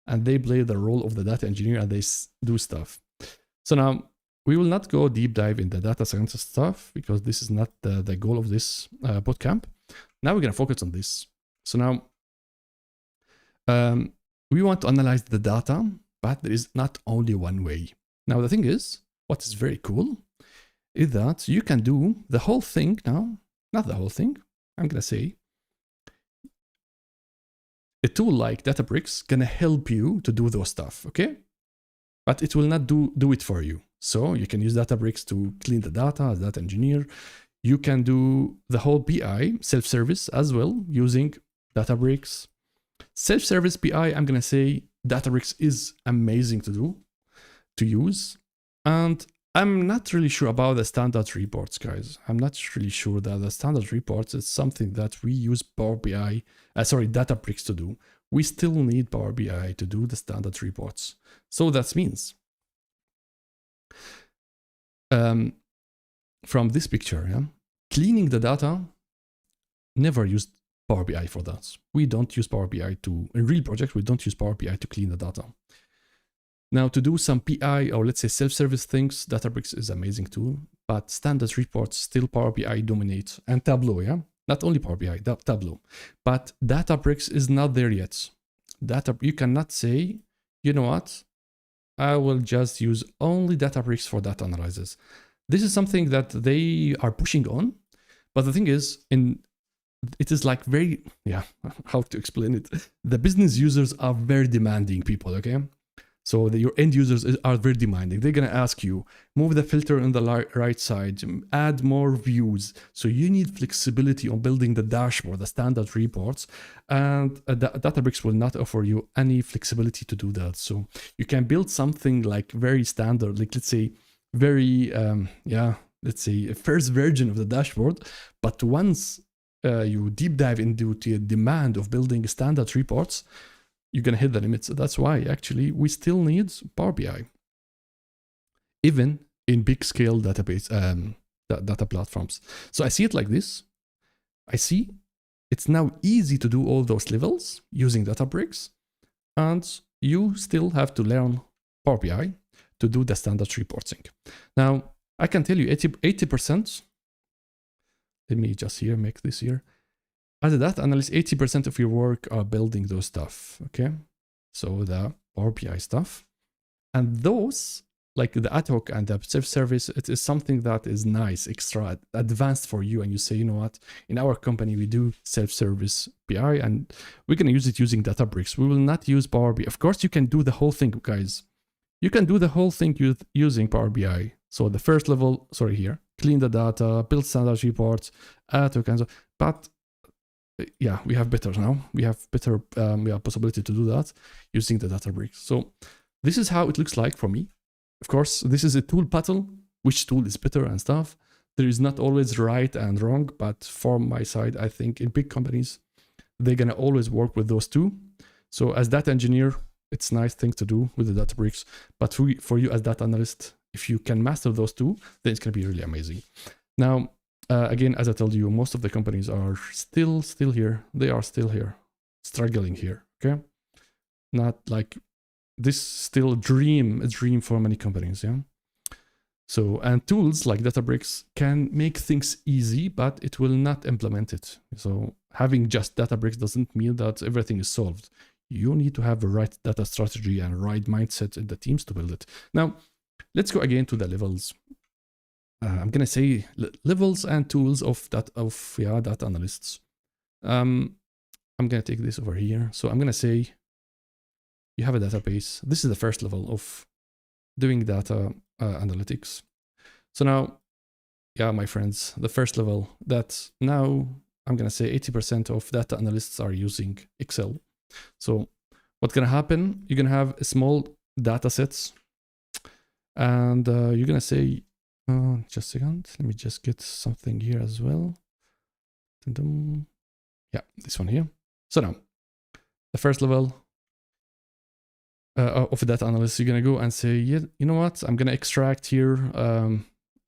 Speaker 1: and they play the role of the data engineer and they do stuff. So now, we will not go deep dive in the data science stuff because this is not the goal of this bootcamp. Now we're going to focus on this. So now we want to analyze the data, but there is not only one way. Now the thing is, what is very cool is that you can do the whole thing now, not the whole thing, I'm going to say. A tool like Databricks going to help you to do those stuff, okay? But it will not do it for you. So you can use Databricks to clean the data as data engineer. You can do the whole BI, self-service as well, using Databricks. Self-service BI, I'm going to say Databricks is amazing to use. And I'm not really sure about the standard reports, guys. I'm not really sure that the standard reports is something that we use Databricks to do. We still need Power BI to do the standard reports. So that means from this picture, cleaning the data, never used Power BI for that. We don't use Power BI in real projects, we don't use Power BI to clean the data. Now to do some PI or let's say self-service things, Databricks is an amazing tool, but standard reports still Power BI dominate, and Tableau, not only Power BI, Tableau. But Databricks is not there yet. You cannot say, you know what, I will just use only Databricks for data analysis. This is something that they are pushing on, but the thing is, it is like very, how to explain it? The business users are very demanding people, okay? So your end users are very demanding. They're going to ask you, move the filter on the right side, add more views. So you need flexibility on building the dashboard, the standard reports, and Databricks will not offer you any flexibility to do that. So you can build something like very standard, like let's say very, let's say a first version of the dashboard. But once you deep dive into the demand of building standard reports, you're going to hit the limits. That's why actually we still need Power BI, even in big scale database data platforms. So I see it like this. I see it's now easy to do all those levels using Databricks, and you still have to learn Power BI to do the standard reporting. Now I can tell you 80%. Let me just make this here. As a data analyst, 80% of your work are building those stuff, okay? So the Power BI stuff. And those, like the ad hoc and the self-service, it is something that is nice, extra, advanced for you. And you say, you know what, in our company, we do self-service BI and we're going to use it using Databricks. We will not use Power BI. Of course, you can do the whole thing, guys. You can do the whole thing using Power BI. So the first level, clean the data, build standard reports, ad hoc, and so, but yeah, we have better now. We have better possibility to do that using the Databricks. So this is how it looks like for me. Of course, this is a tool battle. Which tool is better and stuff. There is not always right and wrong, but from my side, I think in big companies, they're gonna always work with those two. So as data engineer, it's a nice thing to do with the Databricks. But for you as data analyst, if you can master those two, then it's gonna be really amazing. Now, again, as I told you, most of the companies are still here. They are still here, struggling here, okay? Not like this still a dream for many companies, yeah? So, and tools like Databricks can make things easy, but it will not implement it. So having just Databricks doesn't mean that everything is solved. You need to have the right data strategy and right mindset in the teams to build it. Now, let's go again to the levels. I'm gonna say levels and tools of data analysts. I'm gonna take this over here. So I'm gonna say you have a database. This is the first level of doing data analytics. So now, yeah, my friends, the first level that now I'm gonna say 80% of data analysts are using Excel. So what's gonna happen? You're gonna have small data sets, and you're gonna say, just a second, let me just get something here as well. Yeah, this one here. So now, the first level of a data analyst, you're gonna go and say, yeah, you know what? I'm gonna extract here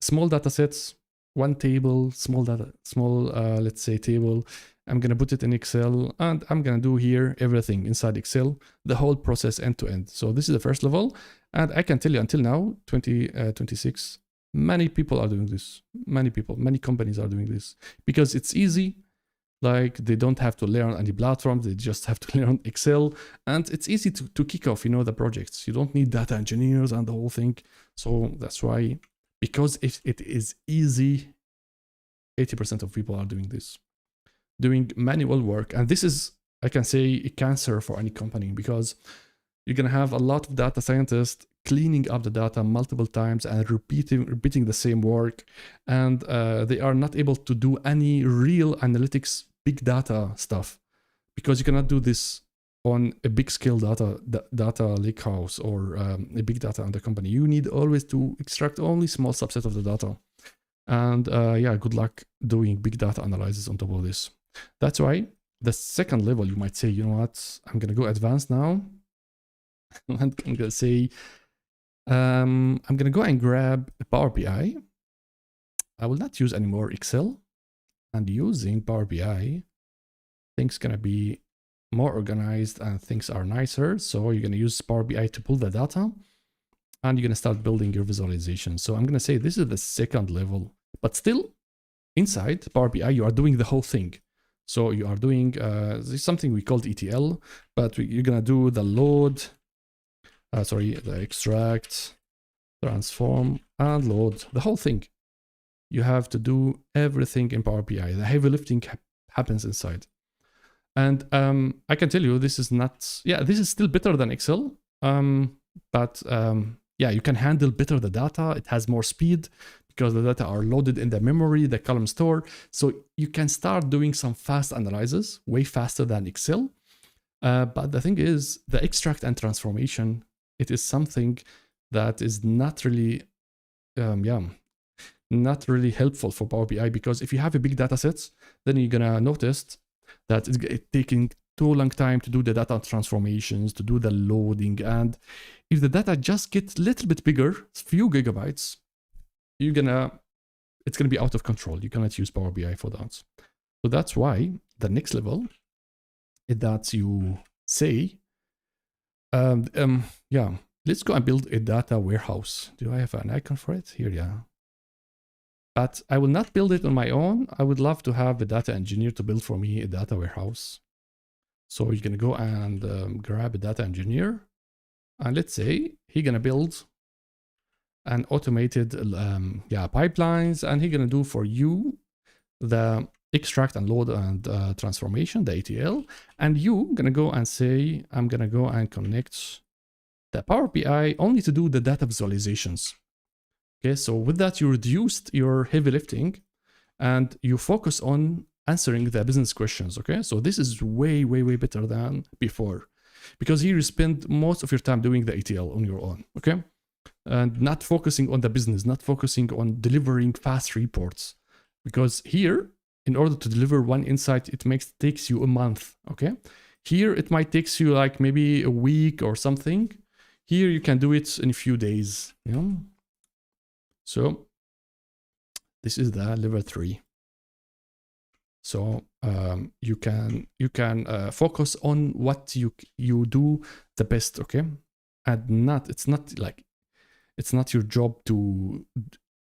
Speaker 1: small data sets, one table, let's say table. I'm gonna put it in Excel, and I'm gonna do here everything inside Excel, the whole process end to end. So this is the first level, and I can tell you until now, 2026, many people are doing this. Many companies are doing this because it's easy. Like they don't have to learn any platform, they just have to learn Excel, and it's easy to kick off, the projects. You don't need data engineers and the whole thing. So that's why, because if it is easy, 80% of people are doing this, doing manual work. And this is, I can say, a cancer for any company, because you're gonna have a lot of data scientists cleaning up the data multiple times and repeating the same work, and they are not able to do any real analytics, big data stuff, because you cannot do this on a big scale data lake house or a big data under company. You need always to extract only small subset of the data, and yeah, good luck doing big data analysis on top of this. That's why the second level, you might say, you know what, I'm gonna go advanced now. I'm gonna say, I'm gonna go and grab a Power BI. I will not use anymore Excel, and using Power BI, things gonna be more organized and things are nicer. So you're gonna use Power BI to pull the data, and you're gonna start building your visualization. So I'm gonna say this is the second level, but still inside Power BI, you are doing the whole thing. So you are doing this something we called ETL, but you're gonna do the load, the extract, transform, and load, the whole thing. You have to do everything in Power BI. The heavy lifting happens inside. And I can tell you, this is not, yeah, this is still better than Excel, but yeah, you can handle better the data. It has more speed because the data are loaded in the memory, the column store. So you can start doing some fast analysis, way faster than Excel. But the thing is, the extract and transformation, it is something that is not really, not really helpful for Power BI, because if you have a big data set, then you're gonna notice that it's taking too long time to do the data transformations, to do the loading. And if the data just gets a little bit bigger, few gigabytes, it's gonna be out of control. You cannot use Power BI for that. So that's why the next level is that you say, yeah, let's go and build a data warehouse. Do I have an icon for it? Here, yeah. But I will not build it on my own. I would love to have a data engineer to build for me a data warehouse. So you're gonna go and grab a data engineer, and let's say he's gonna build an automated pipelines, and he's gonna do for you the extract and load and transformation, the ETL, and you gonna go and say, I'm gonna go and connect the Power BI only to do the data visualizations. Okay, so with that, you reduced your heavy lifting and you focus on answering the business questions, okay? So this is way, way, way better than before, because here you spend most of your time doing the ETL on your own, okay? And not focusing on the business, not focusing on delivering fast reports. Because here, in order to deliver one insight, it takes you a month, okay? Here, it might take you like maybe a week or something. Here, you can do it in a few days, you know? So this is the level 3. So you can focus on what you do the best, okay? And it's not your job to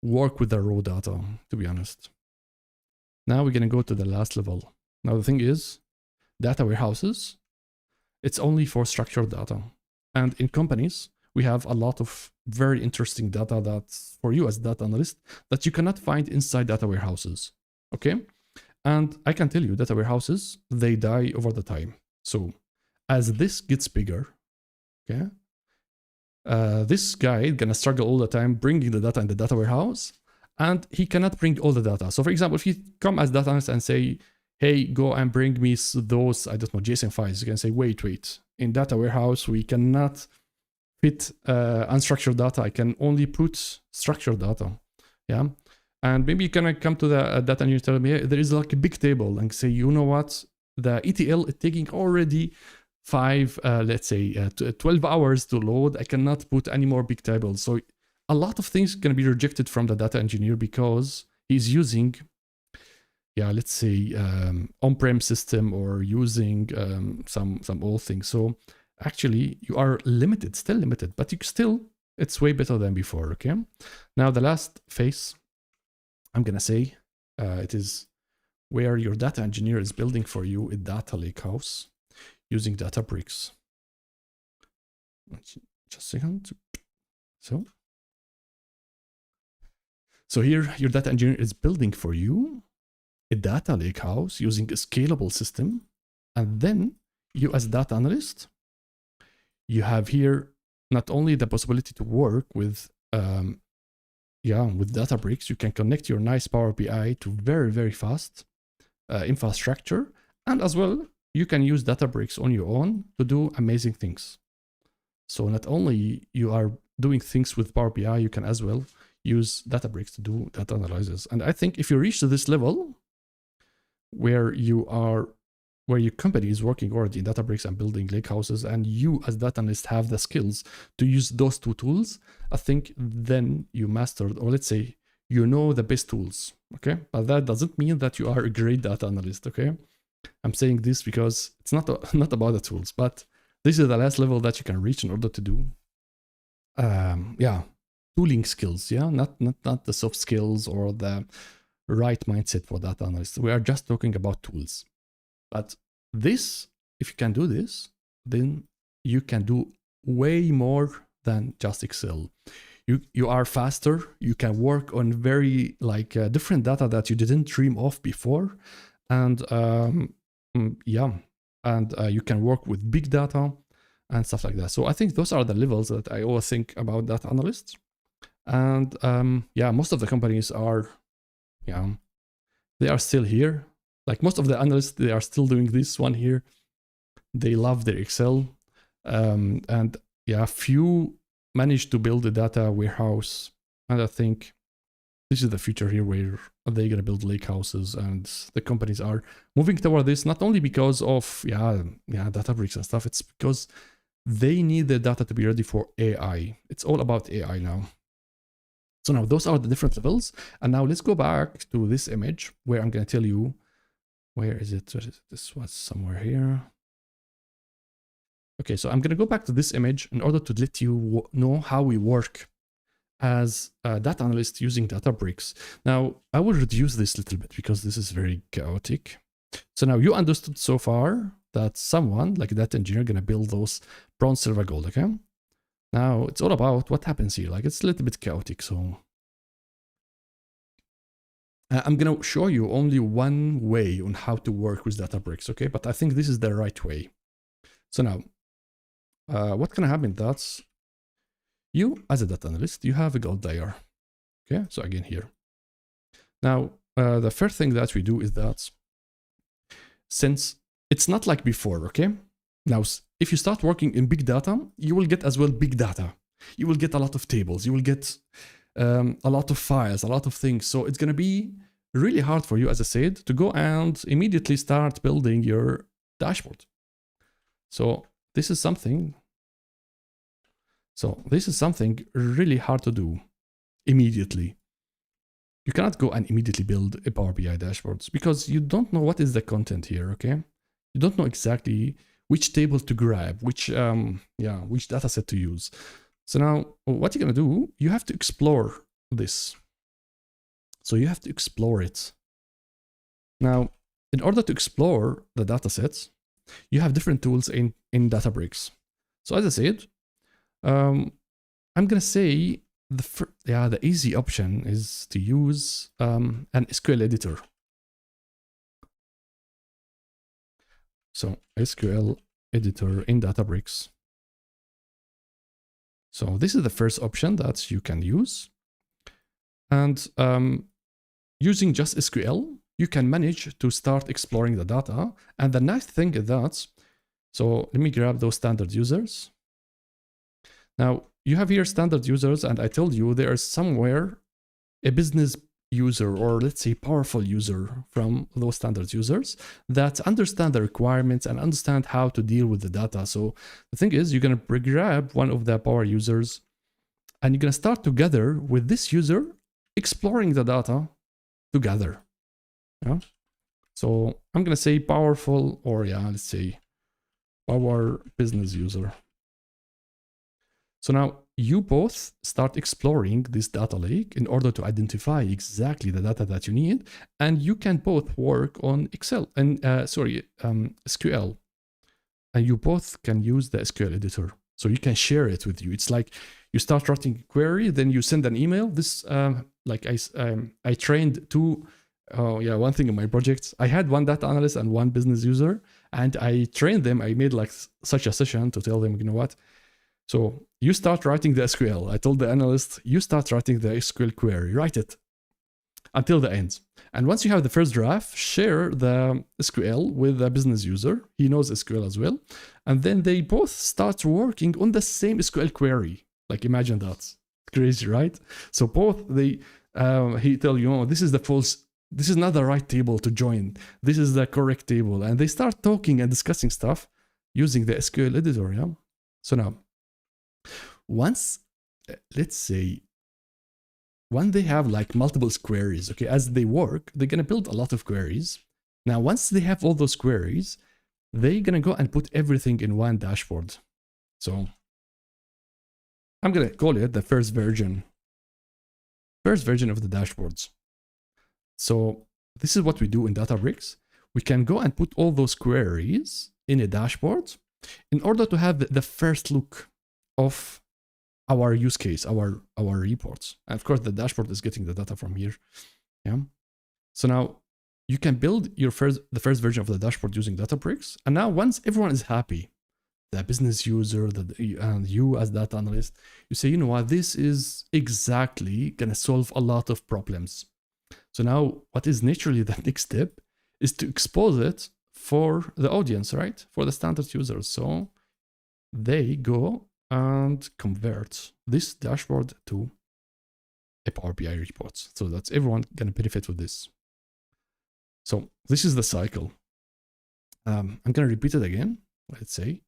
Speaker 1: work with the raw data, to be honest. Now we're gonna go to the last level. Now the thing is, data warehouses, it's only for structured data. And in companies, we have a lot of very interesting data that's for you as data analyst that you cannot find inside data warehouses, okay? And I can tell you, data warehouses, they die over the time. So as this gets bigger, okay, this guy is gonna struggle all the time bringing the data in the data warehouse, and he cannot bring all the data. So for example, if you come as data analyst and say, hey, go and bring me those, I don't know, JSON files, you can say, wait, in data warehouse, we cannot fit unstructured data. I can only put structured data, yeah? And maybe you can come to the data and you tell me, there is like a big table, and say, you know what, the ETL is taking already 12 hours to load. I cannot put any more big tables. So a lot of things can be rejected from the data engineer because he's using, let's say on-prem system or using some old things. So actually you are still limited, but it's way better than before, okay? Now the last phase, I'm gonna say, it is where your data engineer is building for you a data lakehouse using Databricks. Just a second. So here your data engineer is building for you a data lakehouse using a scalable system. And then you as data analyst, you have here not only the possibility to work with Databricks, you can connect your nice Power BI to very, very fast infrastructure. And as well, you can use Databricks on your own to do amazing things. So not only you are doing things with Power BI, you can as well use Databricks to do data analysis. And I think if you reach to this level where your company is working already in Databricks and building lakehouses, and you as data analyst have the skills to use those two tools, I think then you mastered, or let's say, you know the best tools, okay? But that doesn't mean that you are a great data analyst, okay? I'm saying this because it's not about the tools, but this is the last level that you can reach in order to do, tooling skills, not the soft skills or the right mindset for data analysts. We are just talking about tools. But this, if you can do this, then you can do way more than just Excel. You are faster. You can work on very different data that you didn't dream of before, and you can work with big data and stuff like that. So I think those are the levels that I always think about data analysts. And most of the companies are, they are still here. Like most of the analysts, they are still doing this one here. They love their Excel. Few manage to build a data warehouse. And I think this is the future here where they're going to build lake houses, and the companies are moving toward this, not only because of Databricks and stuff, it's because they need the data to be ready for AI. It's all about AI now. So now those are the different levels. And now let's go back to this image where I'm going to tell you, where is it? This was somewhere here. Okay, so I'm going to go back to this image in order to let you know how we work as a data analyst using Databricks. Now, I will reduce this a little bit because this is very chaotic. So now you understood so far that someone like a data engineer going to build those bronze, silver, gold, okay? Now, it's all about what happens here. Like, it's a little bit chaotic, so I'm going to show you only one way on how to work with Databricks, okay? But I think this is the right way. So now, what can happen? That's you as a data analyst, you have a gold layer, okay? So again here. Now, the first thing that we do is that since it's not like before, okay? Now, if you start working in big data, you will get as well big data. You will get a lot of tables. You will get a lot of files, a lot of things. So it's going to be really hard for you, as I said, to go and immediately start building your dashboard. So this is something really hard to do immediately. You cannot go and immediately build a Power BI dashboards because you don't know what is the content here, okay? You don't know exactly which table to grab, which data set to use. So now what you're gonna do, you have to explore this. So you have to explore it. Now, in order to explore the data sets, you have different tools in Databricks. So as I said, I'm gonna say the easy option is to use an SQL Editor. So SQL Editor in Databricks. So this is the first option that you can use. And using just SQL, you can manage to start exploring the data. And the nice thing is that, so let me grab those standard users. Now you have here standard users, and I told you there is somewhere a business user, or let's say powerful user from those standard users that understand the requirements and understand how to deal with the data. So the thing is, you're going to grab one of the power users and you're going to start together with this user exploring the data together. Yeah. So I'm going to say powerful, or let's say power business user. So now you both start exploring this data lake in order to identify exactly the data that you need, and you can both work on Excel and SQL, and you both can use the SQL Editor. So you can share it with you. It's like you start writing a query, then you send an email. This I trained two. One thing in my projects, I had one data analyst and one business user, and I trained them. I made like such a session to tell them, you know what? So you start writing the SQL. I told the analyst, you start writing the SQL query, write it until the end. And once you have the first draft, share the SQL with the business user. He knows SQL as well. And then they both start working on the same SQL query. Like imagine that. Crazy, right? So both he tell you, oh, this is not the right table to join. This is the correct table. And they start talking and discussing stuff using the SQL Editor, yeah? So now, once, let's say, when they have like multiple queries, okay, as they work, they're going to build a lot of queries. Now, once they have all those queries, they're going to go and put everything in one dashboard. So I'm going to call it the first version of the dashboards. So this is what we do in Databricks. We can go and put all those queries in a dashboard in order to have the first look of our use case, our reports. And of course, the dashboard is getting the data from here. Yeah. So now you can build the first version of the dashboard using Databricks. And now once everyone is happy, the business user, and you as data analyst, you say, you know what, this is exactly going to solve a lot of problems. So now what is naturally the next step is to expose it for the audience, right? For the standard users. So they go and convert this dashboard to a Power BI report. So that's everyone going to benefit with this. So this is the cycle. I'm going to repeat it again. Let's say,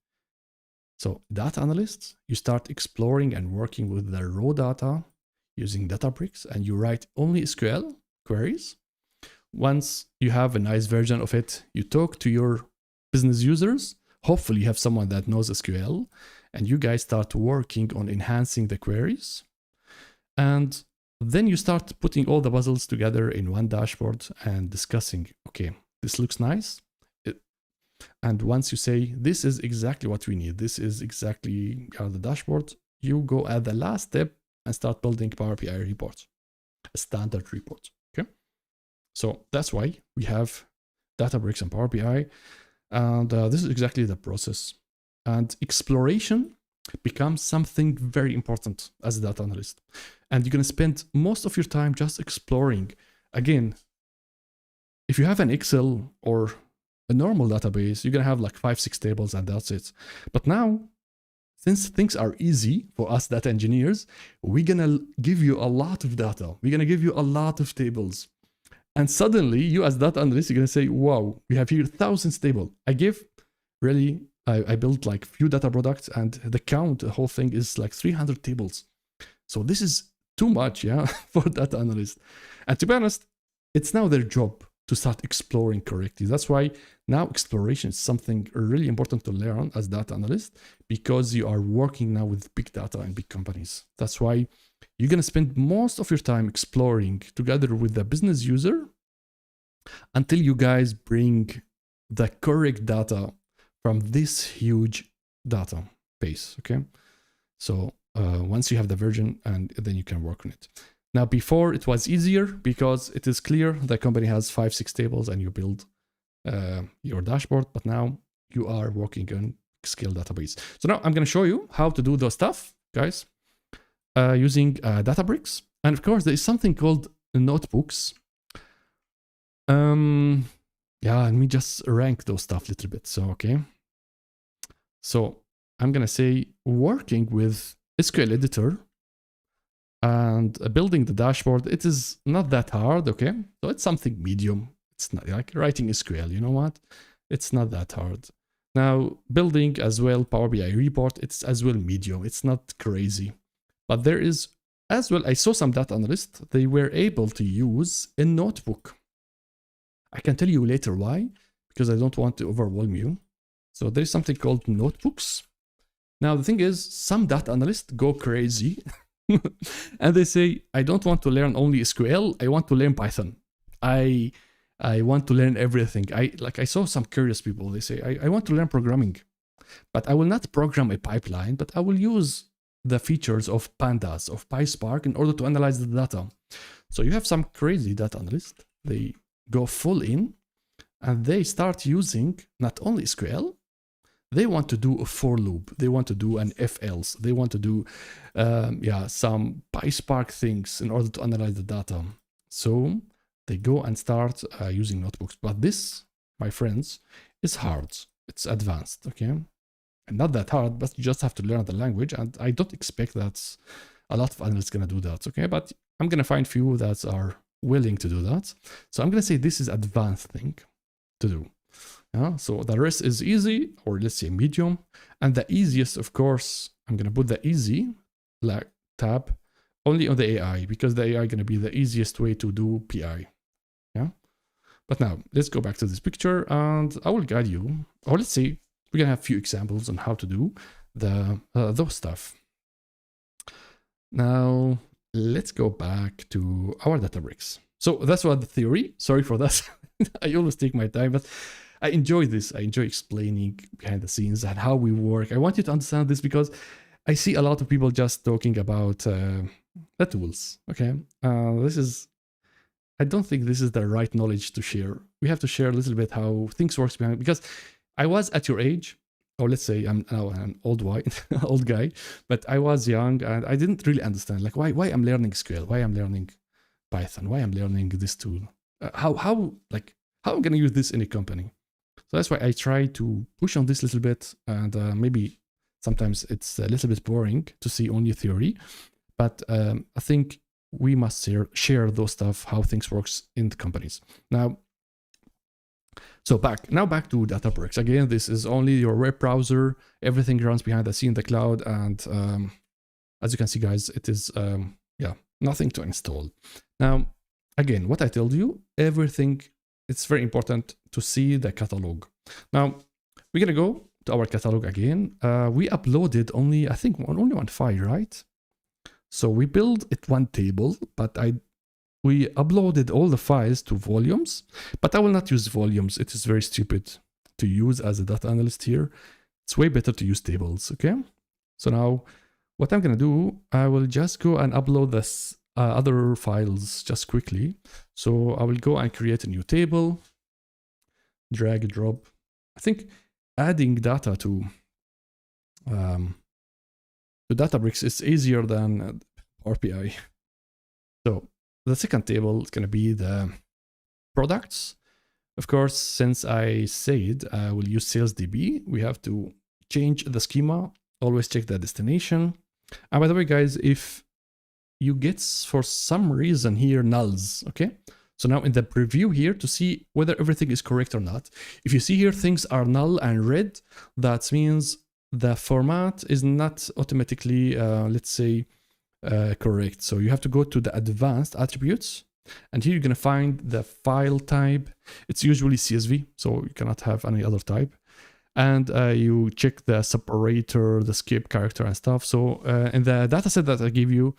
Speaker 1: so data analysts, you start exploring and working with the raw data using Databricks, and you write only SQL queries. Once you have a nice version of it, you talk to your business users. Hopefully you have someone that knows SQL, and you guys start working on enhancing the queries. And then you start putting all the puzzles together in one dashboard and discussing, okay, this looks nice. And once you say, this is exactly what we need, this is exactly the dashboard, you go at the last step and start building Power BI reports, a standard report. Okay. So that's why we have Databricks and Power BI. And this is exactly the process. And exploration becomes something very important as a data analyst. And you're going to spend most of your time just exploring. Again, if you have an Excel or a normal database, you're going to have like 5-6 tables and that's it. But now, since things are easy for us data engineers, we're going to give you a lot of data. We're going to give you a lot of tables. And suddenly, you as data analyst, you're going to say, wow, we have here thousands table. I built like few data products, and the count, the whole thing is like 300 tables. So this is too much, yeah, for data analysts. And to be honest, it's now their job to start exploring correctly. That's why now exploration is something really important to learn as data analyst, because you are working now with big data and big companies. That's why you're going to spend most of your time exploring together with the business user until you guys bring the correct data from this huge data base, okay? So once you have the version, and then you can work on it. Now, before it was easier because it is clear the company has 5-6 tables and you build your dashboard, but now you are working on scale database. So now I'm going to show you how to do those stuff, guys, using Databricks. And of course, there is something called notebooks. Yeah, let me just rank those stuff a little bit. So, okay. So I'm going to say working with SQL Editor and building the dashboard, it is not that hard, okay? So it's something medium. It's not like writing SQL, you know what? It's not that hard. Now, building as well Power BI report, it's as well medium. It's not crazy. But there is as well, I saw some data analysts, they were able to use a notebook. I can tell you later why, because I don't want to overwhelm you. So there's something called notebooks. Now, the thing is, some data analysts go crazy and they say, I don't want to learn only SQL. I want to learn Python. I want to learn everything. I saw some curious people. They say, I want to learn programming, but I will not program a pipeline, but I will use the features of pandas, of PySpark in order to analyze the data. So you have some crazy data analysts. They go full in and they start using not only SQL, they want to do a for loop. They want to do an if else. They want to do some PySpark things in order to analyze the data. So they go and start using notebooks. But this, my friends, is hard. It's advanced, okay? And not that hard, but you just have to learn the language. And I don't expect that a lot of analysts are going to do that, okay? But I'm going to find few that are willing to do that. So I'm going to say this is advanced thing to do. So the rest is easy, or let's say medium. And the easiest, of course, I'm going to put the easy tab only on the AI, because the AI is going to be the easiest way to do PI. Yeah. But now let's go back to this picture and I will guide you, or let's say we're going to have a few examples on how to do those stuff. Now let's go back to our Databricks. So that's what the theory. Sorry for that. I always take my time, but I enjoy this. I enjoy explaining behind the scenes and how we work. I want you to understand this because I see a lot of people just talking about the tools. Okay, I don't think this is the right knowledge to share. We have to share a little bit how things work behind, because I was at your age, or let's say I'm now an old guy, but I was young and I didn't really understand like why I'm learning SQL, why I'm learning Python, why I'm learning this tool, how I'm going to use this in a company. So that's why I try to push on this a little bit, and maybe sometimes it's a little bit boring to see only theory, but I think we must share those stuff, how things works in the companies. Now back to Databricks. Again, this is only your web browser. Everything runs behind the scene in the cloud, and as you can see, guys, it is nothing to install. Now, again, what I told you, everything. It's very important to see the catalog. Now, we're going to go to our catalog again. We uploaded only one file, right? So we built it one table, but we uploaded all the files to volumes, but I will not use volumes. It is very stupid to use as a data analyst here. It's way better to use tables, okay? So now what I'm going to do, I will just go and upload this other files just quickly. So I will go and create a new table, drag and drop. I think adding data to Databricks is easier than Power BI. So the second table is going to be the products. Of course, since I said I will use SalesDB, we have to change the schema, always check the destination. And by the way, guys, if you get for some reason here nulls, okay? So now in the preview here to see whether everything is correct or not. If you see here things are null and red, that means the format is not automatically, let's say, correct. So you have to go to the advanced attributes, and here you're gonna find the file type. It's usually CSV, so you cannot have any other type. And you check the separator, the skip character and stuff. So in the dataset that I give you,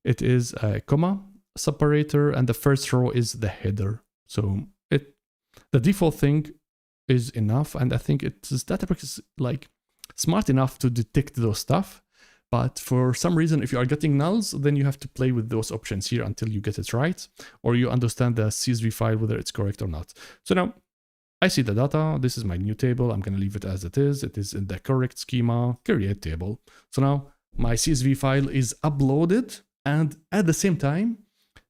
Speaker 1: it is a comma, separator, and the first row is the header. So the default thing is enough, and I think Databricks is like smart enough to detect those stuff. But for some reason, if you are getting nulls, then you have to play with those options here until you get it right, or you understand the CSV file, whether it's correct or not. So now I see the data. This is my new table. I'm going to leave it as it is. It is in the correct schema, create table. So now my CSV file is uploaded, and at the same time,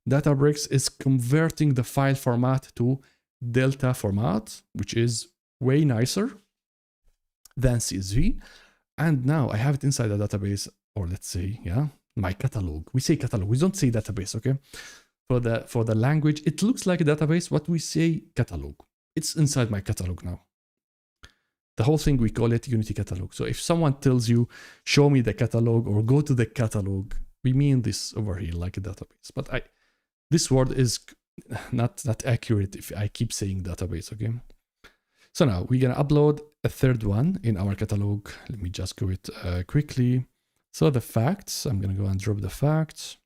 Speaker 1: Databricks is converting the file format to Delta format, which is way nicer than CSV. And now I have it inside the database, or let's say, yeah, my catalog. We say catalog, we don't say database, okay? For the language, it looks like a database, but we say catalog. It's inside my catalog now. The whole thing, we call it Unity catalog. So if someone tells you, show me the catalog or go to the catalog, we mean this over here, like a database. But this word is not accurate if I keep saying database, okay? So now we're gonna upload a third one in our catalog. Let me just go it quickly. So the facts, I'm gonna go and drop the facts.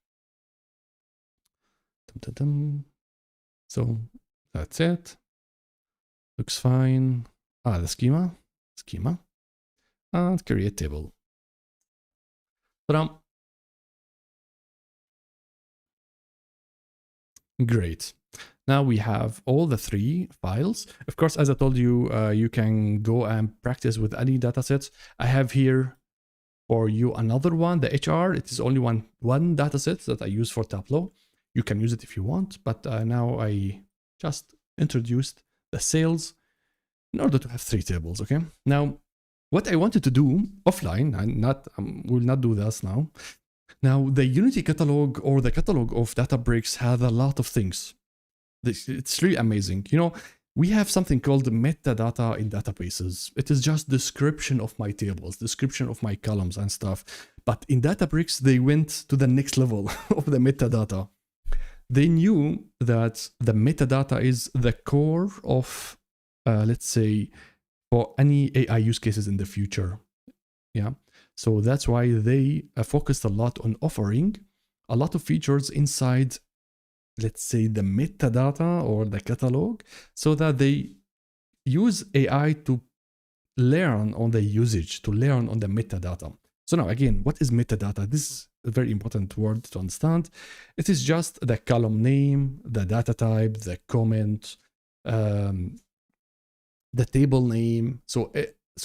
Speaker 1: So that's it. Looks fine. The schema, and create table. So now, great. Now we have all the three files. Of course, as I told you, you can go and practice with any datasets. I have here for you another one, the HR. It is only one dataset that I use for Tableau. You can use it if you want, but now I just introduced the sales in order to have three tables, okay? Now, what I wanted to do offline, and will not do this now. Now, the Unity catalog or the catalog of Databricks has a lot of things. It's really amazing. You know, we have something called metadata in databases. It is just description of my tables, description of my columns and stuff. But in Databricks, they went to the next level of the metadata. They knew that the metadata is the core of, let's say, for any AI use cases in the future. Yeah. So that's why they focused a lot on offering a lot of features inside, let's say, the metadata or the catalog, so that they use AI to learn on the usage, to learn on the metadata. So now again, what is metadata? This is a very important word to understand. It is just the column name, the data type, the comment, the table name. So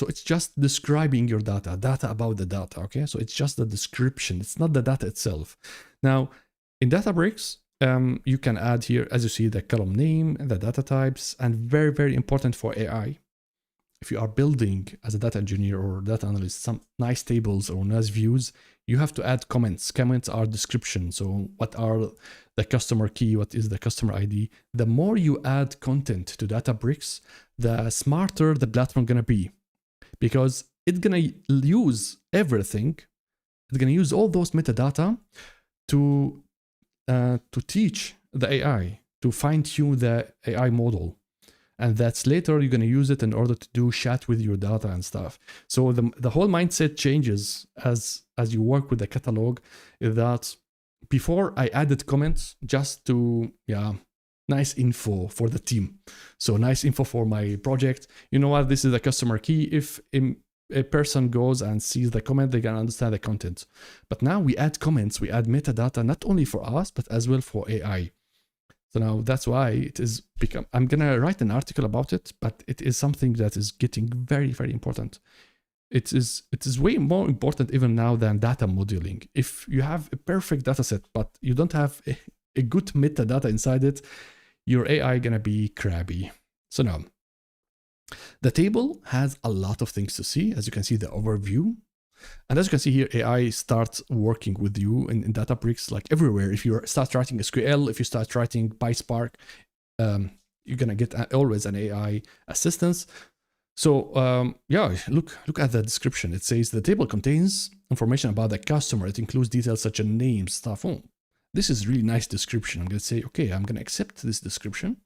Speaker 1: it's just describing your data about the data, okay? So it's just the description. It's not the data itself. Now, in Databricks, you can add here, as you see, the column name, the data types, and very, very important for AI. If you are building as a data engineer or data analyst some nice tables or nice views, you have to add comments. Comments are description. So what are the customer key? What is the customer ID? The more you add content to Databricks, the smarter the platform gonna be, because it's gonna use everything. It's gonna use all those metadata to teach the AI, to fine-tune the AI model. And that's later you're going to use it in order to do chat with your data and stuff. So the whole mindset changes as you work with the catalog. Is that before I added comments just to, nice info for the team. So nice info for my project. You know what? This is the customer key. If a person goes and sees the comment, they can understand the content. But now we add comments, we add metadata, not only for us, but as well for AI. So now that's why it is I'm gonna write an article about it, but it is something that is getting very, very important. It is way more important even now than data modeling. If you have a perfect data set, but you don't have a good metadata inside it, your AI gonna be crabby. So now, the table has a lot of things to see. As you can see, the overview. And as you can see here, AI starts working with you in Databricks, like everywhere. If you start writing SQL, if you start writing PySpark, you're gonna get always an AI assistance. So yeah, look at the description. It says the table contains information about the customer. It includes details such as name, stuff. Oh, this is really nice description. I'm gonna say, okay, I'm gonna accept this description.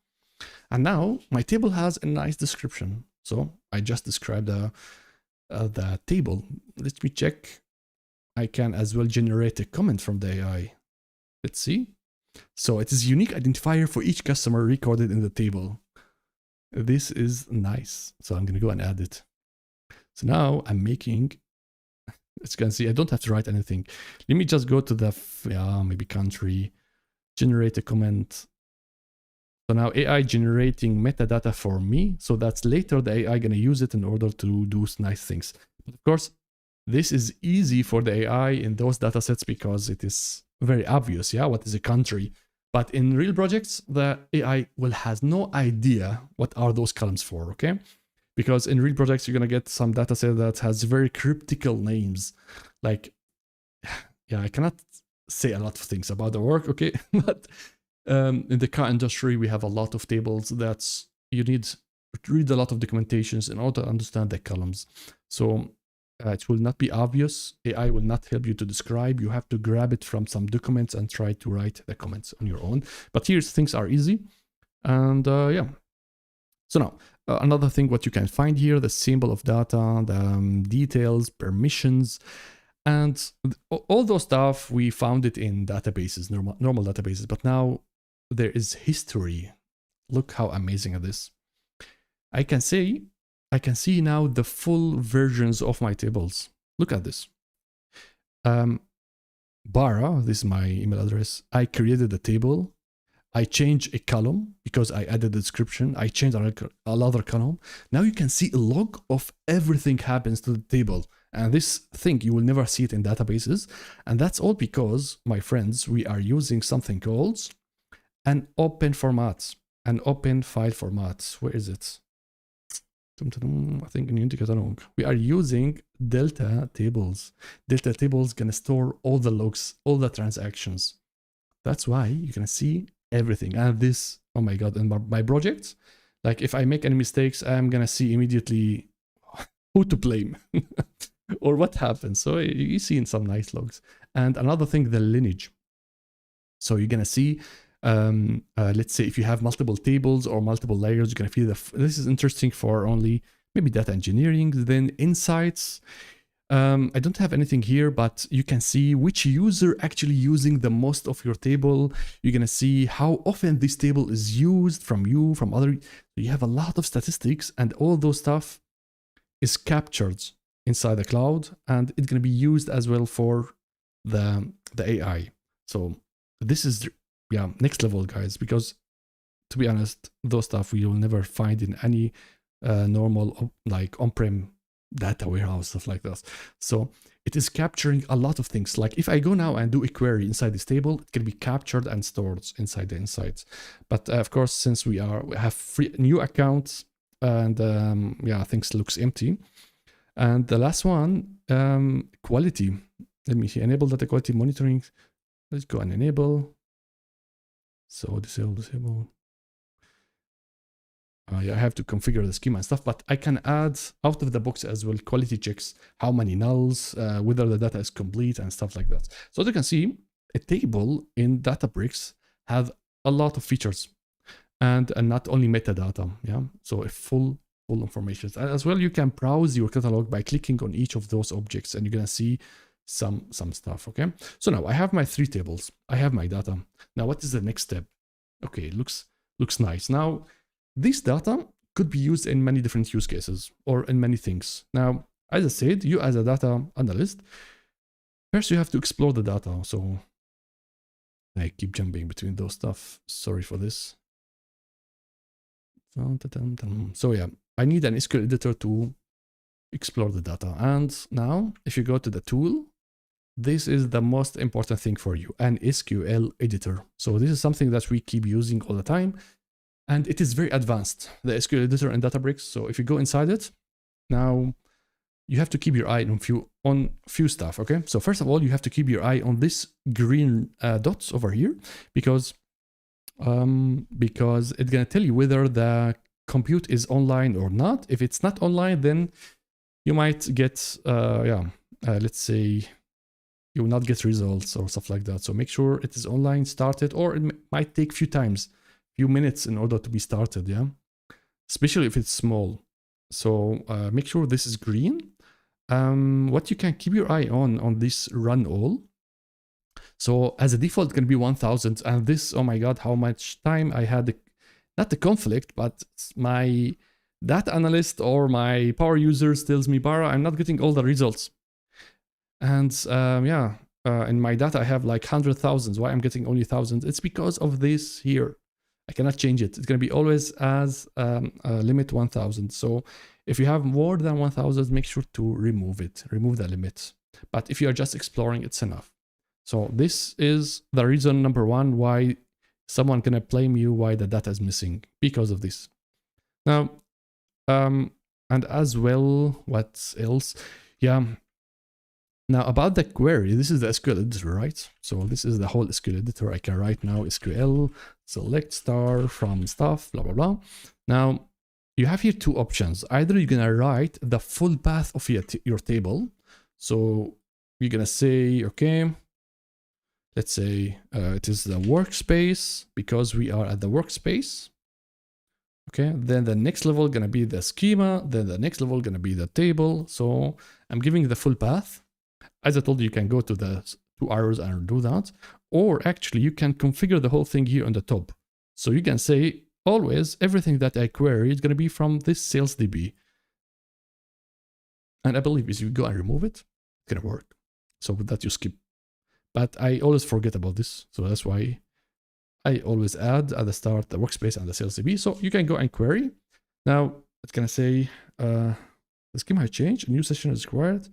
Speaker 1: And now my table has a nice description. So I just described the table. Let me check. I can as well generate a comment from the AI. Let's see. So it is unique identifier for each customer recorded in the table. This is nice. So I'm going to go and add it. So now I'm making, as you can see, I don't have to write anything. Let me just go to the, maybe country, generate a comment. So now AI generating metadata for me. So that's later the AI going to use it in order to do nice things. But of course, this is easy for the AI in those data sets because it is very obvious. Yeah, what is a country? But in real projects, the AI has no idea what are those columns for, okay? Because in real projects, you're going to get some data set that has very cryptical names. Like, yeah, I cannot say a lot of things about the work, okay? But in the car industry, we have a lot of tables that you need to read a lot of documentations in order to understand the columns. So it will not be obvious. AI will not help you to describe. You have to grab it from some documents and try to write the comments on your own. But here things are easy. And yeah. So now, another thing, what you can find here, the symbol of data, the details, permissions, and all those stuff, we found it in databases, normal databases. But now there is history. Look how amazing it is. I can see now the full versions of my tables. Look at this. Bara, this is my email address. I created a table. I changed a column because I added the description. I changed another column. Now you can see a log of everything happens to the table. And this thing, you will never see it in databases. And that's all because, my friends, we are using something called an open format, an open file format. Where is it? I think in Unity catalog. We are using Delta tables. Delta tables gonna store all the logs, all the transactions. That's why you're gonna see everything. And this, oh my God, in my projects, like if I make any mistakes, I'm gonna see immediately who to blame or what happened. So you see in some nice logs. And another thing, the lineage. So you're gonna see, let's say if you have multiple tables or multiple layers, you're gonna feel this is interesting for only maybe data engineering. Then insights. I don't have anything here, but you can see which user actually using the most of your table. You're gonna see how often this table is used from you, from other. You have a lot of statistics, and all those stuff is captured inside the cloud, and it's gonna be used as well for the AI. So this is, yeah, next level, guys, because to be honest, those stuff we will never find in any normal like on-prem data warehouse, stuff like that. So it is capturing a lot of things. Like if I go now and do a query inside this table, it can be captured and stored inside the insights. But of course, since we have free new accounts and yeah, things looks empty. And the last one, quality. Let me see, enable data quality monitoring. Let's go and enable. So disable. Yeah, I have to configure the schema and stuff, but I can add out of the box as well quality checks, how many nulls, whether the data is complete and stuff like that. So as you can see, a table in Databricks has a lot of features and not only metadata. Yeah, so a full information. And as well, you can browse your catalog by clicking on each of those objects, and you're gonna see some stuff. Okay, so now I have my 3 tables. I have my data. Now, what is the next step? Okay, looks nice. Now, this data could be used in many different use cases or in many things. Now, as I said, you as a data analyst, first you have to explore the data. So I keep jumping between those stuff. Sorry for this. So yeah, I need an SQL editor to explore the data. And now if you go to the tool, this is the most important thing for you, an SQL editor. So this is something that we keep using all the time. And it is very advanced, the SQL Editor and Databricks. So if you go inside it, now you have to keep your eye on few stuff, okay? So first of all, you have to keep your eye on this green dots over here, because it's gonna tell you whether the compute is online or not. If it's not online, then you might get, let's say, you will not get results or stuff like that. So make sure it is online, started, or it might take few minutes in order to be started, yeah? Especially if it's small. So make sure this is green. What you can keep your eye on this run all. So as a default, it's going to be 1000. And this, oh my God, how much time I had, not the conflict, but my data analyst or my power users tells me, Bara, I'm not getting all the results. And in my data, I have like 100,000. Why I'm getting only 1,000? It's because of this here. I cannot change it. It's going to be always as limit 1000. So if you have more than 1000, make sure to remove it, remove the limit. But if you are just exploring, it's enough. So this is the reason number one why someone can blame you why the data is missing, because of this. Now, and as well, what else? Yeah. Now about the query, this is the SQL Editor, right? So this is the whole SQL Editor. I can write now SQL, select star from stuff, blah, blah, blah. Now you have here two options. Either you're gonna write the full path of your table. So you're gonna say, okay, let's say it is the workspace because we are at the workspace. Okay, then the next level gonna be the schema, then the next level gonna be the table. So I'm giving the full path. As I told you, you can go to the 2 arrows and do that. Or actually, you can configure the whole thing here on the top. So you can say, always, everything that I query is going to be from this sales DB. And I believe if you go and remove it, it's going to work. So with that, you skip. But I always forget about this. So that's why I always add at the start the workspace and the sales DB. So you can go and query. Now, it's going to say, the schema has changed. A new session is required.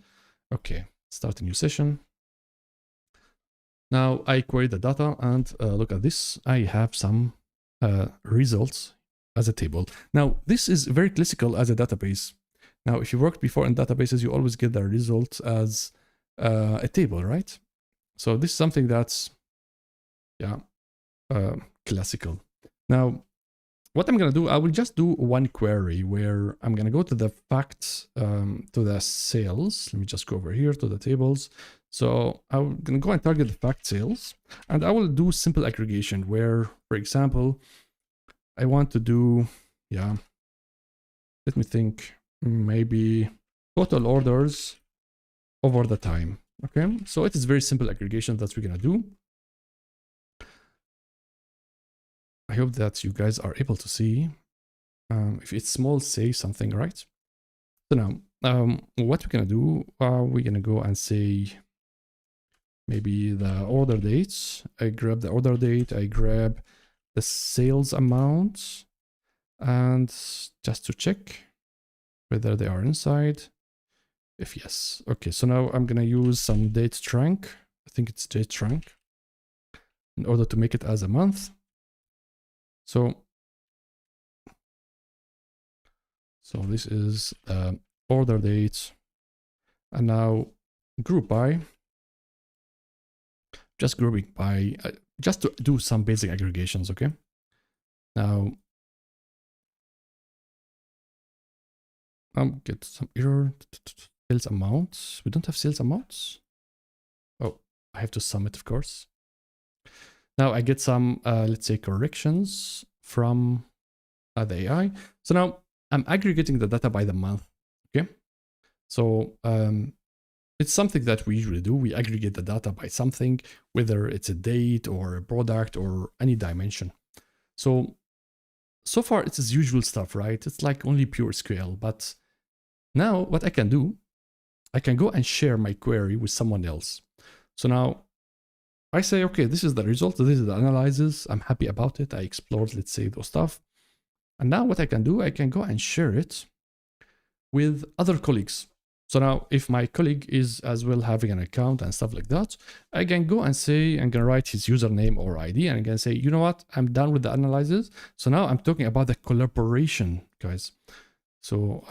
Speaker 1: Okay. Start a new session. Now I query the data and look at this. I have some results as a table. Now this is very classical as a database. Now if you worked before in databases, you always get the results as a table, right? So this is something that's classical. Now what I'm going to do, I will just do one query where I'm going to go to the facts, to the sales. Let me just go over here to the tables. So I'm going to go and target the fact sales, and I will do simple aggregation where, for example, I want to do, let me think, maybe total orders over the time. Okay, so it is very simple aggregation that we're going to do. I hope that you guys are able to see. If it's small, say something, right? So now, what we're gonna do, we're gonna go and say maybe the order dates. I grab the order date, I grab the sales amount, and just to check whether they are inside. If yes, okay, so now I'm gonna use some date trunk. I think it's date trunk in order to make it as a month. So this is order date, and now group by, just grouping by, just to do some basic aggregations, okay? Now, get some error, sales amounts. We don't have sales amounts. Oh, I have to sum it, of course. Now I get some, let's say, corrections from the AI. So now I'm aggregating the data by the month, okay? So it's something that we usually do. We aggregate the data by something, whether it's a date or a product or any dimension. So far it's as usual stuff, right? It's like only pure SQL. But now what I can do, I can go and share my query with someone else. So now I say, okay, this is the result, this is the analysis, I'm happy about it, I explored, let's say, those stuff. And now what I can do, I can go and share it with other colleagues. So now if my colleague is as well having an account and stuff like that, I can go and say, I'm gonna write his username or ID, and I can say, you know what, I'm done with the analysis. So now I'm talking about the collaboration, guys. So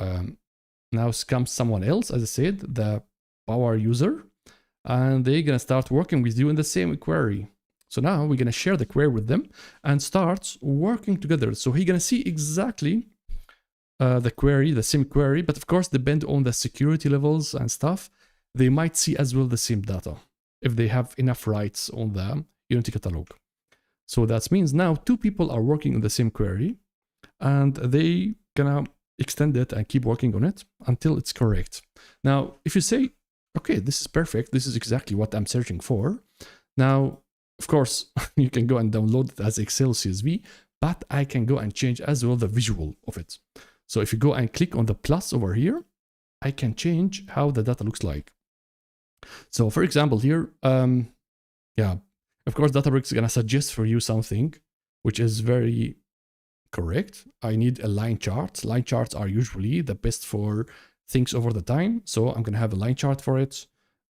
Speaker 1: now comes someone else, as I said, the power user, and they're gonna start working with you in the same query. So now we're gonna share the query with them and start working together. So he's gonna see exactly the query, the same query, but of course, depend on the security levels and stuff. They might see as well the same data if they have enough rights on the Unity catalog. So that means now two people are working on the same query, and they gonna extend it and keep working on it until it's correct. Now, if you say, okay, this is perfect, this is exactly what I'm searching for. Now, of course, you can go and download it as Excel CSV, but I can go and change as well the visual of it. So if you go and click on the plus over here, I can change how the data looks like. So for example here, yeah, of course, Databricks is gonna suggest for you something which is very correct. I need a line chart. Line charts are usually the best for things over the time. So I'm gonna have a line chart for it.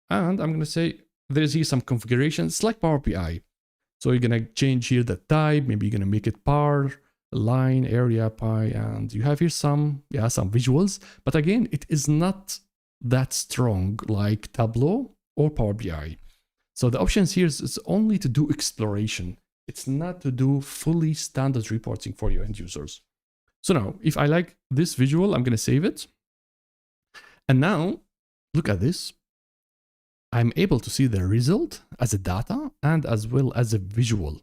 Speaker 1: And I'm gonna say, there's here some configurations like Power BI. So you're gonna change here the type, maybe you're gonna make it par, line, area, pie, and you have here some visuals, but again, it is not that strong like Tableau or Power BI. So the options here is only to do exploration. It's not to do fully standard reporting for your end users. So now, if I like this visual, I'm gonna save it. And now, look at this. I'm able to see the result as a data and as well as a visual.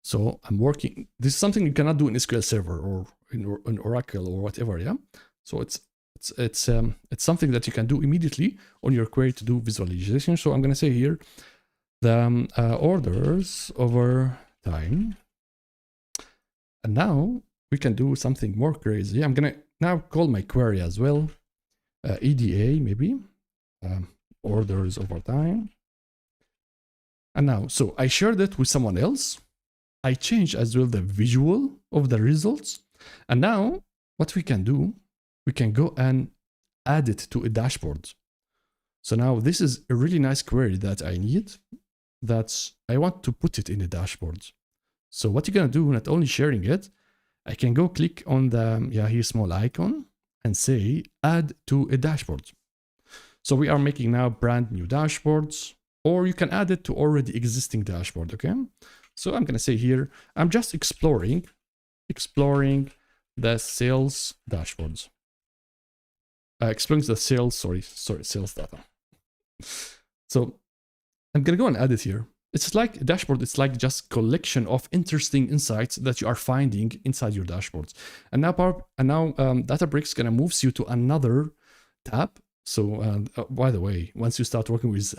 Speaker 1: So I'm working, this is something you cannot do in SQL Server or in Oracle or whatever, yeah? So it's something that you can do immediately on your query to do visualization. So I'm gonna say here, the orders over time. And now we can do something more crazy. I'm gonna now call my query as well, EDA maybe, orders over time. And now, so I shared it with someone else. I changed as well the visual of the results. And now what we can do, we can go and add it to a dashboard. So now this is a really nice query that I need, that I want to put it in a dashboard. So what you're gonna do, not only sharing it, I can go click on the here small icon and say add to a dashboard. So we are making now brand new dashboards, or you can add it to already existing dashboard, okay? So I'm gonna say here, I'm just exploring the sales dashboards. Exploring the sales, sales data. So I'm gonna go and add it here. It's like a dashboard, it's like just collection of interesting insights that you are finding inside your dashboards. And now Databricks gonna moves you to another tab. So by the way, once you start working with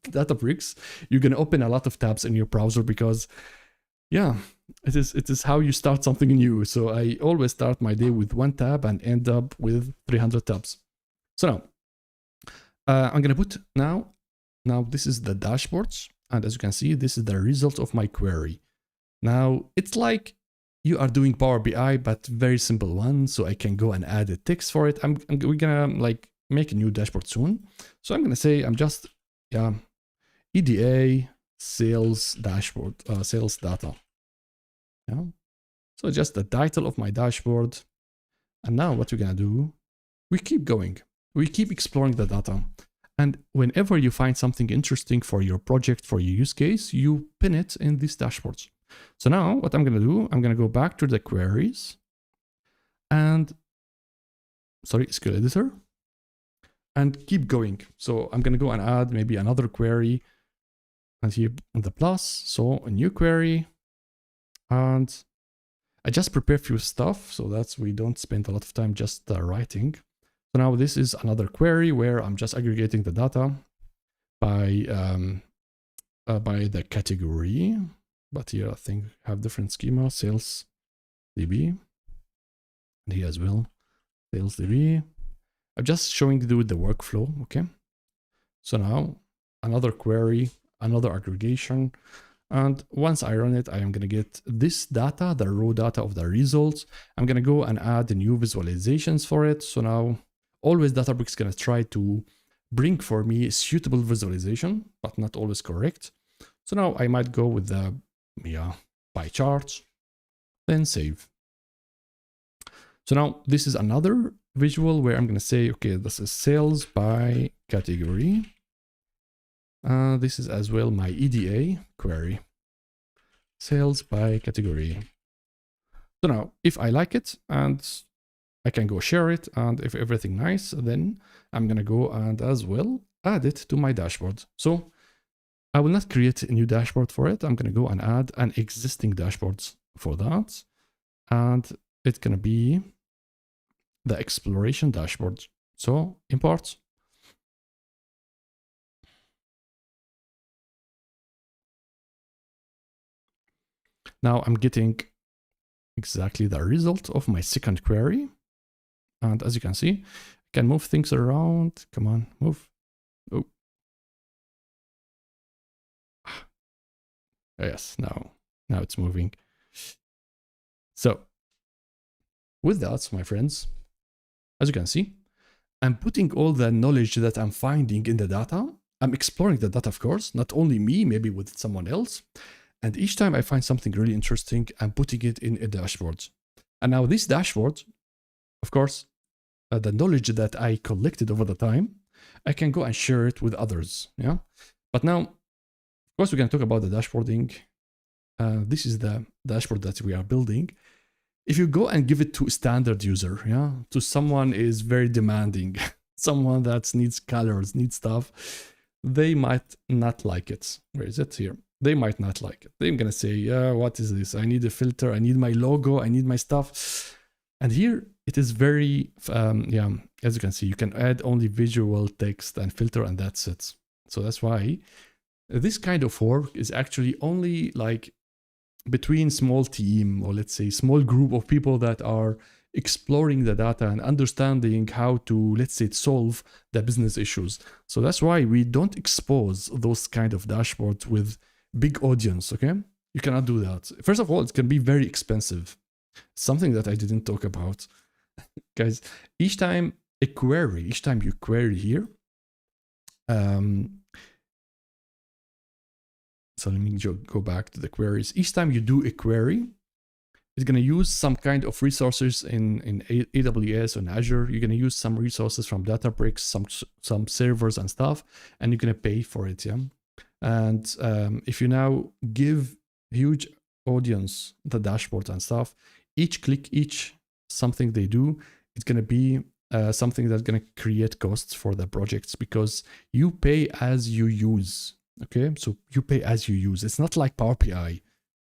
Speaker 1: Databricks, you're gonna open a lot of tabs in your browser because, yeah, it is how you start something new. So I always start my day with one tab and end up with 300 tabs. So now I'm gonna put now this is the dashboards, and as you can see, this is the result of my query. Now it's like you are doing Power BI, but very simple one. So I can go and add a text for it. We're gonna like make a new dashboard soon. So I'm gonna say I'm just EDA sales dashboard, sales data. Yeah. So just the title of my dashboard. And now what we're gonna do, we keep going. We keep exploring the data. And whenever you find something interesting for your project, for your use case, you pin it in these dashboards. So now what I'm gonna do, I'm gonna go back to the queries and, SQL Editor, and keep going. So I'm gonna go and add maybe another query, and here on the plus, so a new query, and I just prepare a few stuff so that we don't spend a lot of time just writing. So now this is another query where I'm just aggregating the data by the category, but here I think I have different schema, sales DB, and here as well, sales DB. I'm just showing you the workflow, okay? So now another query, another aggregation, and once I run it, I am gonna get this data, the raw data of the results. I'm gonna go and add the new visualizations for it. So now always Databricks is gonna try to bring for me suitable visualization, but not always correct. So now I might go with the pie charts, then save. So now this is another visual where I'm gonna say, okay, this is sales by category. This is as well my EDA query, sales by category. So now if I like it and I can go share it, and if everything nice, then I'm gonna go and as well add it to my dashboard. So I will not create a new dashboard for it. I'm gonna go and add an existing dashboard for that. And it's gonna be the exploration dashboard. So import. Now I'm getting exactly the result of my second query. And as you can see, I can move things around. Come on, move. Oh. Yes, now it's moving. So with that, my friends, as you can see, I'm putting all the knowledge that I'm finding in the data. I'm exploring the data, of course, not only me, maybe with someone else. And each time I find something really interesting, I'm putting it in a dashboard. And now this dashboard, of course, the knowledge that I collected over the time, I can go and share it with others. Yeah. But now, of course, we can talk about the dashboarding. This is the dashboard that we are building. If you go and give it to a standard user, yeah, to someone is very demanding, someone that needs colors, needs stuff, they might not like it. Where is it here? They might not like it. They're gonna say, yeah, what is this? I need a filter. I need my logo. I need my stuff. And here it is very, as you can see, you can add only visual text and filter, and that's it. So that's why this kind of work is actually only like between small team, or let's say small group of people that are exploring the data and understanding how to, let's say, solve the business issues. So that's why we don't expose those kind of dashboards with big audience, okay? You cannot do that. First of all, it can be very expensive. Something that I didn't talk about. Guys, each time you query here, so let me go back to the queries. Each time you do a query, it's going to use some kind of resources in AWS or Azure. You're going to use some resources from Databricks, some servers and stuff, and you're going to pay for it, yeah? And if you now give huge audience the dashboard and stuff, each click, each something they do, it's going to be something that's going to create costs for the projects, because you pay as you use. Okay, so you pay as you use. It's not like Power BI,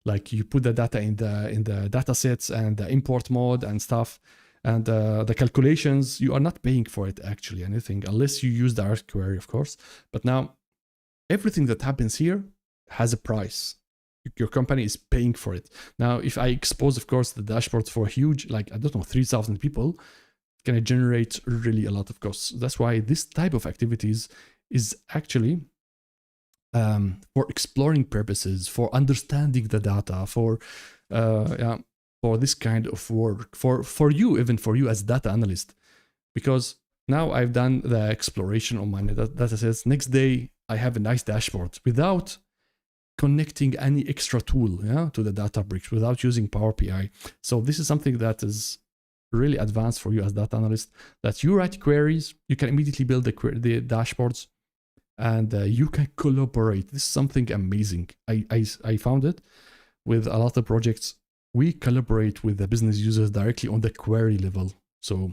Speaker 1: like you put the data in the data sets and the import mode and stuff, and the calculations, you are not paying for it actually anything, unless you use direct query, of course. But now everything that happens here has a price. Your company is paying for it. Now, if I expose, of course, the dashboard for a huge, like, I don't know, 3,000 people, it's going to generate really a lot of costs. That's why this type of activities is actually for exploring purposes, for understanding the data, for this kind of work, for you, even for you as data analyst. Because now I've done the exploration on my data sets. Next day, I have a nice dashboard without connecting any extra tool, yeah, to the Databricks, without using Power BI. So this is something that is really advanced for you as data analyst, that you write queries, you can immediately build the dashboards, and you can collaborate. This is something amazing. I found it with a lot of projects. We collaborate with the business users directly on the query level. So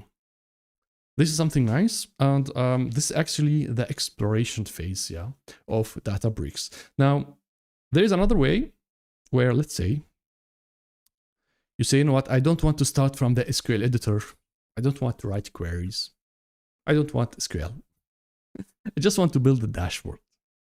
Speaker 1: this is something nice. And this is actually the exploration phase, yeah, of Databricks. Now, there is another way where, let's say, you say, you know what, I don't want to start from the SQL editor. I don't want to write queries. I don't want SQL. I just want to build a dashboard.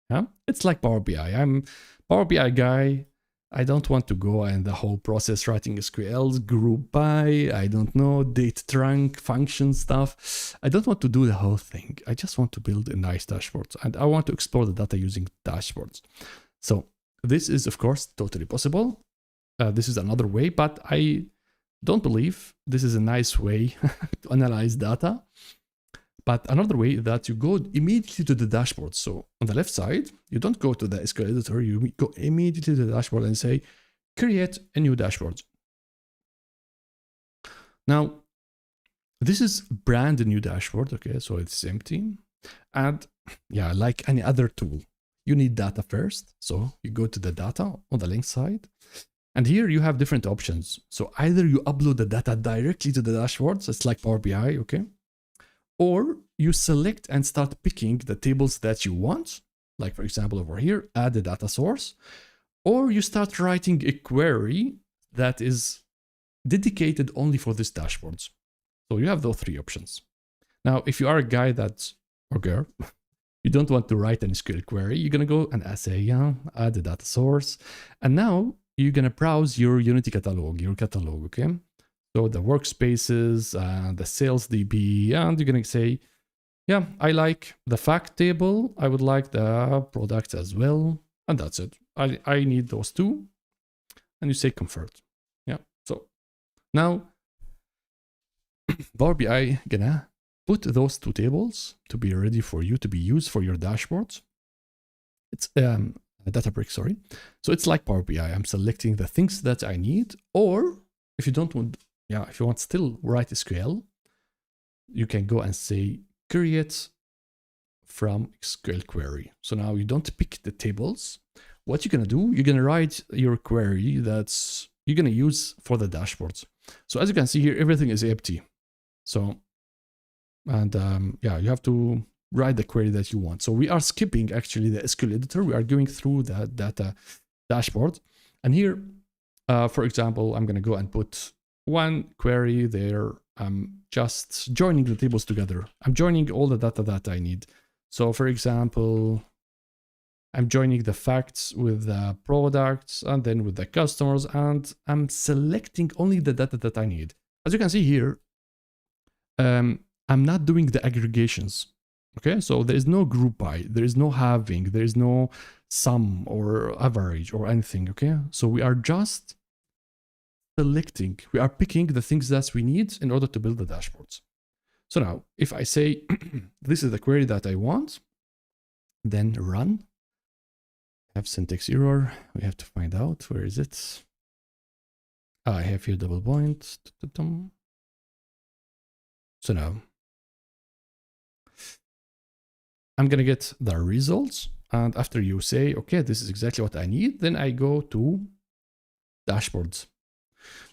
Speaker 1: Yeah? It's like Power BI. I'm Power BI guy. I don't want to go in the whole process writing SQLs, group by, I don't know, date trunk, function stuff. I don't want to do the whole thing. I just want to build a nice dashboard, and I want to explore the data using dashboards. So this is, of course, totally possible. This is another way, but I don't believe this is a nice way to analyze data. But another way is that you go immediately to the dashboard. So on the left side, you don't go to the SQL editor, you go immediately to the dashboard and say, create a new dashboard. Now, this is brand new dashboard, okay? So it's empty. And yeah, like any other tool, you need data first. So you go to the data on the link side. And here you have different options. So either you upload the data directly to the dashboard, so it's like Power BI, okay? Or you select and start picking the tables that you want. Like for example, over here, add a data source. Or you start writing a query that is dedicated only for this dashboard. So you have those three options. Now, if you are a guy that, or girl, you don't want to write an SQL query, you're gonna go and say, yeah, add a data source. And now you're gonna browse your Unity catalog, okay? So the workspaces, the sales DB, and you're gonna say, yeah, I like the fact table. I would like the product as well. And that's it. I need those two. And you say convert. Yeah, so now Power BI gonna put those two tables to be ready for you to be used for your dashboards. It's Databricks, sorry. So it's like Power BI. I'm selecting the things that I need, or if you don't want, yeah, if you want still write SQL, you can go and say create from SQL query. So now you don't pick the tables. What you're gonna do, you're gonna write your query that's you're gonna use for the dashboards. So as you can see here, everything is empty. So, and yeah, you have to write the query that you want. So we are skipping actually the SQL editor. We are going through the data dashboard. And here, for example, I'm gonna go and put one query there. I'm just joining the tables together. I'm joining all the data that I need. So for example, I'm joining the facts with the products and then with the customers, and I'm selecting only the data that I need. As you can see here, I'm not doing the aggregations. Okay, so there is no group by, there is no halving, there is no sum or average or anything. Okay, so we are just selecting, we are picking the things that we need in order to build the dashboards. So now, if I say, this is the query that I want, then run. I have syntax error. We have to find out, where is it? I have here double point. So now, I'm gonna get the results. And after you say, okay, this is exactly what I need, then I go to dashboards.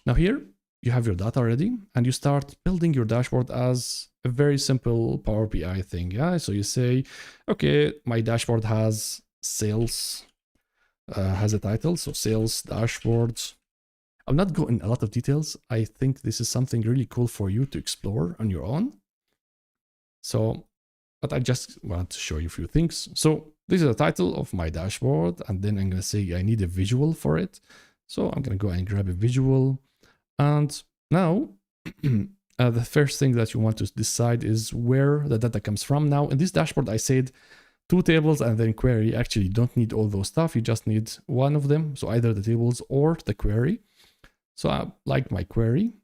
Speaker 1: Now here, you have your data ready and you start building your dashboard as a very simple Power BI thing. Yeah, so you say, okay, my dashboard has sales, has a title, so sales dashboards. I'll not go in a lot of details. I think this is something really cool for you to explore on your own. So, but I just want to show you a few things. So this is the title of my dashboard, and then I'm gonna say I need a visual for it. So I'm gonna go and grab a visual. And now, the first thing that you want to decide is where the data comes from. Now, in this dashboard, I said 2 tables and then query. Actually, you don't need all those stuff. You just need one of them. So either the tables or the query. So I like my query.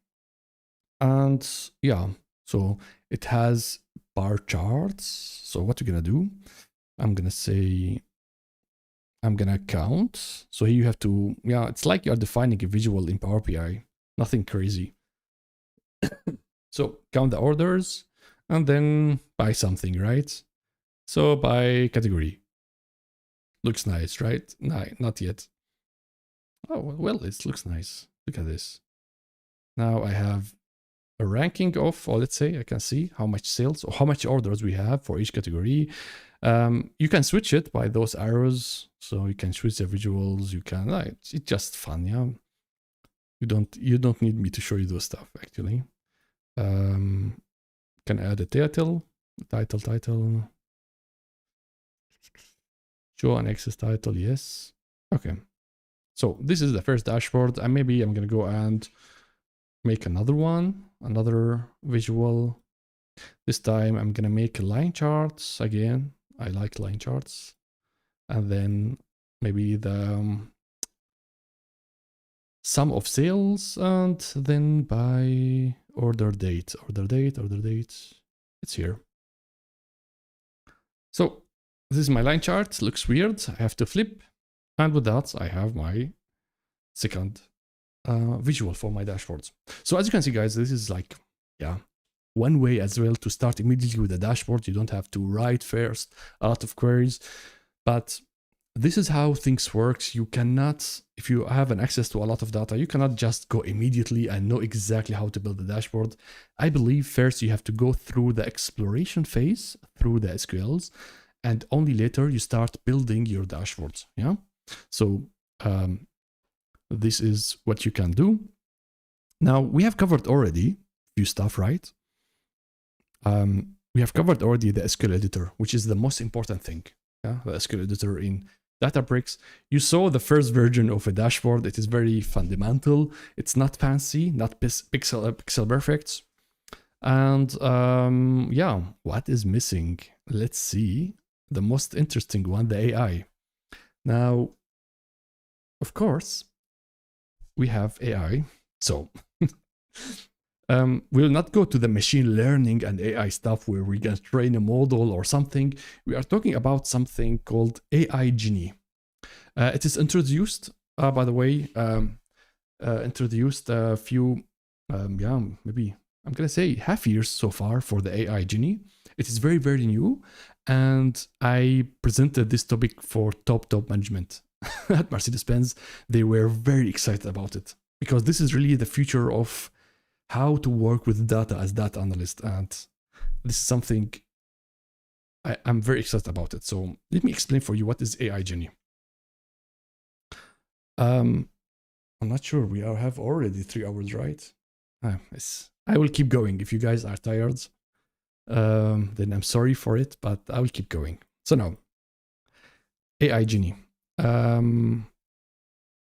Speaker 1: And yeah, so it has bar charts. So what you're going to do, I'm going to say, I'm going to count. So here you have to, yeah, it's like you're defining a visual in Power BI. Nothing crazy. So count the orders and then by something, right? So by category. Looks nice, right? No, not yet. Oh, well, it looks nice. Look at this. Now I have a ranking of, or let's say I can see how much sales or how much orders we have for each category. You can switch it by those arrows. So you can switch the visuals. You can, it's just fun, yeah. You don't need me to show you those stuff actually. Can add a title. Show an access title, yes. Okay. So this is the first dashboard, and maybe I'm gonna go and make another one, another visual. This time I'm gonna make line charts again. I like line charts. And then maybe the sum of sales, and then by order date. It's here. So this is my line chart. Looks weird. I have to flip. And with that, I have my second visual for my dashboards. So as you can see, guys, this is like, yeah, one way as well to start immediately with a dashboard. You don't have to write first a lot of queries, but this is how things works. You cannot, if you have an access to a lot of data, you cannot just go immediately and know exactly how to build a dashboard. I believe first you have to go through the exploration phase through the SQLs, and only later you start building your dashboards. Yeah. So this is what you can do. Now we have covered already a few stuff, right? We have covered already the SQL Editor, which is the most important thing. Yeah, the SQL Editor in Databricks. You saw the first version of a dashboard. It is very fundamental. It's not fancy, not pixel perfect. And yeah, what is missing? Let's see. The most interesting one, the AI. Now, of course, we have AI. So we'll not go to the machine learning and AI stuff where we're going to train a model or something. We are talking about something called AI Genie. It is introduced, by the way, introduced a few, yeah, maybe I'm going to say half years so far for the AI Genie. It is very, very new. And I presented this topic for top management at Mercedes-Benz. They were very excited about it because this is really the future of how to work with data as data analyst. And this is something I'm very excited about it. So let me explain for you what is AI Genie. I'm not sure. We have already 3 hours, right? I will keep going. If you guys are tired, then I'm sorry for it, but I will keep going. So now, AI Genie. The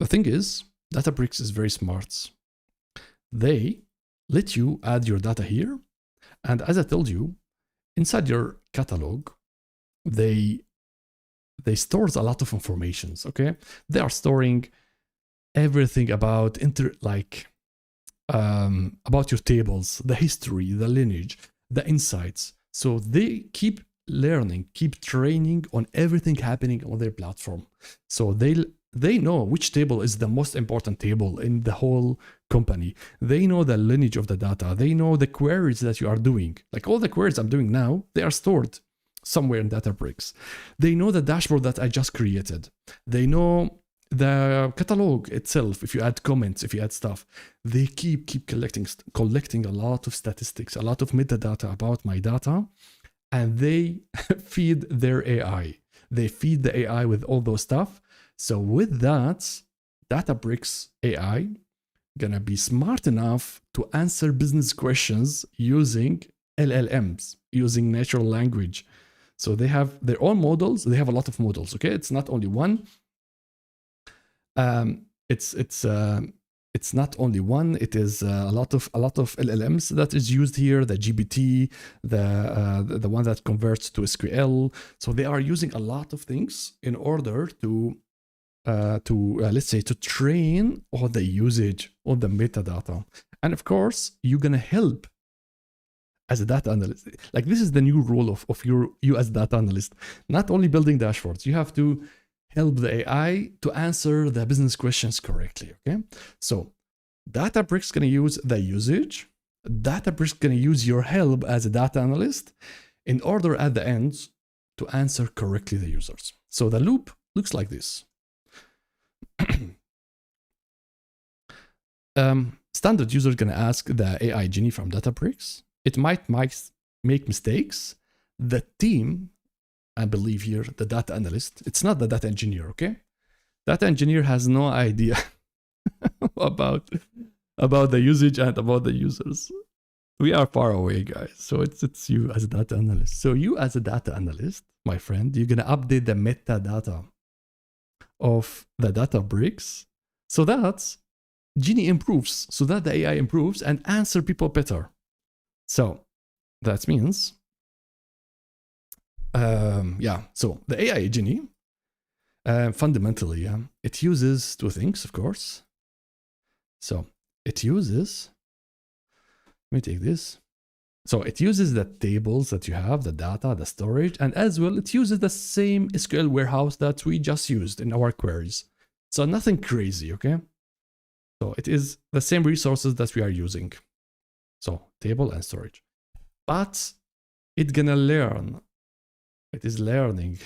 Speaker 1: thing is, Databricks is very smart. They let you add your data here. And as I told you, inside your catalog, they stores a lot of informations, okay? They are storing everything about about your tables, the history, the lineage, the insights. So they keep learning, keep training on everything happening on their platform. So they know which table is the most important table in the whole company. They know the lineage of the data. They know the queries that you are doing. Like all the queries I'm doing now, they are stored somewhere in Databricks. They know the dashboard that I just created. They know the catalog itself. If you add comments, if you add stuff, they keep collecting a lot of statistics, a lot of metadata about my data, and they feed their AI. They feed the AI with all those stuff. So with that, Databricks AI gonna be smart enough to answer business questions using LLMs, using natural language. So they have their own models. They have a lot of models. Okay, it's not only one. It's not only one. It is a lot of LLMs that is used here. The GPT, the one that converts to SQL. So they are using a lot of things in order to let's say to train all the usage on the metadata. And of course, you're gonna help as a data analyst. Like this is the new role of you as data analyst. Not only building dashboards, you have to help the AI to answer the business questions correctly. Okay, so Databricks gonna use the usage. Databricks gonna use your help as a data analyst in order at the end to answer correctly the users. So the loop looks like this. Standard user gonna ask the AI Genie from Databricks. It might make mistakes. The team, I believe here, the data analyst, it's not the data engineer, okay? Data engineer has no idea about the usage and about the users. We are far away, guys. So it's you as a data analyst. So you as a data analyst, my friend, you're gonna update the metadata of the Databricks so that Genie improves, so that the AI improves and answer people better. So that means, yeah, so the AI Genie, fundamentally, it uses 2 things, of course. So it uses, let me take this. So it uses the tables that you have, the data, the storage, and as well, it uses the same SQL warehouse that we just used in our queries. So nothing crazy, okay? So it is the same resources that we are using. So table and storage. But it's gonna learn. It is learning.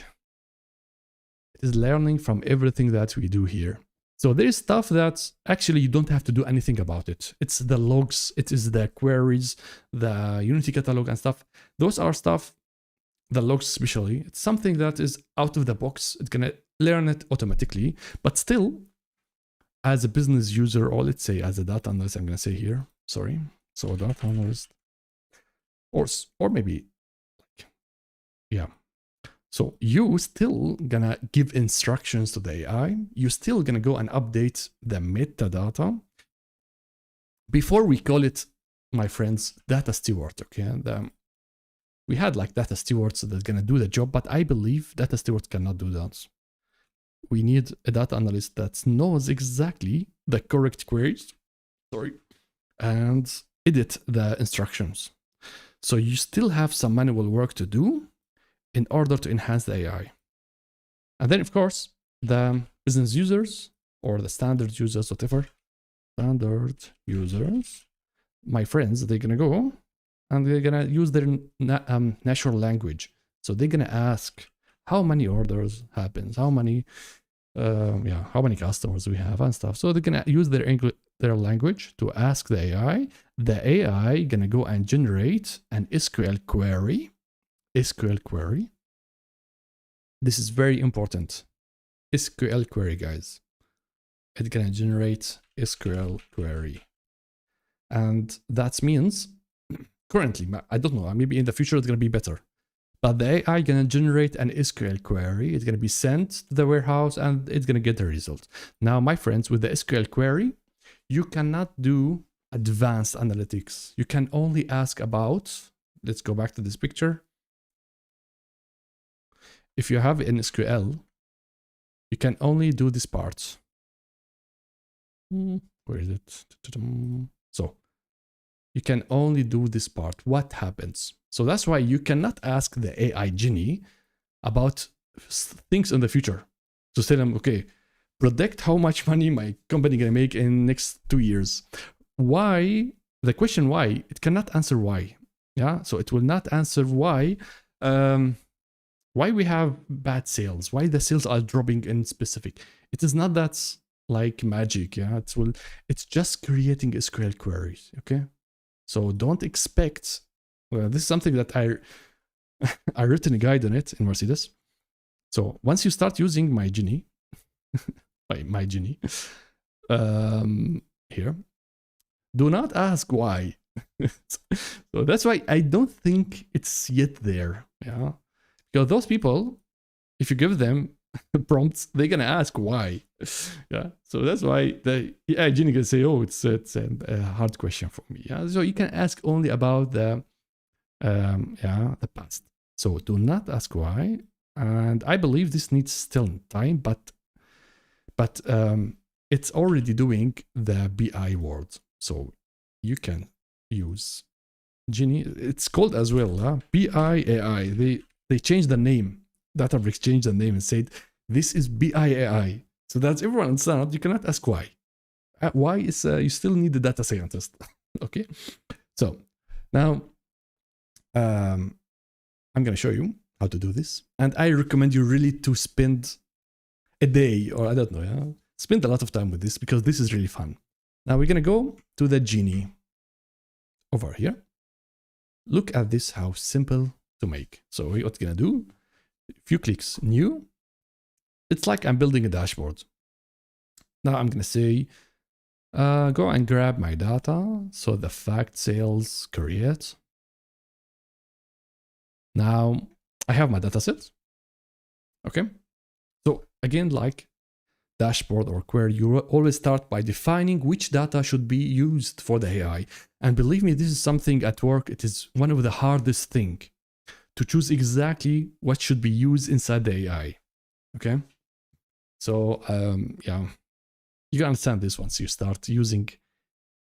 Speaker 1: It is learning from everything that we do here. So there is stuff that actually you don't have to do anything about it. It's the logs, it is the queries, the Unity catalog and stuff. Those are stuff, the logs especially, it's something that is out of the box. It's gonna learn it automatically, but still, as a business user, or let's say as a data analyst, I'm gonna say here, sorry. So data analyst, or maybe, yeah. So you still gonna give instructions to the AI. You still gonna go and update the metadata. Before we call it, my friends, data steward, okay? We had like data stewards that's gonna do the job, but I believe data stewards cannot do that. We need a data analyst that knows exactly the correct queries, and edit the instructions. So you still have some manual work to do in order to enhance the AI. And then, of course, the business users or the standard users, whatever, standard users, my friends, they're gonna go and they're gonna use their natural language. So they're gonna ask how many orders happens, how many customers we have and stuff. So they're gonna use their language to ask the AI. The AI gonna go and generate an SQL query. This is very important. SQL query, guys. It's gonna generate SQL query. And that means currently, I don't know, maybe in the future it's gonna be better. But the AI gonna generate an SQL query. It's gonna be sent to the warehouse and it's gonna get the result. Now, my friends, with the SQL query, you cannot do advanced analytics. You can only ask about, let's go back to this picture. If you have an SQL, you can only do this part. Where is it? So you can only do this part. What happens? So that's why you cannot ask the AI Genie about things in the future. To tell them, okay, predict how much money my company gonna make in next 2 years. Why? The question why, it cannot answer why. Yeah, so it will not answer why. Why we have bad sales, why the sales are dropping in specific. It is not that like magic, yeah. It's just creating SQL queries, okay? So don't expect, well, this is something that I written a guide on it in Mercedes. So once you start using my Genie, my Genie, here, do not ask why. So that's why I don't think it's yet there, yeah. Because those people, if you give them prompts, they're gonna ask why. Yeah, so that's why the AI Genie can say, "Oh, it's a hard question for me." Yeah, so you can ask only about the past. So do not ask why. And I believe this needs still time, but it's already doing the BI world. So you can use Genie. It's called as well BI AI. They changed the name. Databricks changed the name and said, this is BI AI. So that's everyone understands. You cannot ask why. Why is you still need the data scientist. Okay. So now I'm going to show you how to do this. And I recommend you really to spend a day, or I don't know, spend a lot of time with this because this is really fun. Now we're going to go to the Genie over here. Look at this, how simple to make. So what you're gonna do, a few clicks, new. It's like I'm building a dashboard. Now I'm gonna say, go and grab my data. So the fact sales create. Now I have my data set. Okay. So again, like dashboard or query, you always start by defining which data should be used for the AI. And believe me, this is something at work. It is one of the hardest thing to choose exactly what should be used inside the AI. Okay. So yeah, you can understand this once you start using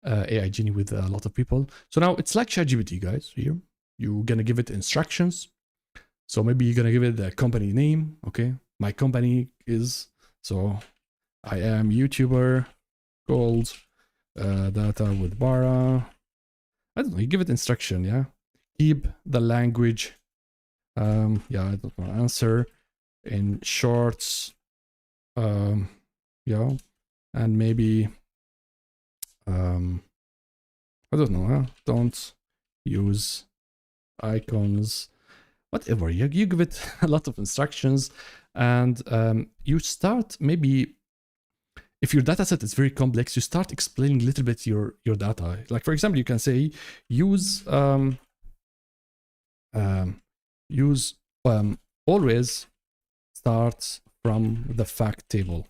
Speaker 1: AI Genie with a lot of people. So now it's like ChatGPT, guys. Here, you're gonna give it instructions. So maybe you're gonna give it the company name. Okay, my company is, so I am YouTuber called Data with Bara. I don't know. You give it instruction, yeah. Keep the language. Yeah, I don't know. Answer in shorts. Yeah, and maybe I don't know. Huh? Don't use icons. Whatever. You give it a lot of instructions, and you start maybe. If your data set is very complex, you start explaining a little bit your data. Like for example, you can say use always start from the fact table.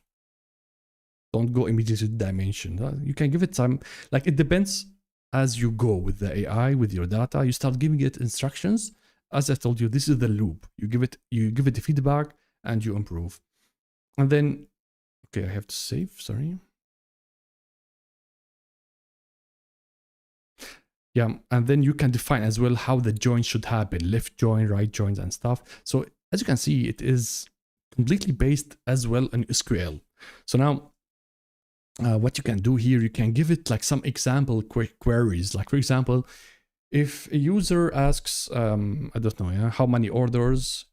Speaker 1: Don't go immediately to dimension. You can give it time. Like it depends as you go with the AI, with your data. You start giving it instructions. As I told you, this is the loop. You give it the feedback and you improve. And then, okay, I have to save. Sorry. Yeah, and then you can define as well how the joins should happen, left join, right joins, and stuff. So as you can see, it is completely based as well on SQL. So now, what you can do here, you can give it like some example queries. Like for example, if a user asks, I don't know, yeah, how many orders,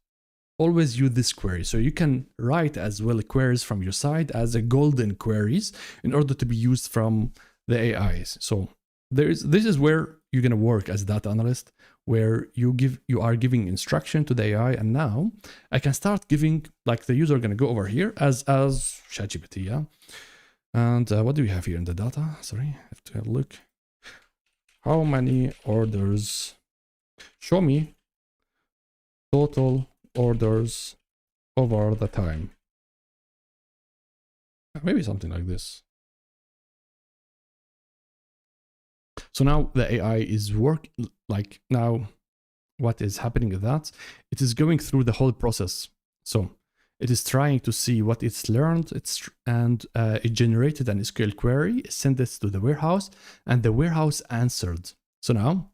Speaker 1: always use this query. So you can write as well queries from your side as a golden queries in order to be used from the AIs. So this is where you're gonna work as a data analyst, where you are giving instruction to the AI, and now I can start giving, like the user gonna go over here as ChatGPT, yeah. And what do we have here in the data? Sorry, I have to have a look. How many orders? Show me total orders over the time. Maybe something like this. So now the AI is like now what is happening is that it is going through the whole process. So it is trying to see what it's learned, and it generated an SQL query, sent it to the warehouse, and the warehouse answered. So now,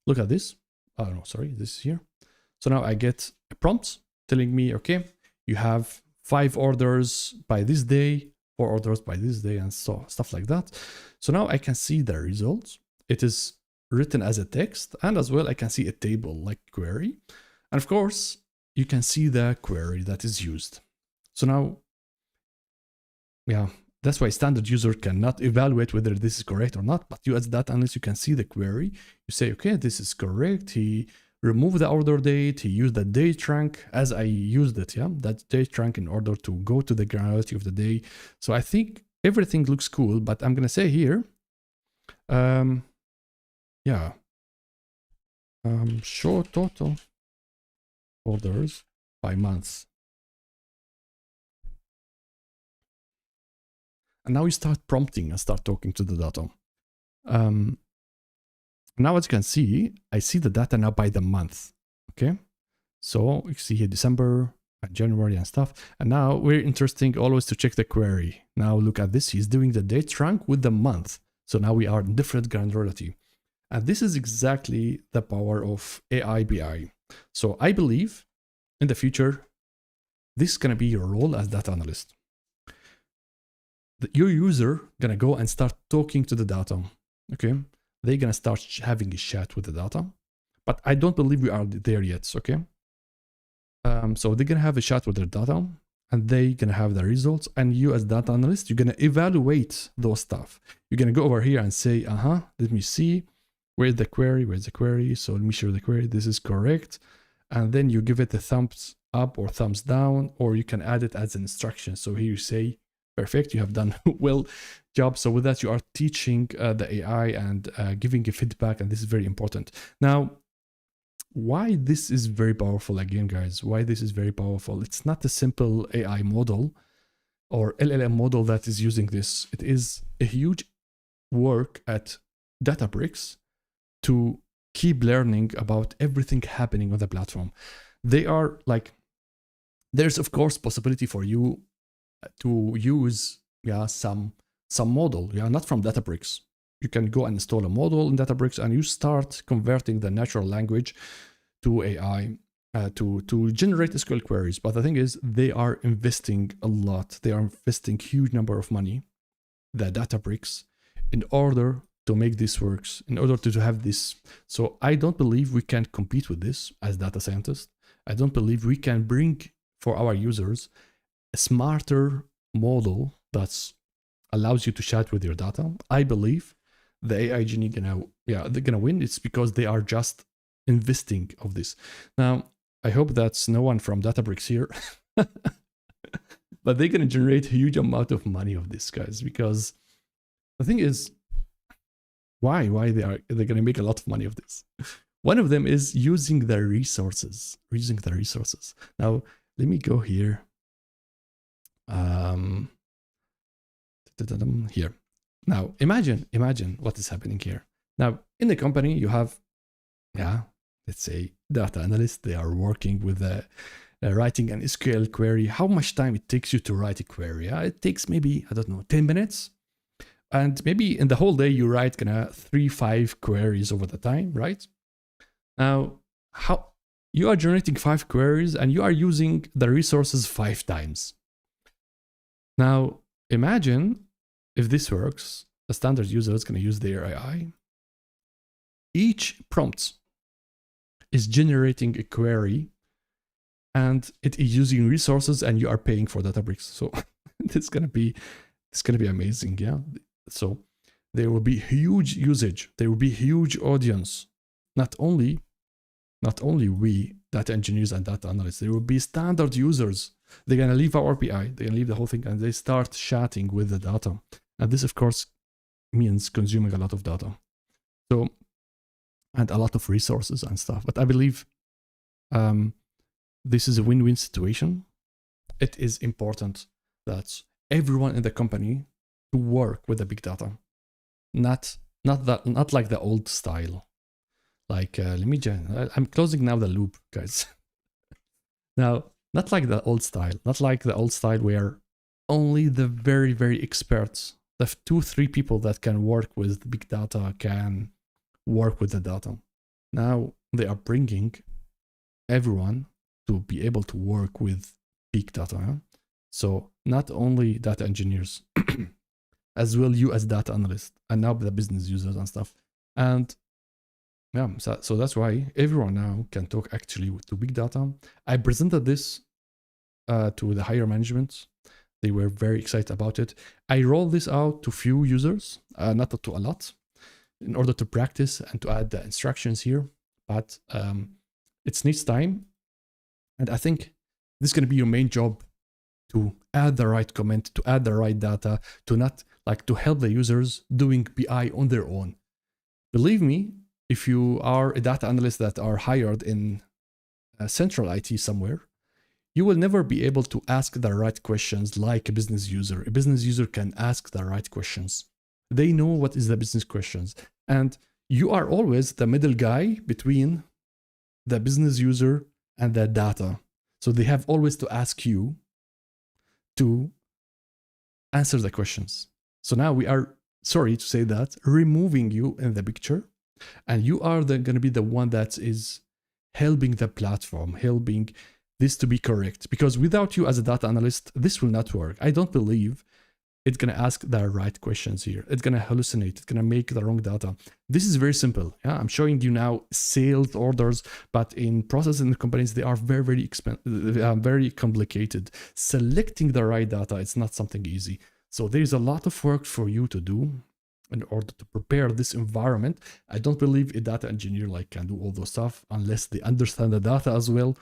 Speaker 1: look at this. Oh no, sorry, this is here. So now I get a prompt telling me, okay, you have 5 orders by this day, 4 orders by this day, and so stuff like that. So now I can see the results. It is written as a text, and as well I can see a table like query, and of course you can see the query that is used. So now, yeah, that's why standard user cannot evaluate whether this is correct or not, but you as data analyst, you can see the query. You say, okay, this is correct. He removed the order date. He used the date rank as I used it, yeah, that date rank in order to go to the granularity of the day. So I think everything looks cool, but I'm gonna say here, yeah, show total orders by months. And now you start prompting and start talking to the data. Now as you can see, I see the data now by the month. Okay, so you see here December and January and stuff. And now we're interesting always to check the query. Now look at this, he's doing the date rank with the month. So now we are in different granularity. And this is exactly the power of AI BI. So I believe in the future, this is gonna be your role as data analyst. Your user gonna go and start talking to the data, okay? They're gonna start having a chat with the data, but I don't believe we are there yet, okay? So they're gonna have a chat with their data, and they're gonna have the results, and you as data analyst, you're gonna evaluate those stuff. You're gonna go over here and say, let me see, where's the query? So let me show the query, this is correct. And then you give it a thumbs up or thumbs down, or you can add it as an instruction. So here you say, perfect, you have done well job. So with that, you are teaching the AI and giving a feedback, and this is very important. Now, why this is very powerful again, guys, why this is very powerful, it's not a simple AI model or LLM model that is using this. It is a huge work at Databricks to keep learning about everything happening on the platform. They are like, there's of course possibility for you to use some model, not from Databricks, You can go and install a model in Databricks and you start converting the natural language to AI to generate SQL queries. But the thing is, they are investing a lot. They are investing huge number of money, the Databricks, in order to make this works, in order to have this. So I don't believe we can compete with this as data scientists. I don't believe we can bring for our users a smarter model that allows you to chat with your data. I believe the AI Genie they're gonna win. It's because they are just investing of this. Now, I hope that's no one from Databricks here, but they're gonna generate a huge amount of money of this, guys, because the thing is, why they're gonna make a lot of money of this. One of them is using the resources, Now, let me go here. Here. Now, imagine what is happening here. Now, in the company, you have, let's say, data analysts. They are working with writing an SQL query. How much time it takes you to write a query? It takes maybe, I don't know, 10 minutes. And maybe in the whole day, you write 3-5 queries over the time, right? Now, how you are generating 5 queries and you are using the resources 5 times. Now, imagine if this works, a standard user is going to use their AI. Each prompt is generating a query and it is using resources and you are paying for Databricks. So it's going to be amazing. Yeah. So there will be huge usage. There will be huge audience. Not only we data engineers and data analysts, there will be standard users. They're going to leave our API, they're going to leave the whole thing, and they start chatting with the data. And this, of course, means consuming a lot of data. So, and a lot of resources and stuff. But I believe this is a win-win situation. It is important that everyone in the company to work with the big data, not like the old style. Like, I'm closing now the loop, guys. Now, not like the old style, where only the very, very experts, the 2-3 people that can work with big data can work with the data. Now they are bringing everyone to be able to work with big data. So not only data engineers, as well you as data analysts, and now the business users and stuff. And yeah, so that's why everyone now can talk actually to big data. I presented this to the higher management. They were very excited about it. I rolled this out to few users, not to a lot, in order to practice and to add the instructions here. But it needs time. And I think this is going to be your main job, to add the right comment, to add the right data, to help the users doing BI on their own. Believe me, if you are a data analyst that are hired in central IT somewhere, you will never be able to ask the right questions like a business user. A business user can ask the right questions. They know what is the business questions. And you are always the middle guy between the business user and the data. So they have always to ask you to answer the questions. So now we are, sorry to say that, removing you in the picture. And you are going to be the one that is helping the platform, helping this to be correct. Because without you as a data analyst, this will not work. I don't believe it's going to ask the right questions here. It's going to hallucinate. It's going to make the wrong data. This is very simple. Yeah, I'm showing you now sales orders, but in process in the companies, they are very, very expensive, very complicated. Selecting the right data, it's not something easy. So there's a lot of work for you to do in order to prepare this environment. I don't believe a data engineer can do all those stuff unless they understand the data as well.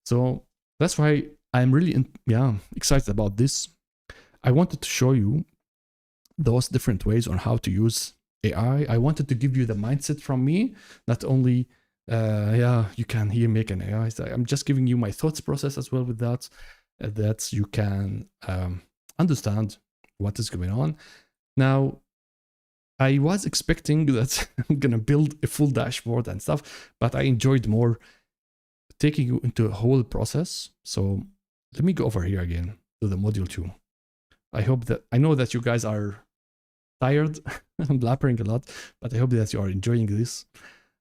Speaker 1: So that's why I'm really excited about this. I wanted to show you those different ways on how to use AI. I wanted to give you the mindset from me, not only, you can here make an AI. I'm just giving you my thoughts process as well with that, that you can understand what is going on. Now, I was expecting that I'm going to build a full dashboard and stuff, but I enjoyed more taking you into a whole process. So let me go over here again to the module 2. I know that you guys are tired. I'm blabbering a lot, but I hope that you are enjoying this.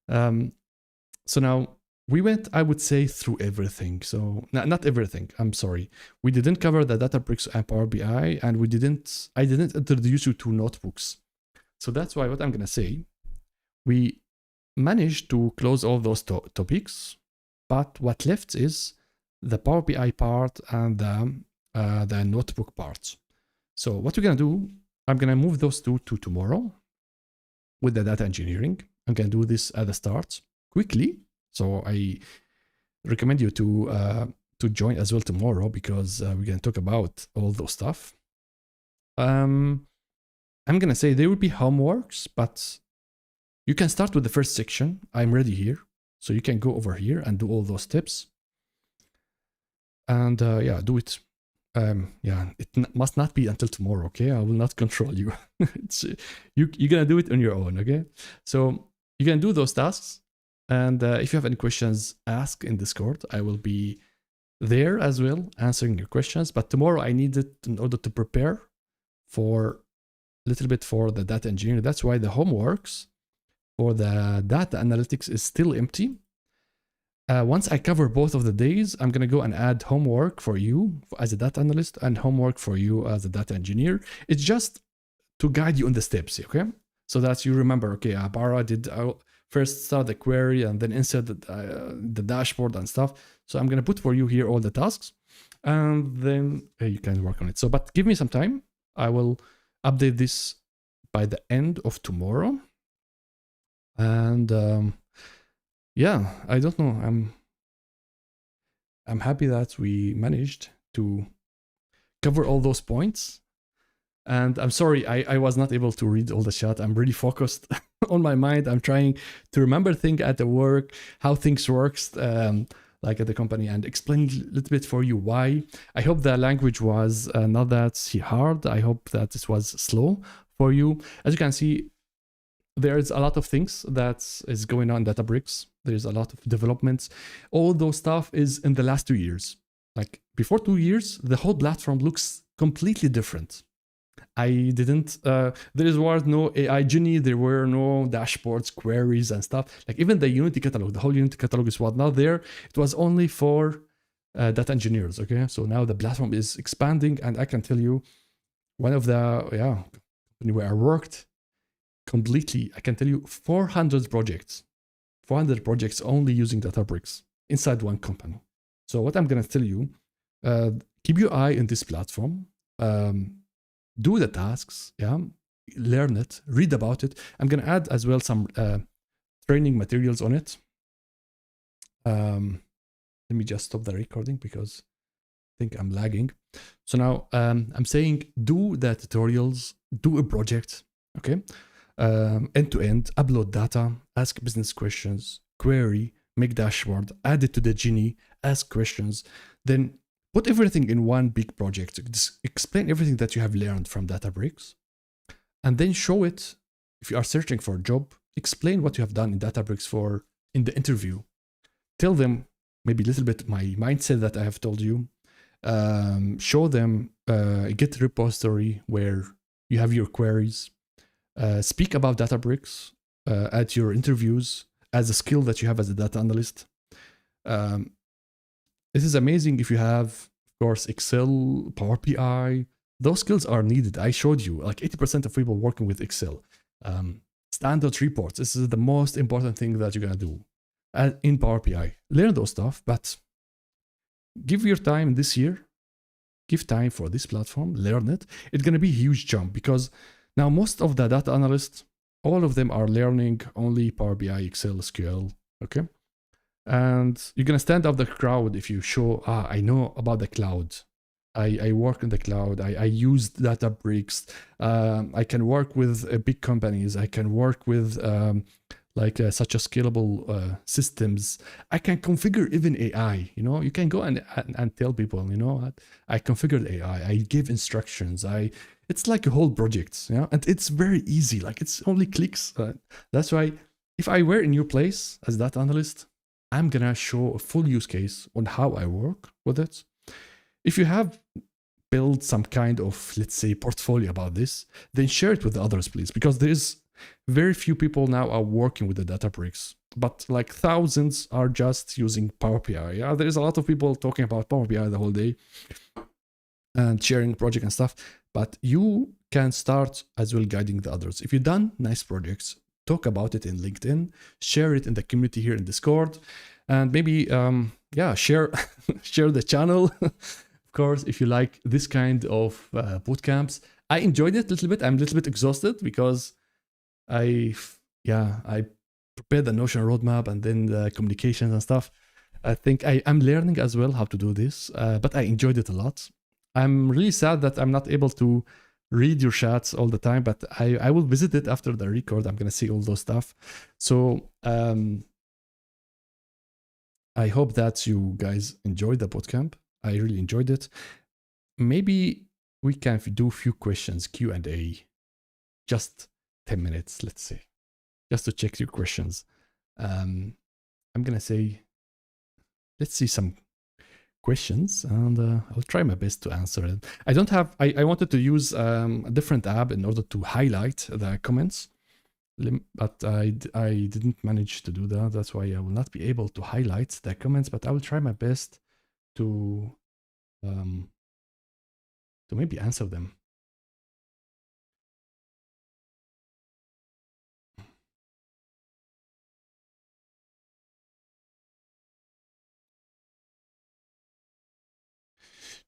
Speaker 1: So now we went, I would say, through everything. So not everything, I'm sorry. We didn't cover the Databricks and Power BI, and I didn't introduce you to notebooks. So that's why what I'm gonna say, we managed to close all those topics, but what left is the Power BI part and the notebook part. So what we're gonna do, I'm gonna move those two to tomorrow with the data engineering. I'm gonna do this at the start quickly. So I recommend you to join as well tomorrow, because we're gonna talk about all those stuff. I'm gonna say there will be homeworks, but you can start with the first section. I'm ready here. So you can go over here and do all those steps. And yeah, do it. Yeah, it must not be until tomorrow, okay? I will not control you. You're gonna do it on your own, okay? So you can do those tasks. And if you have any questions, ask in Discord. I will be there as well, answering your questions. But tomorrow I need it in order to prepare for a little bit for the data engineering. That's why the homeworks for the data analytics is still empty. Once I cover both of the days, I'm going to go and add homework for you as a data analyst and homework for you as a data engineer. It's just to guide you on the steps, okay? So that you remember, okay, Bara did first start the query and then insert the dashboard and stuff. So I'm going to put for you here all the tasks, and then you can work on it. So, but give me some time. I will update this by the end of tomorrow. And yeah, I don't know. I'm happy that we managed to cover all those points. And I'm sorry, I was not able to read all the chat. I'm really focused on my mind. I'm trying to remember things at the work, how things works, like at the company, and explain a little bit for you why. I hope the language was not that hard. I hope that it was slow for you. As you can see, there's a lot of things that is going on in Databricks. There's a lot of developments. All those stuff is in the last 2 years. Like before 2 years, the whole platform looks completely different. I didn't, there was no AI Genie, there were no dashboards, queries and stuff. Like even the Unity catalog, the whole Unity catalog was not there. It was only for data engineers, okay? So now the platform is expanding, and I can tell you, one of the, company where I worked, completely, I can tell you 400 projects only using Databricks inside one company. So what I'm going to tell you, keep your eye in this platform, do the tasks, learn it, read about it. I'm going to add as well some training materials on it. Let me just stop the recording because I think I'm lagging. So now I'm saying do the tutorials, do a project, okay? End to end, upload data, ask business questions, query, make dashboard, add it to the Genie, ask questions, then put everything in one big project. Just explain everything that you have learned from Databricks, and then show it. If you are searching for a job, explain what you have done in Databricks in the interview. Tell them maybe a little bit my mindset that I have told you. Show them a Git repository where you have your queries. Speak about Databricks at your interviews as a skill that you have as a data analyst. This is amazing if you have, of course, Excel, Power BI. Those skills are needed. I showed you, like 80% of people working with Excel. Standard reports. This is the most important thing that you're going to do in Power BI. Learn those stuff, but give your time this year. Give time for this platform. Learn it. It's going to be a huge jump, because now most of the data analysts, all of them are learning only Power BI, Excel, SQL, okay? And you're going to stand out the crowd if you show, I know about the cloud. I work in the cloud. I use Databricks. I can work with big companies. I can work with such a scalable systems. I can configure even AI. You can go and tell people, I configured AI. I give instructions. It's like a whole project, and it's very easy. Like it's only clicks. That's why if I were in your place as data analyst, I'm gonna show a full use case on how I work with it. If you have build some kind of, let's say, portfolio about this, then share it with the others, please, because there's very few people now are working with the Databricks, but like thousands are just using Power BI. Yeah, there's a lot of people talking about Power BI the whole day and sharing project and stuff, but you can start as well guiding the others. If you've done nice projects, talk about it in LinkedIn, share it in the community here in Discord, and maybe share share the channel. Of course, if you like this kind of bootcamps. I enjoyed it a little bit. I'm a little bit exhausted because I prepared the Notion roadmap and then the communications and stuff. I think I'm learning as well how to do this, but I enjoyed it a lot. I'm really sad that I'm not able to read your chats all the time, but I will visit it after the record. I'm going to see all those stuff. So I hope that you guys enjoyed the bootcamp. I really enjoyed it. Maybe we can do a few questions, Q&A, just 10 minutes, let's say, just to check your questions. I'm going to say, let's see some questions, and I'll try my best to answer it. I don't have, I wanted to use a different app in order to highlight the comments, but I didn't manage to do that. That's why I will not be able to highlight the comments, but I will try my best to maybe answer them.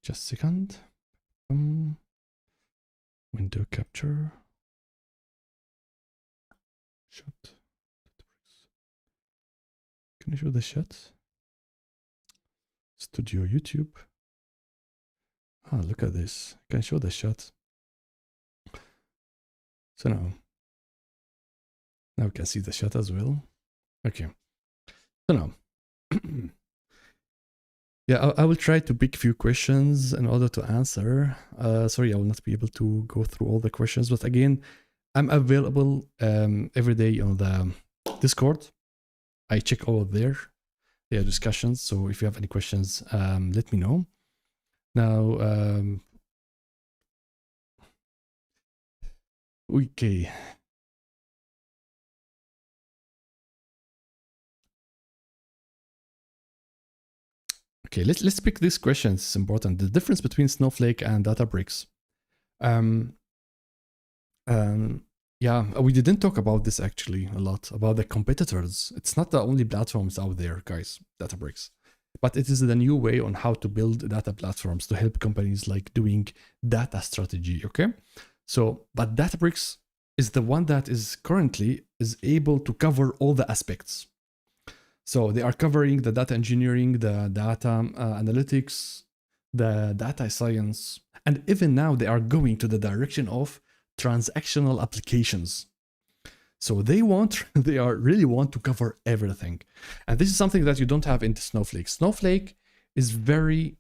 Speaker 1: Just a second. Window capture. Shot. Can I show the shot? Studio YouTube. Ah, look at this. I can show the shot. So now we can see the shot as well. Okay. So now. Yeah, I will try to pick a few questions in order to answer. Sorry, I will not be able to go through all the questions, but again, I'm available every day on the Discord. I check all of their discussions. So if you have any questions, let me know. Now, okay. Okay, let's pick these questions. It's important. The difference between Snowflake and Databricks. Yeah, we didn't talk about this actually a lot, about the competitors. It's not the only platforms out there, guys, Databricks. But it is the new way on how to build data platforms to help companies like doing data strategy, okay? So, but Databricks is the one that is currently able to cover all the aspects. So they are covering the data engineering, the data analytics, the data science, and even now they are going to the direction of transactional applications. So they really want to cover everything. And this is something that you don't have in Snowflake. Snowflake is very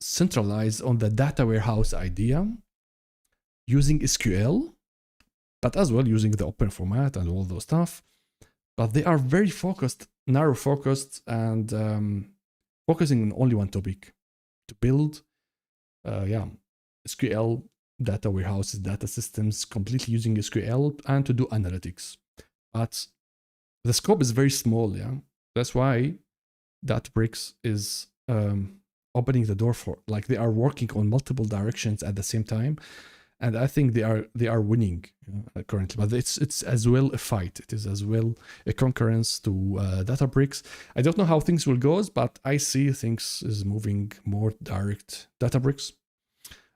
Speaker 1: centralized on the data warehouse idea, using SQL, but as well using the open format and all those stuff. But they are very focused, narrow focused, and focusing on only one topic to build, SQL data warehouses, data systems, completely using SQL, and to do analytics. But the scope is very small, yeah. That's why Databricks is opening the door for, like, they are working on multiple directions at the same time. And I think they are winning currently, but it's as well a fight. It is as well a concurrence to Databricks. I don't know how things will go, but I see things is moving more direct Databricks.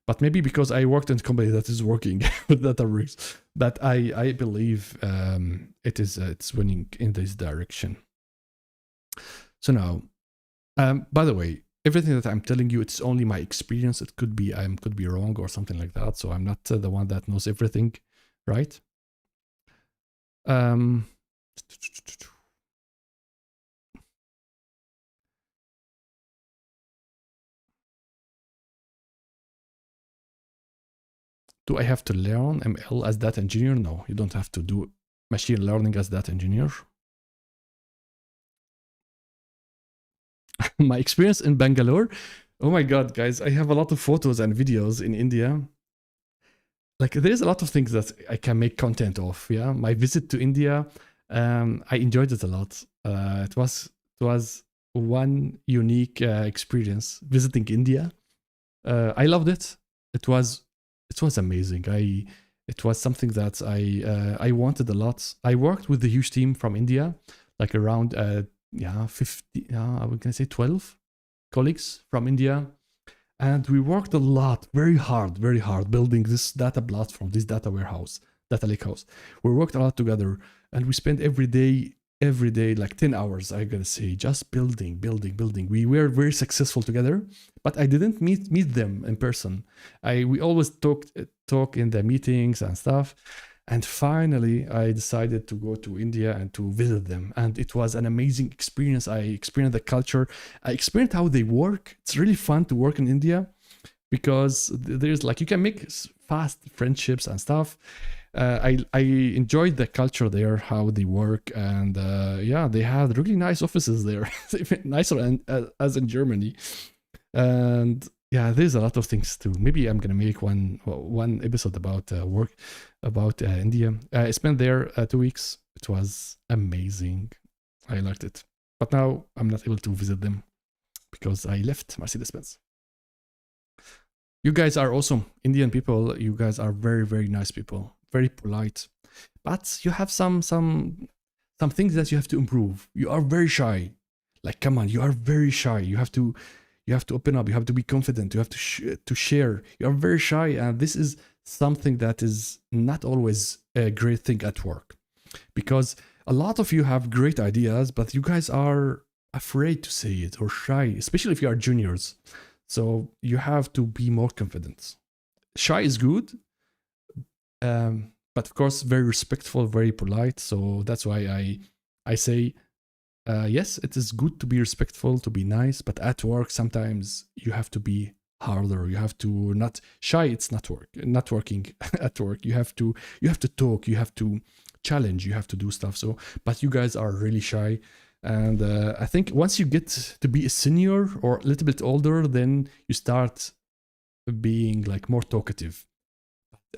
Speaker 1: But maybe because I worked in a company that is working with Databricks, but I believe it's winning in this direction. So now, by the way, everything that I'm telling you, it's only my experience. It could be I could be wrong or something like that. So I'm not the one that knows everything, right? Do I have to learn ML as data engineer? No, you don't have to do machine learning as data engineer. My experience in Bangalore, Oh my God, guys, I have a lot of photos and videos in India. Like there's a lot of things that I can make content of. Yeah, my visit to India, I enjoyed it a lot. It was one unique experience visiting India. I loved it. It was amazing. It was something that I wanted a lot. I worked with a huge team from India, like around 50. I was gonna say 12 colleagues from India, and we worked a lot, very hard, building this data platform, this data warehouse, data lakehouse. We worked a lot together, and we spent every day, like 10 hours, I gotta say, just building. We were very successful together, but I didn't meet them in person. We always talk in the meetings and stuff. And finally, I decided to go to India and to visit them. And it was an amazing experience. I experienced the culture. I experienced how they work. It's really fun to work in India because there's like, you can make fast friendships and stuff. I enjoyed the culture there, how they work. And yeah, they had really nice offices there, even nicer as in Germany. And yeah, there's a lot of things too. Maybe I'm gonna make one episode about work about India. I spent there 2 weeks. It was amazing. I liked it, but now I'm not able to visit them because I left Mercedes-Benz. You guys are awesome, Indian people. You guys are very nice people, very polite, but you have some things that you have to improve. You are very shy. Like, come on, you are very shy. You have to open up. You have to be confident. You have to share. You are very shy, and this is something that is not always a great thing at work, because a lot of you have great ideas, but you guys are afraid to say it or shy, especially if you are juniors. So you have to be more confident. Shy is good, but of course very respectful, very polite. So that's why I say yes, it is good to be respectful, to be nice, but at work sometimes you have to be harder. You have to not shy. It's not working at work. You have to talk. You have to challenge. You have to do stuff. So, but you guys are really shy, and I think once you get to be a senior or a little bit older, then you start being like more talkative.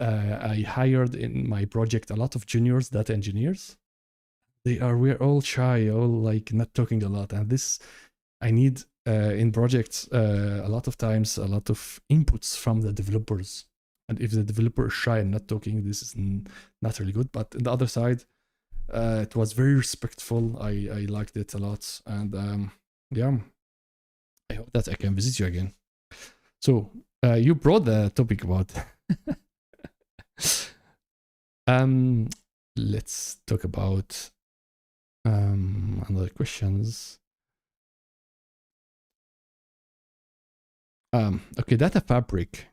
Speaker 1: I hired in my project a lot of juniors, data engineers. We're all shy, all like not talking a lot, and this I need in projects a lot of times, a lot of inputs from the developers. And if the developer is shy and not talking, this is not really good. But on the other side, it was very respectful. I liked it a lot, and yeah, I hope that I can visit you again. So you brought the topic about let's talk about another questions. Okay, Data Fabric.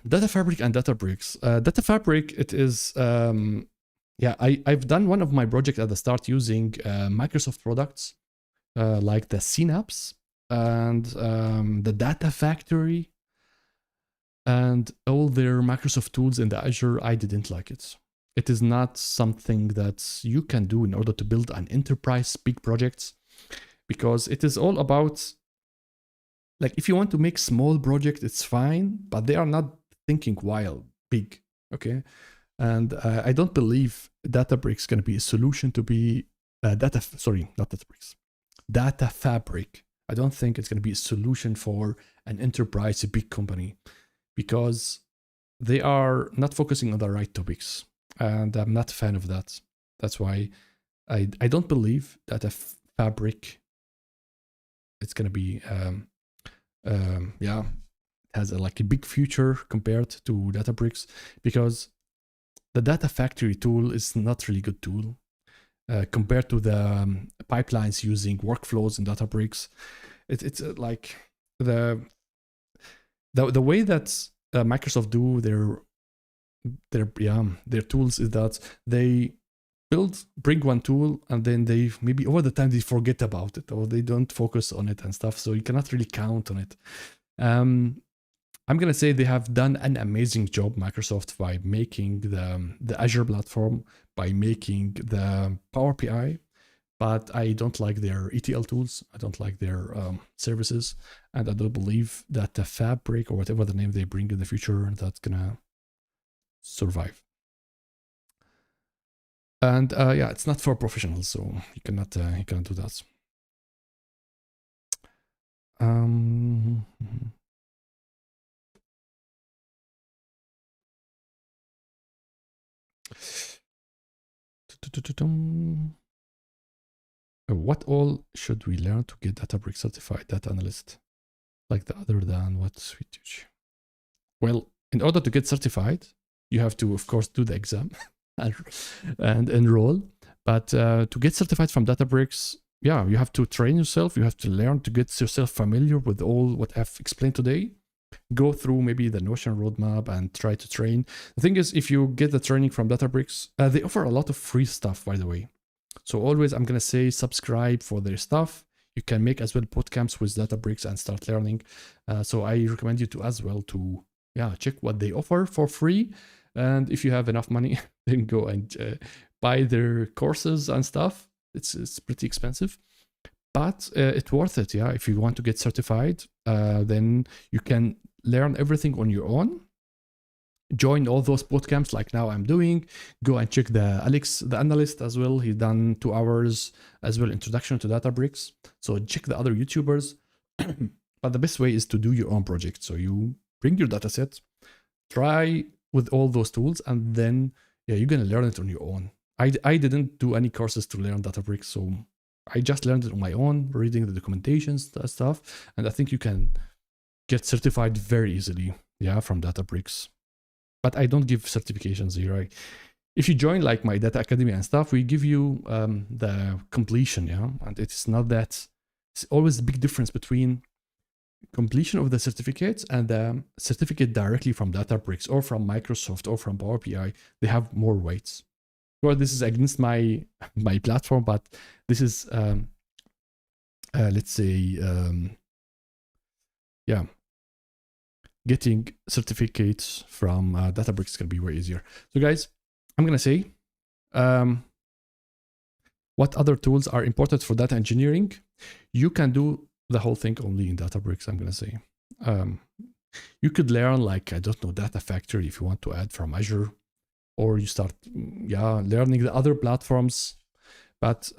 Speaker 1: Data Fabric and Databricks. Data Fabric, it is, yeah, I've done one of my projects at the start using Microsoft products like the Synapse and the Data Factory and all their Microsoft tools in the Azure. I didn't like it. It is not something that you can do in order to build an enterprise big projects, because it is all about, like, if you want to make small project, it's fine, but they are not thinking wild, big, okay? And I don't believe Databricks going to be a solution to be Data Fabric. I don't think it's going to be a solution for an enterprise, a big company, because they are not focusing on the right topics. And I'm not a fan of that. That's why I don't believe Data Fabric, it's going to be, yeah, it has like a big future compared to Databricks, because the Data Factory tool is not really good tool compared to the pipelines using workflows in Databricks. It's like the way that Microsoft do their tools is that they bring one tool, and then they maybe over the time they forget about it, or they don't focus on it and stuff. So you cannot really count on it. I'm gonna say they have done an amazing job, Microsoft, by making the Azure platform, by making the Power BI, but I don't like their ETL tools. I don't like their services. And I don't believe that the Fabric or whatever the name they bring in the future, that's gonna survive. And yeah, it's not for professionals, so you cannot do that. What all should we learn to get Databricks certified data analyst? Like the other than what we teach? Well, in order to get certified, you have to, of course, do the exam and enroll. But to get certified from Databricks, yeah, you have to train yourself. You have to learn to get yourself familiar with all what I've explained today. Go through maybe the Notion roadmap and try to train. The thing is, if you get the training from Databricks, they offer a lot of free stuff, by the way. So always, I'm going to say subscribe for their stuff. You can make as well bootcamps with Databricks and start learning. So I recommend you to as well to check what they offer for free. And if you have enough money, then go and buy their courses and stuff. It's pretty expensive, but it's worth it. Yeah, if you want to get certified, then you can learn everything on your own. Join all those bootcamps like now I'm doing. Go and check the Alex, the analyst as well. He's done 2 hours as well, introduction to Databricks. So check the other YouTubers. But the best way is to do your own project. So you bring your data set, try with all those tools, and then you're gonna learn it on your own. I didn't do any courses to learn Databricks, so I just learned it on my own, reading the documentations, that stuff, and I think you can get certified very easily, from Databricks. But I don't give certifications here. If you join like my data academy and stuff, we give you the completion, and it's not that. It's always a big difference between completion of the certificates and the certificate directly from Databricks or from Microsoft or from Power BI. They have more weights. Well, this is against my platform, but this is let's say getting certificates from Databricks can be way easier. So guys, I'm gonna say what other tools are important for data engineering. You can do the whole thing only in Databricks, I'm gonna say. You could learn like, I don't know, Data Factory if you want to add from Azure, or you start learning the other platforms. But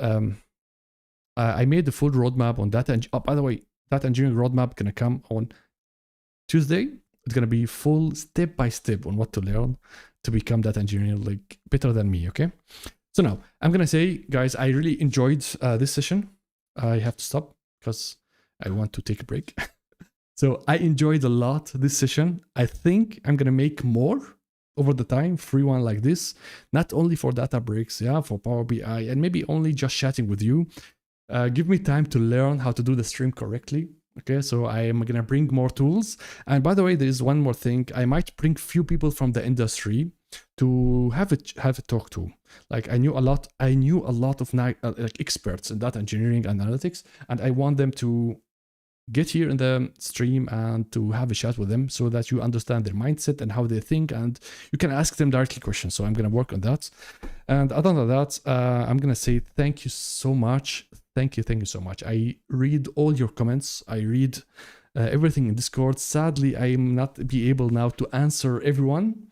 Speaker 1: I made the full roadmap on data. By the way, data engineering roadmap gonna come on Tuesday. It's gonna be full step by step on what to learn to become data engineer, like better than me. Okay. So now I'm gonna say, guys, I really enjoyed this session. I have to stop because I want to take a break. So I enjoyed a lot this session. I think I'm gonna make more over the time, free one like this, not only for Databricks, for Power BI, and maybe only just chatting with you. Give me time to learn how to do the stream correctly. Okay, so I am gonna bring more tools. And by the way, there is one more thing. I might bring few people from the industry to have a talk to. Like I knew a lot of like experts in data engineering and analytics, and I want them to get here in the stream and to have a chat with them so that you understand their mindset and how they think, and you can ask them directly questions. So I'm going to work on that. And other than that, I'm going to say thank you so much. Thank you so much. I read all your comments. I read everything in Discord. Sadly, I am not be able now to answer everyone.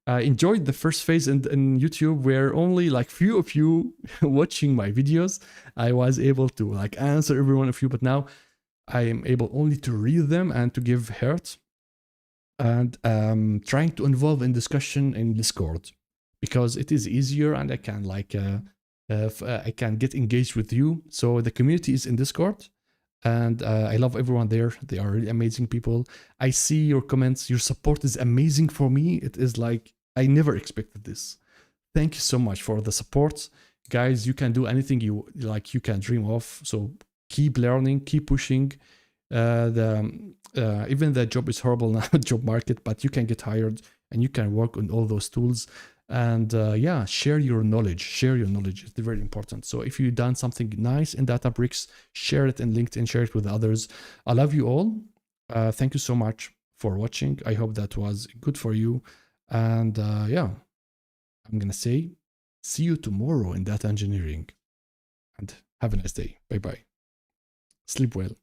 Speaker 1: I enjoyed the first phase in YouTube where only like few of you watching my videos. I was able to like answer every one of you, but now I am able only to read them and to give heart, and trying to involve in discussion in Discord because it is easier and I can like I can get engaged with you. So the community is in Discord, and I love everyone there. They are really amazing people. I see your comments. Your support is amazing for me. It is like I never expected this. Thank you so much for the support, guys. You can do anything you like. You can dream of. So keep learning, keep pushing. Even the job is horrible now, job market, but you can get hired and you can work on all those tools. And share your knowledge. Share your knowledge. It's very important. So if you've done something nice in Databricks, share it in LinkedIn, share it with others. I love you all. Thank you so much for watching. I hope that was good for you. And I'm gonna say see you tomorrow in data engineering. and have a nice day. Bye bye. Sleep well.